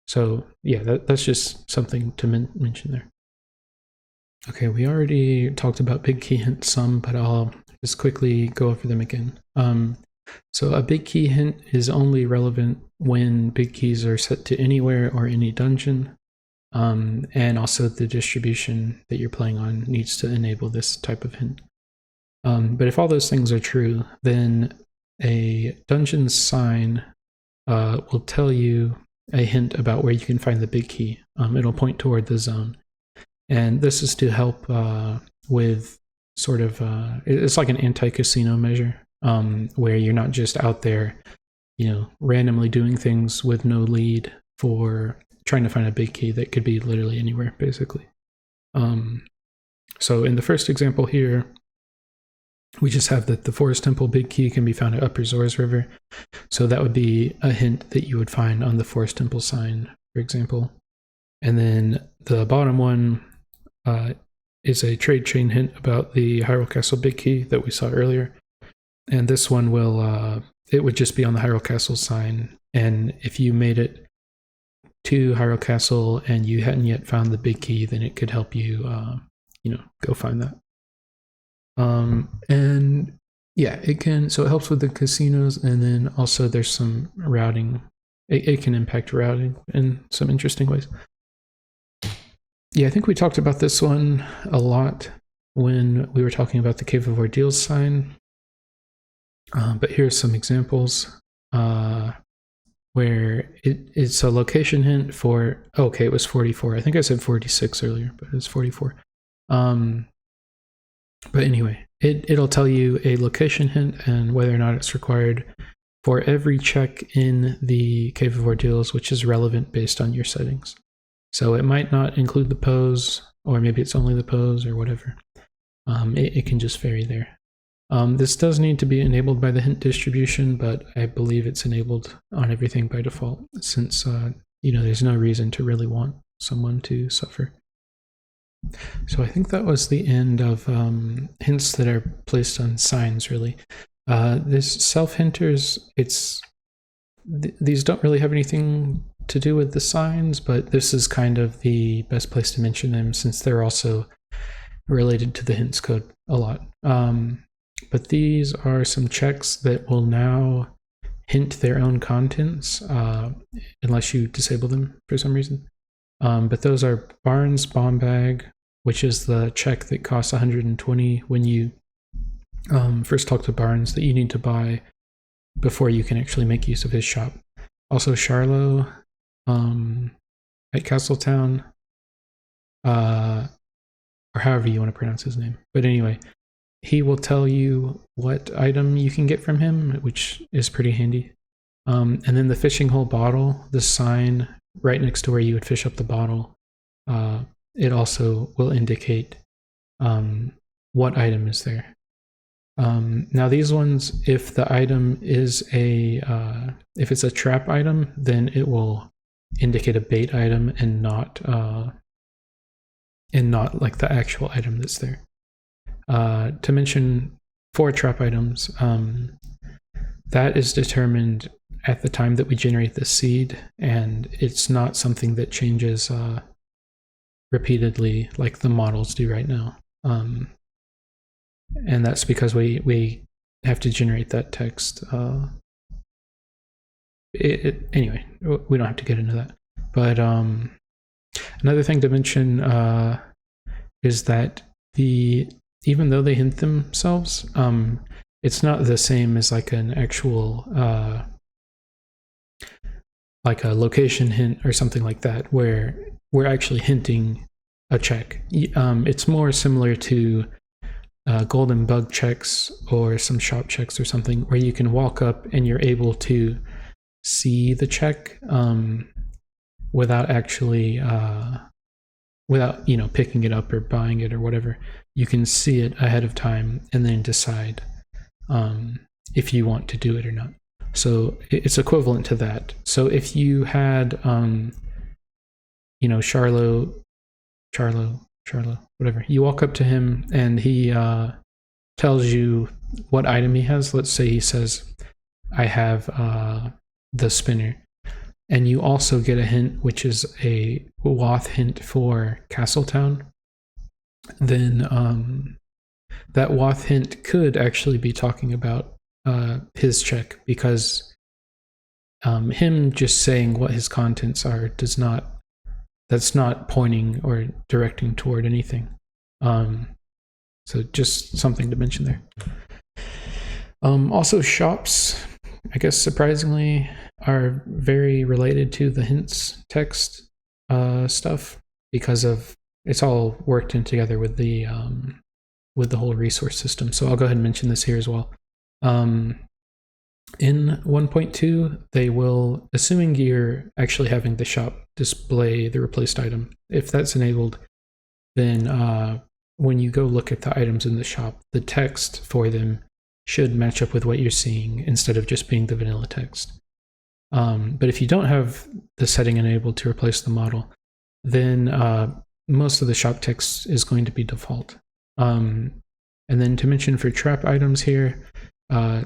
Speaker 1: So yeah, that's just something to mention there. Okay, we already talked about big key hints some, but I'll just quickly go over them again. So a big key hint is only relevant when big keys are set to anywhere or any dungeon. And also the distribution that you're playing on needs to enable this type of hint. But if all those things are true, then a dungeon sign will tell you a hint about where you can find the big key. It'll point toward the zone. And this is to help with sort of, it's like an anti-casino measure, where you're not just out there, randomly doing things with no lead for trying to find a big key that could be literally anywhere, basically. So in the first example here, we just have that the Forest Temple big key can be found at Upper Zors River. So that would be a hint that you would find on the Forest Temple sign, for example. And then the bottom one is a trade chain hint about the Hyrule Castle big key that we saw earlier. And this one will, it would just be on the Hyrule Castle sign. And if you made it to Hyrule Castle and you hadn't yet found the big key, then it could help you, go find that. And yeah, so it helps with the casinos, and then also there's some routing. It can impact routing in some interesting ways. Yeah, I think we talked about this one a lot when we were talking about the Cave of Ordeals sign. But here's some examples where it's a location hint for, okay, it was 44. I think I said 46 earlier, but it was 44. But anyway, it'll tell you a location hint and whether or not it's required for every check in the Cave of Ordeals, which is relevant based on your settings. So it might not include the pose, or maybe it's only the pose or whatever. It can just vary there. This does need to be enabled by the hint distribution, but I believe it's enabled on everything by default, since there's no reason to really want someone to suffer. So I think that was the end of hints that are placed on signs, really. This self-hinters, these don't really have anything to do with the signs, but this is kind of the best place to mention them since they're also related to the hints code a lot. But these are some checks that will now hint their own contents, unless you disable them for some reason. But those are Barnes Bomb Bag, which is the check that costs 120 when you first talk to Barnes that you need to buy before you can actually make use of his shop. Also Charlo at Castletown, or however you want to pronounce his name. But anyway, he will tell you what item you can get from him, which is pretty handy. And then the fishing hole bottle, the sign right next to where you would fish up the bottle, it also will indicate what item is there. Now these ones, if the item is if it's a trap item, then it will indicate a bait item and not like the actual item that's there. To mention for trap items, that is determined at the time that we generate the seed, and it's not something that changes repeatedly like the models do right now. And that's because we have to generate that text. Anyway, we don't have to get into that. But another thing to mention is that even though they hint themselves, it's not the same as like an actual like a location hint or something like that, where we're actually hinting a check. It's more similar to golden bug checks or some shop checks or something, where you can walk up and you're able to see the check without actually without picking it up or buying it or whatever. You can see it ahead of time and then decide if you want to do it or not. So it's equivalent to that. So if you had Charlo, whatever, you walk up to him and he tells you what item he has. Let's say he says, I have the spinner. And you also get a hint, which is a Wath hint for Castletown. Then that Wath hint could actually be talking about his check, because him just saying what his contents are that's not pointing or directing toward anything. So just something to mention there. Also shops, I guess surprisingly, are very related to the hints text stuff, because of it's all worked in together with the whole resource system. So I'll go ahead and mention this here as well. In 1.2, they will, assuming you're actually having the shop display the replaced item, if that's enabled, then when you go look at the items in the shop, the text for them should match up with what you're seeing instead of just being the vanilla text. But if you don't have the setting enabled to replace the model, then most of the shop text is going to be default. And then to mention for trap items here,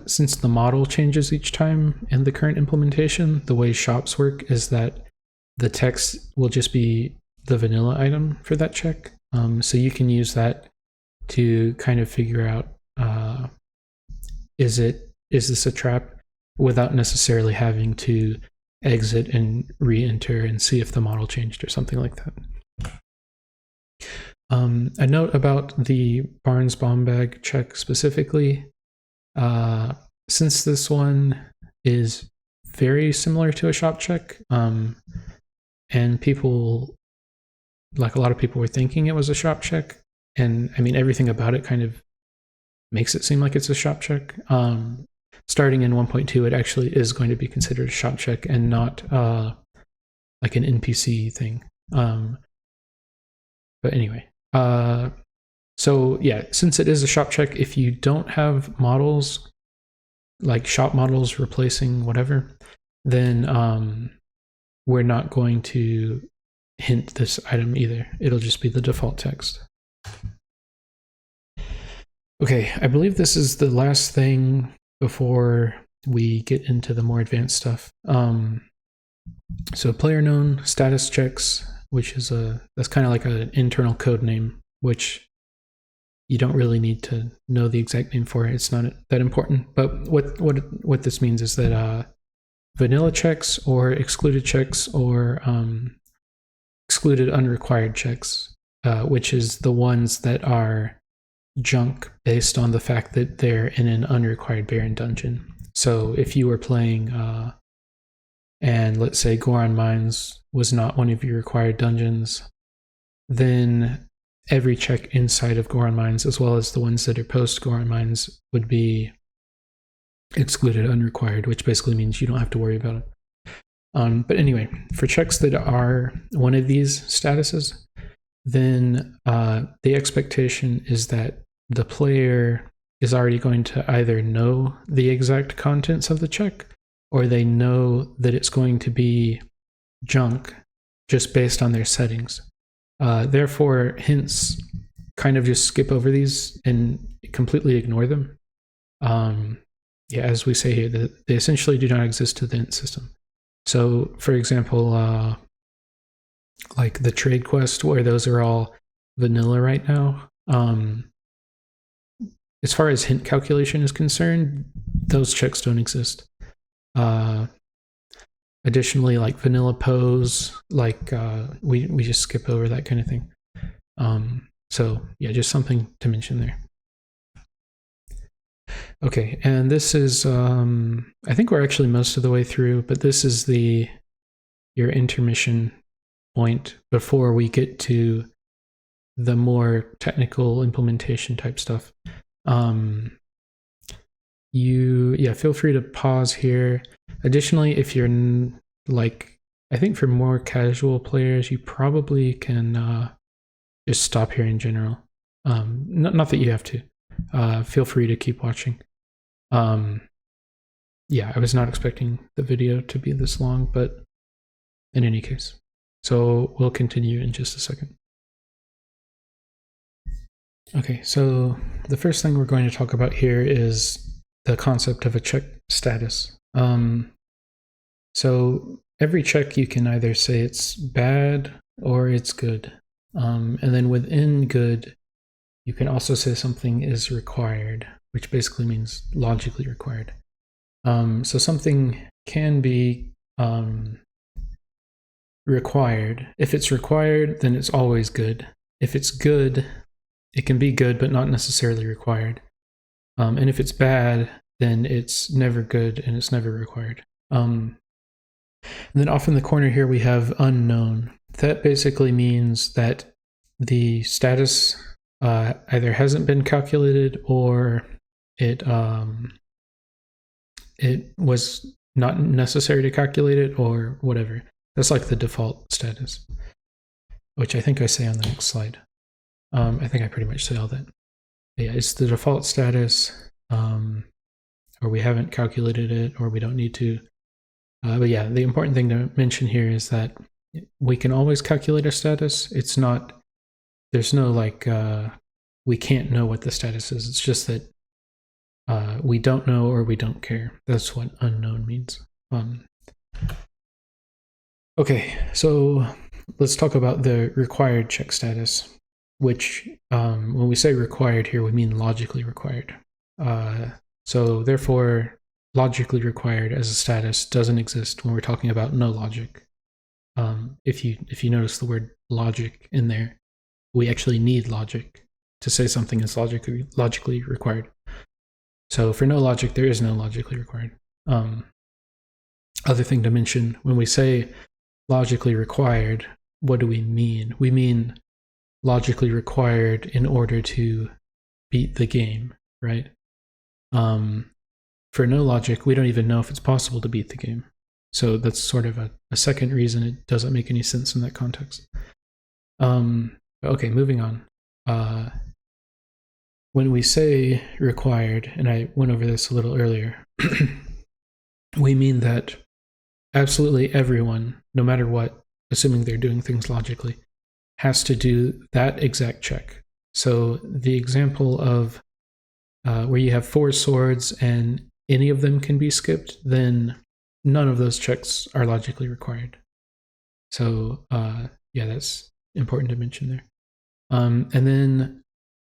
Speaker 1: since the model changes each time in the current implementation, the way shops work is that the text will just be the vanilla item for that check. So you can use that to kind of figure out, is this a trap, without necessarily having to exit and re-enter and see if the model changed or something like that. A note about the Barnes bomb bag check specifically. Since this one is very similar to a shop check, and people, like a lot of people were thinking it was a shop check, and I mean everything about it kind of makes it seem like it's a shop check. Starting in 1.2, it actually is going to be considered a shop check and not like an NPC thing. But anyway, so yeah, since it is a shop check, if you don't have models, like shop models replacing whatever, then we're not going to hint this item either. It'll just be the default text. Okay, I believe this is the last thing before we get into the more advanced stuff. So player known status checks, which is that's kind of like an internal code name, which you don't really need to know the exact name for. It's not that important. But what this means is that vanilla checks or excluded checks or excluded unrequired checks, which is the ones that are junk based on the fact that they're in an unrequired Baron dungeon. So if you were playing and let's say Goron Mines was not one of your required dungeons, then every check inside of Goron Mines, as well as the ones that are post Goron Mines, would be excluded unrequired, which basically means you don't have to worry about it. But anyway, for checks that are one of these statuses, then the expectation is that the player is already going to either know the exact contents of the check, or they know that it's going to be junk just based on their settings. Therefore, hints kind of just skip over these and completely ignore them. Yeah, as we say here, they essentially do not exist to the hint system. So, for example, like the trade quest, where those are all vanilla right now, as far as hint calculation is concerned, those checks don't exist. Additionally, like vanilla pose, like we just skip over that kind of thing. So yeah, just something to mention there. Okay, and this is I think we're actually most of the way through, but this is your intermission point before we get to the more technical implementation type stuff. Feel free to pause here. Additionally, if you're like, I think for more casual players, you probably can just stop here in general. Not that you have to. Feel free to keep watching. Yeah, I was not expecting the video to be this long, but in any case. So we'll continue in just a second. Okay, so the first thing we're going to talk about here is the concept of a check status. So every check you can either say it's bad or it's good. And then within good, you can also say something is required, which basically means logically required. So something can be required. If it's required, then it's always good. If it's good, it can be good, but not necessarily required. And if it's bad, then it's never good and it's never required. And then off in the corner here, we have unknown. That basically means that the status either hasn't been calculated or it was not necessary to calculate it or whatever. That's like the default status, which I think I say on the next slide. I think I pretty much say all that. But yeah, it's the default status, or we haven't calculated it, or we don't need to. But yeah, the important thing to mention here is that we can always calculate our status. It's not, there's no like, we can't know what the status is. It's just that we don't know or we don't care. That's what unknown means. Okay, so let's talk about the required check status, which when we say required here, we mean logically required. So therefore, logically required as a status doesn't exist when we're talking about no logic. If you notice the word logic in there, we actually need logic to say something is logically required. So for no logic, there is no logically required. Other thing to mention, when we say logically required, what do we mean? We mean logically required in order to beat the game, right? For no logic, we don't even know if it's possible to beat the game. So that's sort of a second reason it doesn't make any sense in that context. Okay, moving on. When we say required, and I went over this a little earlier, we mean that absolutely everyone, no matter what, assuming they're doing things logically, has to do that exact check. So the example of where you have 4 swords and any of them can be skipped, then none of those checks are logically required. So yeah, that's important to mention there. And then,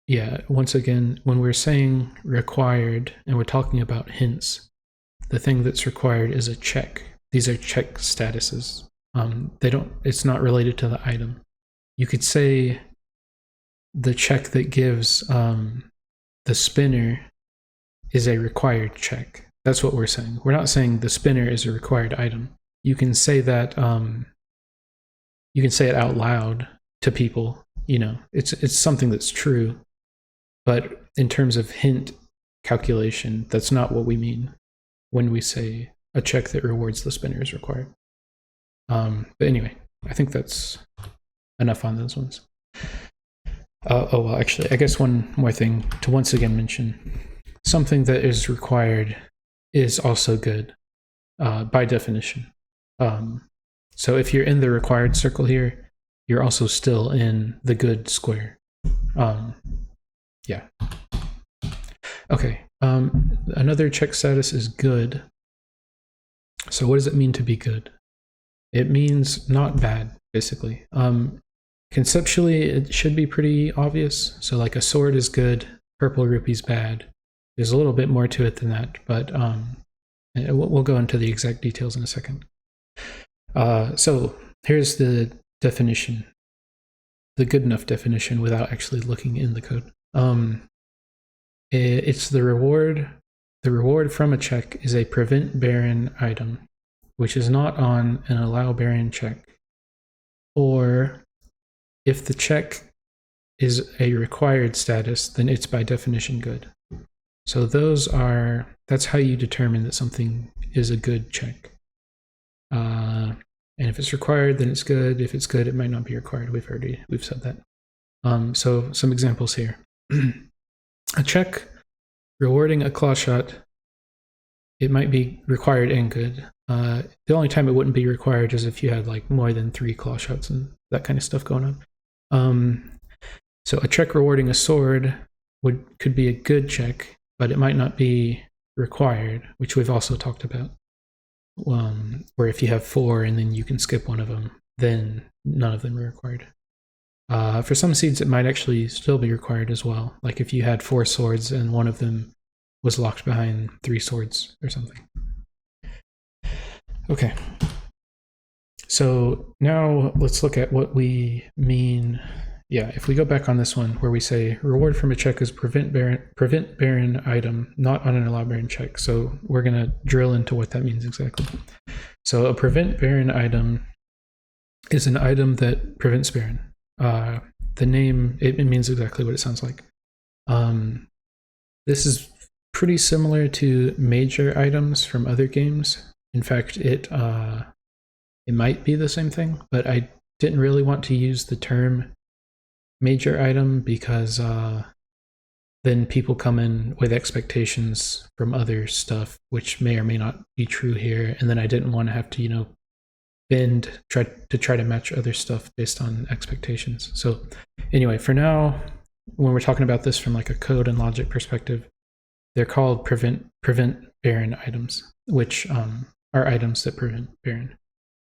Speaker 1: yeah, once again, when we're saying required and we're talking about hints, the thing that's required is a check. These are check statuses. It's not related to the item. You could say the check that gives the spinner is a required check. That's what we're saying. We're not saying the spinner is a required item. You can say that, you can say it out loud to people. You know, it's something that's true, but in terms of hint calculation, that's not what we mean when we say a check that rewards the spinner is required. But anyway, I think that's enough on those ones. Oh, well, actually, I guess one more thing to once again mention. Something that is required is also good, by definition. So if you're in the required circle here, you're also still in the good square. Yeah. Okay. Another check status is good. So what does it mean to be good? It means not bad, basically. Conceptually, it should be pretty obvious. So like a sword is good, purple rupee's bad. There's a little bit more to it than that, but we'll go into the exact details in a second. So here's the definition, the good enough definition without actually looking in the code. It's the reward. The reward from a check is a prevent Baron item, which is not on an allow Baron check, or if the check is a required status, then it's by definition good. So that's how you determine that something is a good check. And if it's required, then it's good. If it's good, it might not be required. We've said that. So some examples here. A check rewarding a claw shot, it might be required and good. The only time it wouldn't be required is if you had like more than 3 claw shots and that kind of stuff going on. So a check rewarding a sword could be a good check, but it might not be required, which we've also talked about. Where if you have 4 and then you can skip one of them, then none of them are required. For some seeds, it might actually still be required as well. Like if you had 4 swords and one of them was locked behind 3 swords or something. Okay. So now let's look at what we mean. Yeah, if we go back on this one where we say reward from a check is prevent Baron item, not on an allow Baron check. So we're going to drill into what that means exactly. So a prevent Baron item is an item that prevents Baron. The name, it means exactly what it sounds like. This is pretty similar to major items from other games. In fact, it might be the same thing, but I didn't really want to use the term major item because then people come in with expectations from other stuff, which may or may not be true here. And then I didn't want to have to, try to match other stuff based on expectations. So anyway, for now, when we're talking about this from like a code and logic perspective, they're called prevent Baron items, which are items that prevent Baron.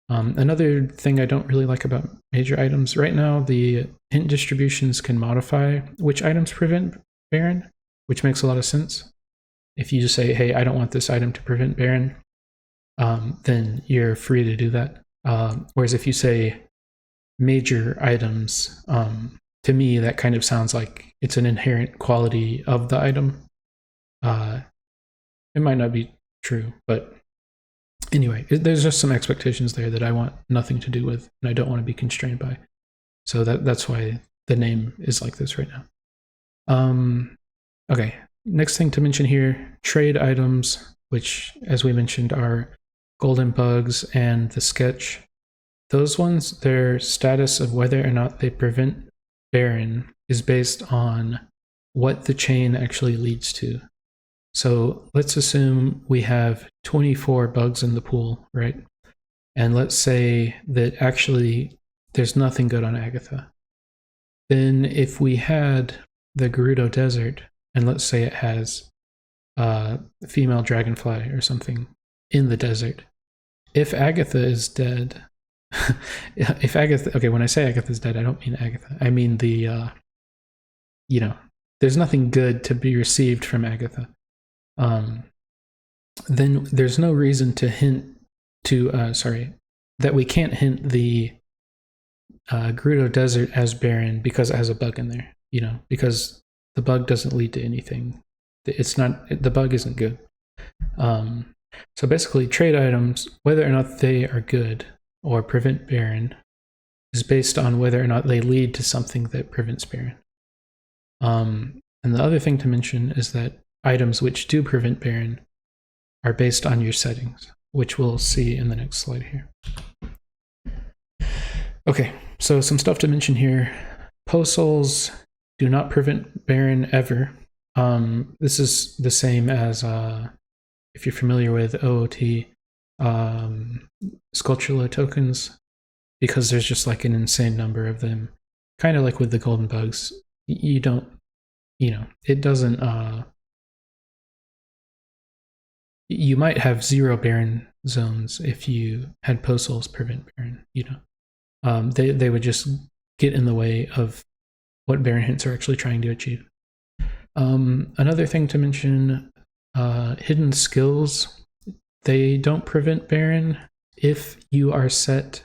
Speaker 1: Another thing I don't really like about major items right now, the hint distributions can modify which items prevent Baron, which makes a lot of sense. If you just say, hey, I don't want this item to prevent Baron, then you're free to do that. Whereas if you say major items, to me, that kind of sounds like it's an inherent quality of the item. It might not be true, but anyway, there's just some expectations there that I want nothing to do with, and I don't want to be constrained by. So that's why the name is like this right now. Okay, next thing to mention here, trade items, which, as we mentioned, are golden bugs and the sketch. Those ones, their status of whether or not they prevent Baron is based on what the chain actually leads to. So let's assume we have 24 bugs in the pool, right? And let's say that actually there's nothing good on Agatha. Then if we had the Gerudo Desert, and let's say it has a female dragonfly or something in the desert, if Agatha is dead, if Agatha, okay, when I say Agatha is dead, I don't mean Agatha. I mean the, there's nothing good to be received from Agatha. Then there's no reason to hint to, that we can't hint the Gerudo Desert as barren because it has a bug in there, because the bug doesn't lead to anything. The bug isn't good. So basically, trade items, whether or not they are good or prevent barren, is based on whether or not they lead to something that prevents barren. And the other thing to mention is that items which do prevent barren are based on your settings, which we'll see in the next slide here. Okay, so some stuff to mention here. Postals do not prevent barren ever. This is the same as if you're familiar with OOT Sculptula tokens, because there's just like an insane number of them. Kind of like with the golden bugs, you don't, it doesn't. You might have 0 barren zones if you had postals prevent barren. They would just get in the way of what barren hints are actually trying to achieve. Another thing to mention, hidden skills, they don't prevent barren if you are set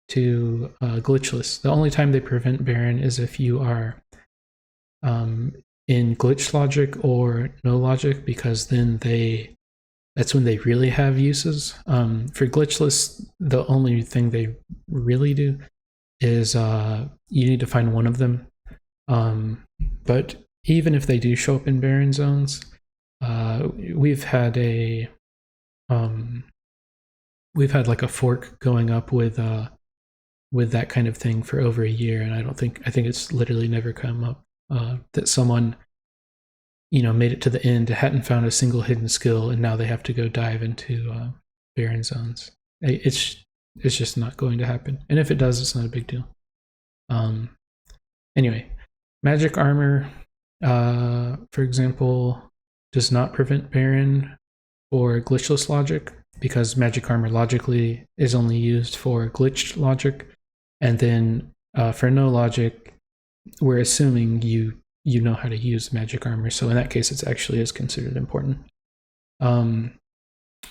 Speaker 1: to glitchless. The only time they prevent barren is if you are in glitch logic or no logic, because then that's when they really have uses. For glitchless, the only thing they really do is you need to find one of them. But even if they do show up in barren zones, we've had like a fork going up with that kind of thing for over a year, and I think it's literally never come up that someone made it to the end, hadn't found a single hidden skill, and now they have to go dive into barren zones. It's just not going to happen, and if it does, it's not a big deal. Anyway, magic armor, for example, does not prevent barren or glitchless logic, because magic armor logically is only used for glitched logic, and then for no logic, we're assuming you know how to use magic armor, so in that case it actually is considered important.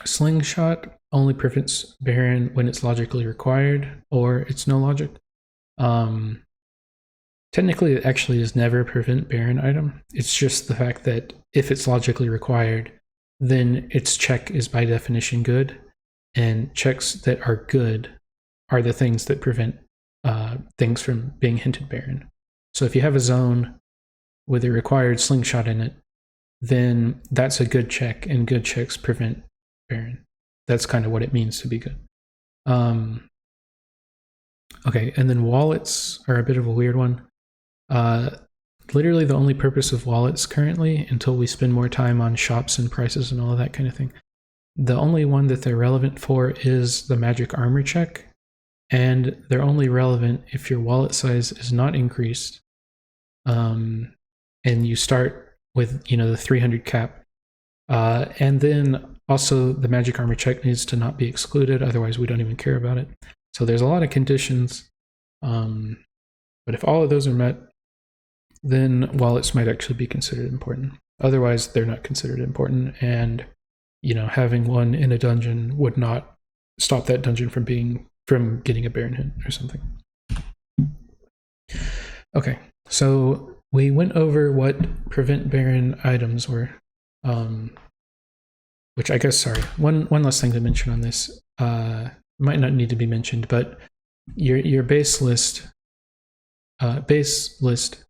Speaker 1: Slingshot only prevents barren when it's logically required or it's no logic. Technically it actually is never a prevent barren item. It's just the fact that if it's logically required, then its check is by definition good, and checks that are good are the things that prevent things from being hinted barren. So if you have a zone with a required slingshot in it, then that's a good check, and good checks prevent barren. That's kind of what it means to be good. Okay, and then wallets are a bit of a weird one. Literally the only purpose of wallets currently, until we spend more time on shops and prices and all of that kind of thing, the only one that they're relevant for is the magic armor check, and they're only relevant if your wallet size is not increased, and you start with the 300 cap, and then also the magic armor check needs to not be excluded, otherwise we don't even care about it. So there's a lot of conditions, but if all of those are met, then wallets might actually be considered important. Otherwise they're not considered important, and having one in a dungeon would not stop that dungeon from getting a barren hint or something. Okay, so we went over what prevent barren items were, which I guess, sorry, one last thing to mention on this, might not need to be mentioned, but your base list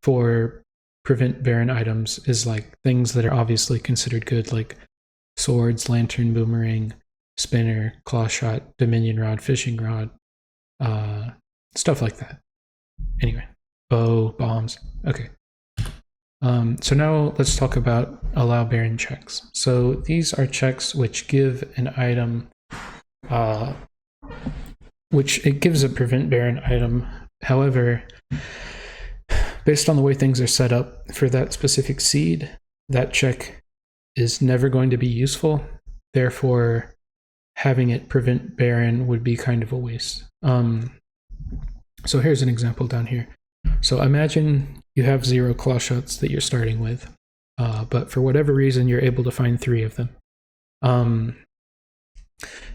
Speaker 1: for prevent barren items is like things that are obviously considered good, like swords, lantern, boomerang, spinner, claw shot, dominion rod, fishing rod, stuff like that. Anyway, bow, bombs. Okay. So now let's talk about allow barren checks. So these are checks which give an item, which it gives a prevent barren item. However, based on the way things are set up for that specific seed, that check is never going to be useful. Therefore, having it prevent barren would be kind of a waste. So here's an example down here. So imagine you have 0 claw shots that you're starting with, but for whatever reason, you're able to find 3 of them.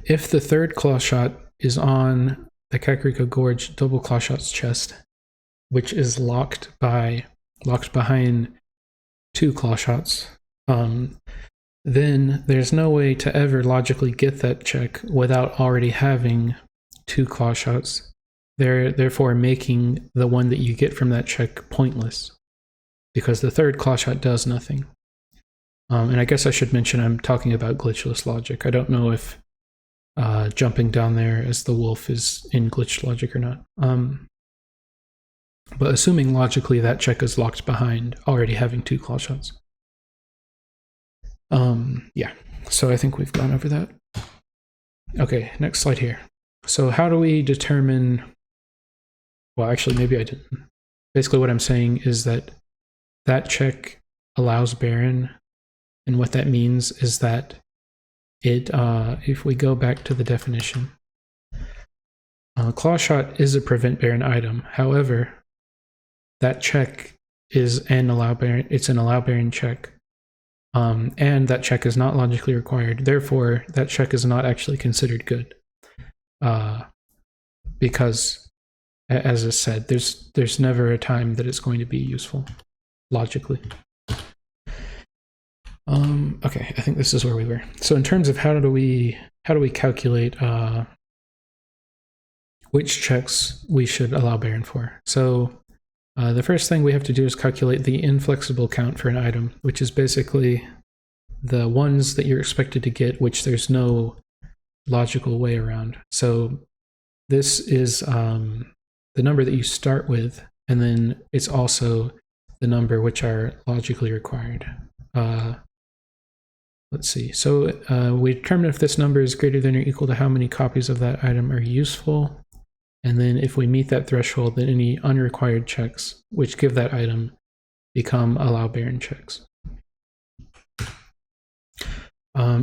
Speaker 1: If the third claw shot is on the Kakariko Gorge double claw shots chest, which is locked behind 2 claw shots, then there's no way to ever logically get that check without already having 2 claw shots, therefore making the one that you get from that check pointless, because the third claw shot does nothing. And I guess I should mention I'm talking about glitchless logic. I don't know if jumping down there as the wolf is in glitched logic or not. But assuming logically that check is locked behind already having 2 claw shots. Yeah, so I think we've gone over that. Okay, next slide here. So how do we determine, well, actually, maybe I didn't. Basically what I'm saying is that that check allows barren, and what that means is that it, if we go back to the definition, claw shot is a prevent barren item. However, that check is an allow barren, it's an allow barren check. And that check is not logically required. Therefore, that check is not actually considered good. Because, as I said, there's never a time that it's going to be useful, logically. Okay, I think this is where we were. So in terms of how do we calculate which checks we should allow barren for? So the first thing we have to do is calculate the inflexible count for an item, which is basically the ones that you're expected to get, which there's no logical way around. So this is the number that you start with, and then it's also the number which are logically required. Let's see. So we determine if this number is greater than or equal to how many copies of that item are useful. And then if we meet that threshold, then any unrequired checks which give that item become allow barren checks.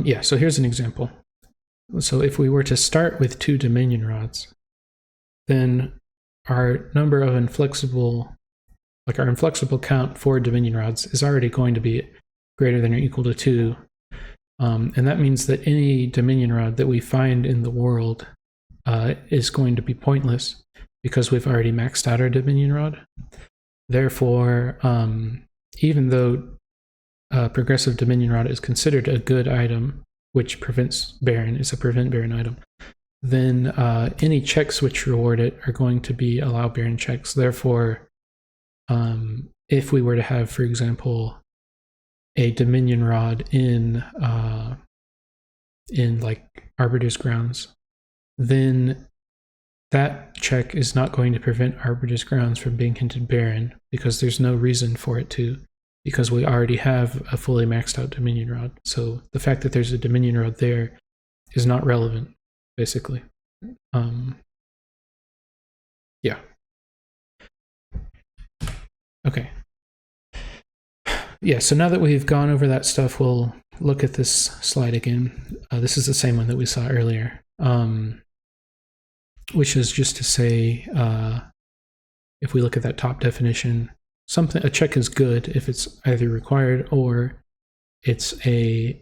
Speaker 1: Yeah, so here's an example. So if we were to start with 2 dominion rods, then our number of inflexible, like our inflexible count for dominion rods is already going to be greater than or equal to 2. And that means that any dominion rod that we find in the world is going to be pointless because we've already maxed out our dominion rod. Therefore, even though progressive dominion rod is considered a good item, which prevents barren, is a prevent barren item, then any checks which reward it are going to be allow barren checks. Therefore, if we were to have, for example, a dominion rod in like Arbiter's Grounds, then that check is not going to prevent Arbiter's Grounds from being hinted barren because there's no reason for it to, because we already have a fully maxed out dominion rod. So the fact that there's a dominion rod there is not relevant, basically. Yeah. Okay. Yeah, so now that we've gone over that stuff, we'll look at this slide again. This is the same one that we saw earlier, which is just to say, if we look at that top definition, a check is good if it's either required or it's a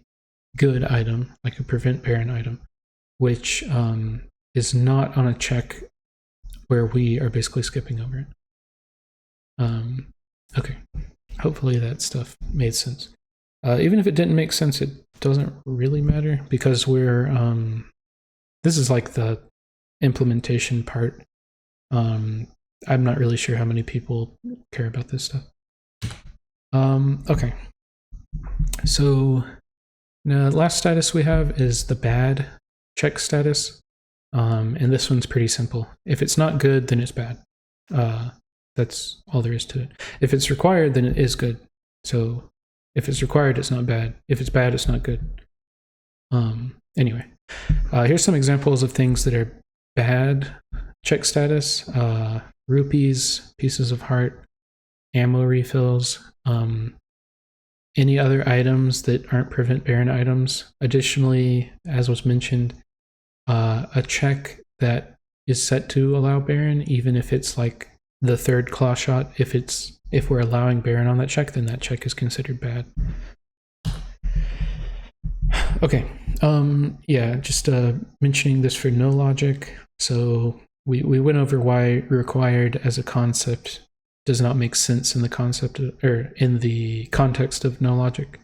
Speaker 1: good item, like a prevent barren item, which is not on a check where we are basically skipping over it. Okay, hopefully that stuff made sense. Even if it didn't make sense, it doesn't really matter because this is like the implementation part. I'm not really sure how many people care about this stuff. Okay, so now the last status we have is the bad check status. And this one's pretty simple. If it's not good, then it's bad. That's all there is to it. If it's required, then it is good. So if it's required, it's not bad. If it's bad, it's not good. Anyway, here's some examples of things that are bad check status. Rupees, pieces of heart, ammo refills, any other items that aren't prevent Baron items. Additionally, as was mentioned, a check that is set to allow Baron, even if it's like the third claw shot, if we're allowing Baron on that check, then that check is considered bad. Okay, yeah, just mentioning this for no logic. So we went over why required as a concept does not make sense in the concept or in the context of no logic.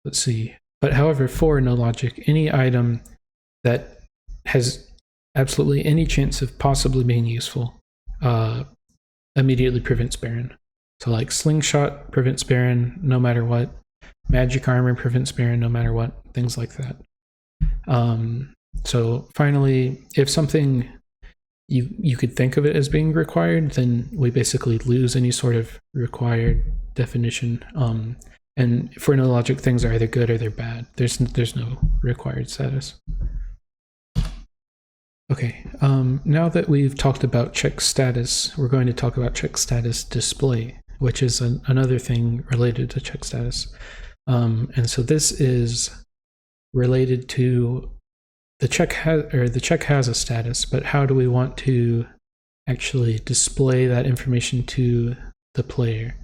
Speaker 1: Let's see. But however, for no logic, any item that has absolutely any chance of possibly being useful immediately prevents Baron. So like slingshot prevents Baron no matter what. Magic armor prevents Baron no matter what. Things like that. So finally, if something you could think of it as being required, then we basically lose any sort of required definition. And for no logic, things are either good or they're bad. There's no required status. Okay, now that we've talked about check status, we're going to talk about check status display, which is another thing related to check status. And so this is related to the check has a status, but how do we want to actually display that information to the player?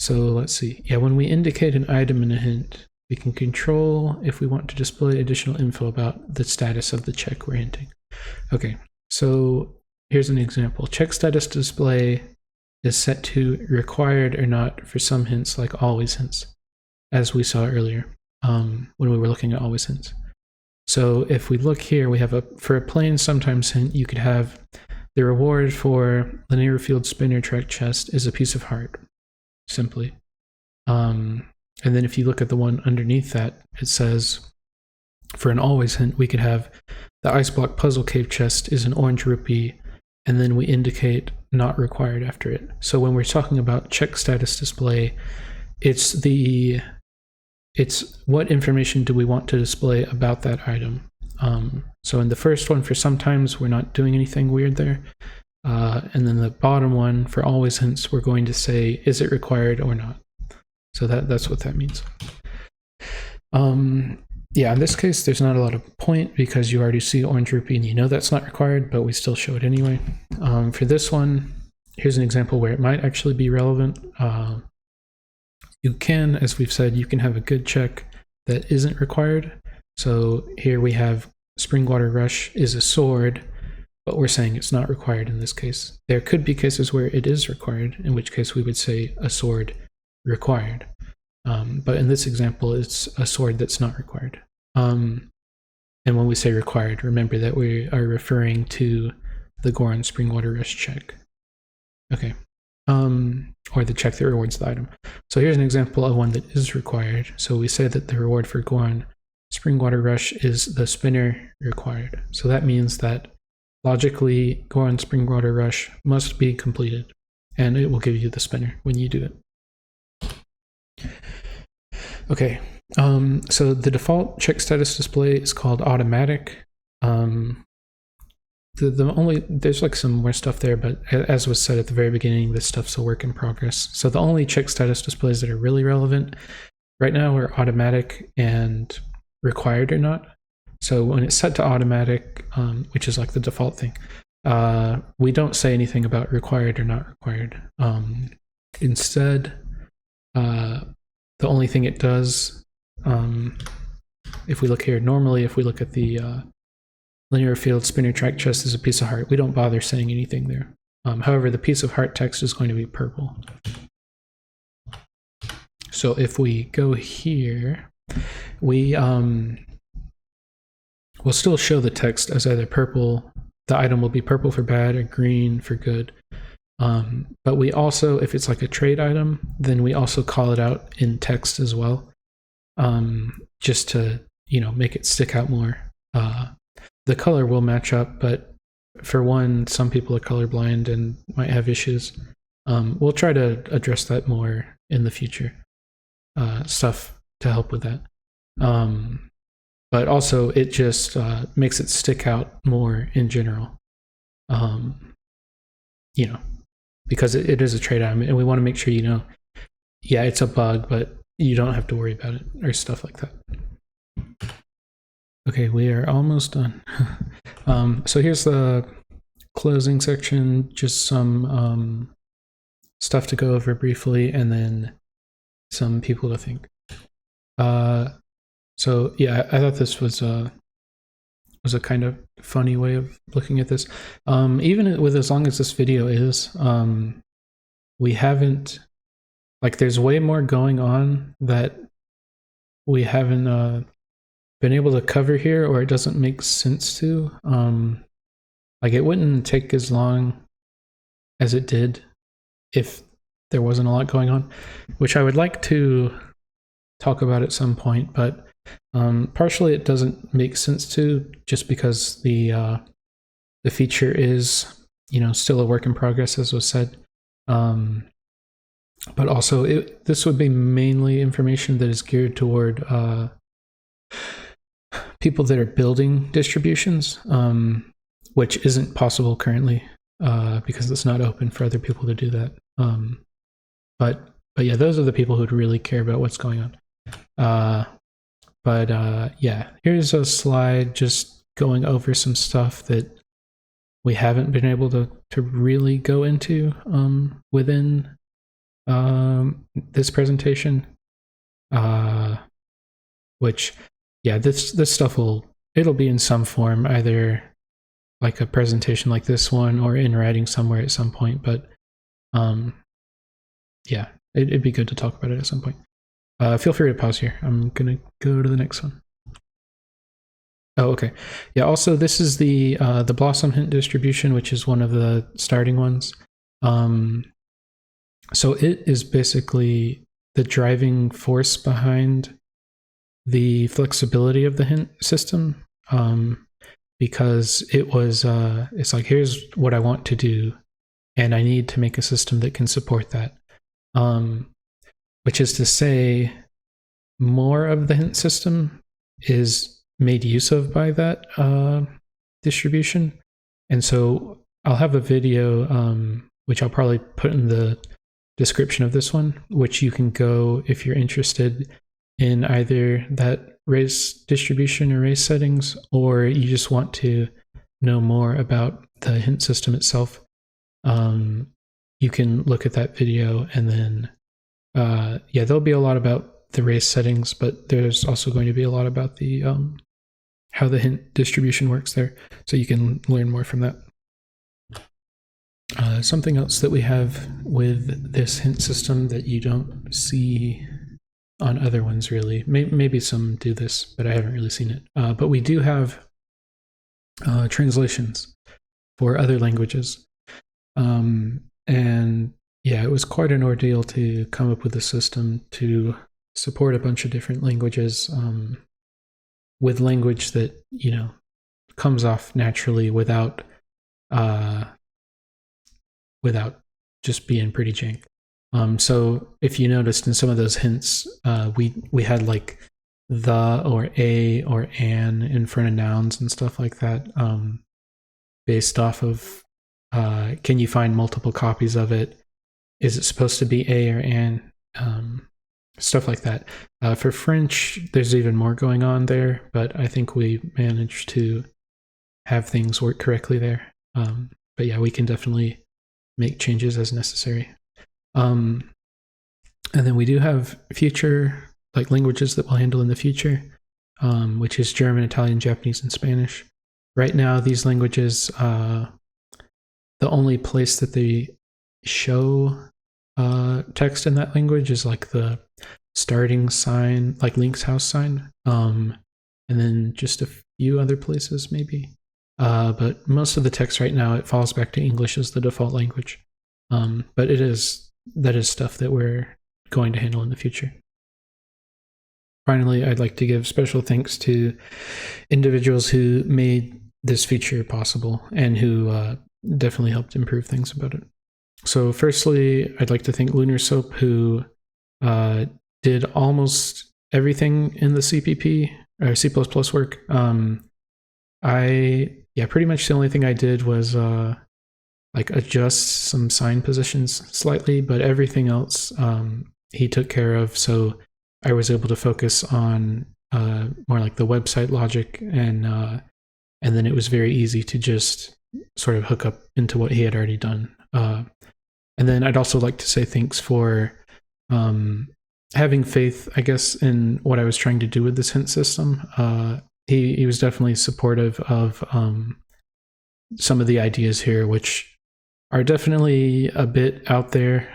Speaker 1: So let's see. Yeah, when we indicate an item in a hint, we can control if we want to display additional info about the status of the check we're hinting. Okay, so here's an example. Check status display is set to required or not for some hints, like always hints, as we saw earlier when we were looking at always hints. So if we look here, we have for a plain sometimes hint, you could have the reward for linear field spinner track chest is a piece of heart. Simply. And then if you look at the one underneath that, it says for an always hint, we could have the ice block puzzle cave chest is an orange rupee, and then we indicate not required after it. So when we're talking about check status display, it's what information do we want to display about that item. So in the first one, for sometimes, we're not doing anything weird there. And then the bottom one, for always hints, we're going to say, is it required or not? So that's what that means. Yeah, in this case, there's not a lot of point because you already see orange rupee and you know that's not required, but we still show it anyway. For this one, here's an example where it might actually be relevant. You can, as we've said, you can have a good check that isn't required. So here we have Springwater Rush is a sword, but we're saying it's not required in this case. There could be cases where it is required, in which case we would say a sword required. But in this example, it's a sword that's not required. And when we say required, remember that we are referring to the Goron Springwater Rush check. Okay. Or the check that rewards the item. So here's an example of one that is required. So we say that the reward for Goron Springwater Rush is the spinner required. So that means that logically, Goron Springwater Rush must be completed, and it will give you the spinner when you do it. Okay, so the default check status display is called automatic. There's like some more stuff there, but as was said at the very beginning, this stuff's a work in progress. So the only check status displays that are really relevant right now are automatic and required or not. So when it's set to automatic, which is like the default thing, we don't say anything about required or not required. Instead, the only thing it does, if we look here, normally if we look at the linear field, spinner track chest is a piece of heart. We don't bother saying anything there. However, the piece of heart text is going to be purple. So if we go here, we'll still show the text as either purple. The item will be purple for bad or green for good. But we also, if it's like a trade item, then we also call it out in text as well, just to make it stick out more. The color will match up, but for one, some people are colorblind and might have issues. We'll try to address that more in the future. Stuff to help with that. But also, it just makes it stick out more in general. Because it is a trade item, and we want to make sure yeah, it's a bug, but you don't have to worry about it or stuff like that. Okay, we are almost done. So here's the closing section, just some stuff to go over briefly, and then some people to think. So yeah, I thought this was a kind of funny way of looking at this. Even with as long as this video is, we haven't, there's way more going on that we haven't been able to cover here, or it doesn't make sense to. It wouldn't take as long as it did if there wasn't a lot going on, which I would like to talk about at some point, but partially it doesn't make sense to, just because the feature is still a work in progress, as was said. But also this would be mainly information that is geared toward people that are building distributions, which isn't possible currently because it's not open for other people to do that. But yeah, those are the people who'd really care about what's going on. Yeah, here's a slide just going over some stuff that we haven't been able to really go into within this presentation. Which, yeah, this stuff it'll be in some form, either like a presentation like this one or in writing somewhere at some point. But yeah, it'd be good to talk about it at some point. Feel free to pause here. I'm gonna go to the next one. Oh, okay. Yeah. Also, this is the Blossom hint distribution, which is one of the starting ones. So it is basically the driving force behind the flexibility of the hint system, because it was it's like, here's what I want to do, and I need to make a system that can support that. Which is to say, more of the hint system is made use of by that distribution. And so I'll have a video, which I'll probably put in the description of this one, which you can go if you're interested in either that race distribution or race settings, or you just want to know more about the hint system itself. You can look at that video, and then yeah, there'll be a lot about the race settings, but there's also going to be a lot about the how the hint distribution works there, so you can learn more from that. Something else that we have with this hint system that you don't see on other ones, really. Maybe some do this, but I haven't really seen it. But we do have translations for other languages. And yeah, it was quite an ordeal to come up with a system to support a bunch of different languages, with language that, comes off naturally without just being pretty jank. So if you noticed in some of those hints, we had like the or a or an in front of nouns and stuff like that, based off of can you find multiple copies of it? Is it supposed to be a or an? Stuff like that. For French, there's even more going on there, but I think we managed to have things work correctly there. But yeah, we can definitely make changes as necessary. And then we do have future, languages that we'll handle in the future, which is German, Italian, Japanese, and Spanish. right now, these languages, the only place that they show text in that language is like the starting sign, like Link's house sign, and then just a few other places maybe. But most of the text right now, it falls back to English as the default language. But that is stuff that we're going to handle in the future. Finally, I'd like to give special thanks to individuals who made this feature possible and who definitely helped improve things about it. So firstly, I'd like to thank Lunar Soap, who did almost everything in the CPP or C++ work. Pretty much the only thing I did was like adjust some sign positions slightly, but everything else he took care of. So I was able to focus on more like the website logic, and then it was very easy to just sort of hook up into what he had already done. And then I'd also like to say thanks for having faith, I guess, in what I was trying to do with this hint system. He was definitely supportive of some of the ideas here, which are definitely a bit out there,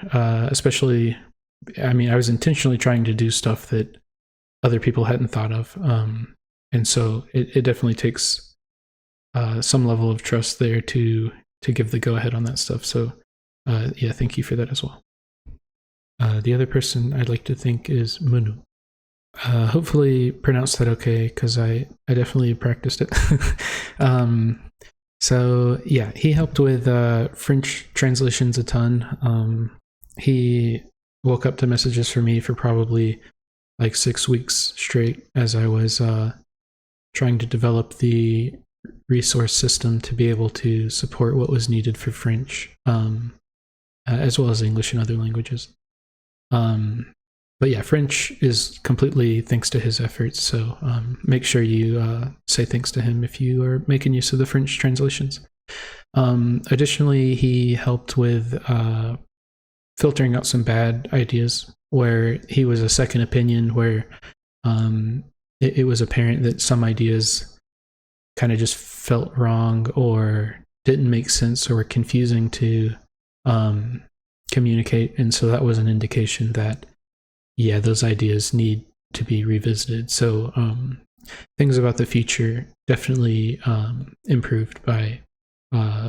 Speaker 1: especially, I mean, I was intentionally trying to do stuff that other people hadn't thought of. And so it definitely takes some level of trust there to give the go-ahead on that stuff. So yeah, thank you for that as well. The other person I'd like to thank is Munu. Hopefully pronounced that okay, because I definitely practiced it. So yeah, he helped with French translations a ton. He woke up to messages for me for probably like 6 weeks straight as I was trying to develop the resource system to be able to support what was needed for French, as well as English and other languages. But yeah, French is completely thanks to his efforts, so make sure you say thanks to him if you are making use of the French translations. Additionally, he helped with filtering out some bad ideas where he was a second opinion, where it was apparent that some ideas kind of just felt wrong or didn't make sense or were confusing to communicate. And so that was an indication that, yeah, those ideas need to be revisited. So things about the future definitely improved by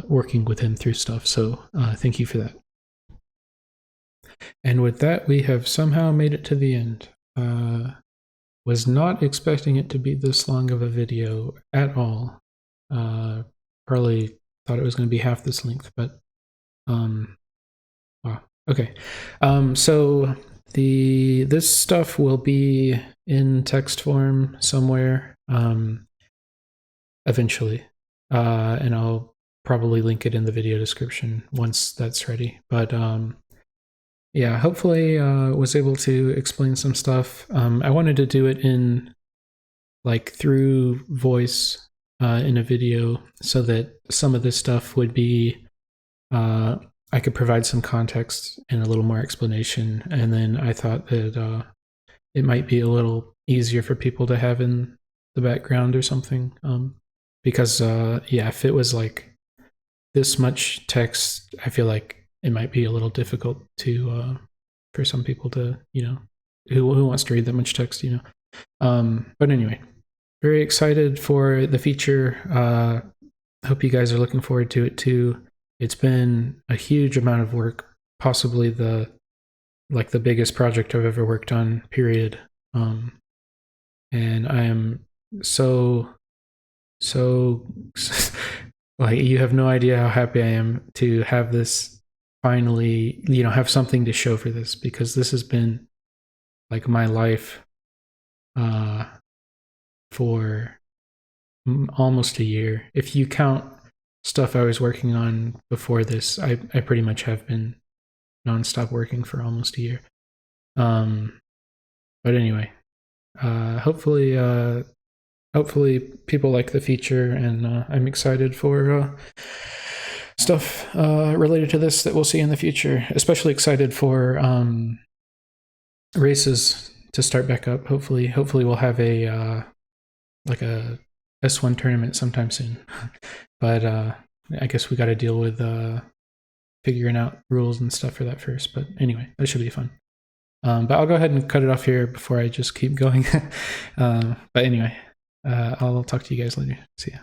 Speaker 1: working with him through stuff. So thank you for that. And with that, we have somehow made it to the end. Was not expecting it to be this long of a video at all. Probably thought it was going to be half this length, but wow. Okay. So this stuff will be in text form somewhere eventually, and I'll probably link it in the video description once that's ready. But yeah, hopefully was able to explain some stuff. I wanted to do it in like through voice in a video so that some of this stuff would be I could provide some context and a little more explanation. And then I thought that it might be a little easier for people to have in the background or something. Because yeah, if it was like this much text, I feel like it might be a little difficult to for some people to, who wants to read that much text, But anyway, very excited for the feature. Hope you guys are looking forward to it too. It's been a huge amount of work, possibly the biggest project I've ever worked on, period. And I am so like, you have no idea how happy I am to have this finally, have something to show for this, because this has been like my life for almost a year. If you count stuff I was working on before this, I pretty much have been nonstop working for almost a year. But anyway, hopefully people like the feature, and I'm excited for stuff related to this that we'll see in the future. Especially excited for races to start back up. Hopefully we'll have a like a S1 tournament sometime soon. But I guess we got to deal with figuring out rules and stuff for that first. But anyway, that should be fun. But I'll go ahead and cut it off here before I just keep going. But anyway, I'll talk to you guys later. See ya.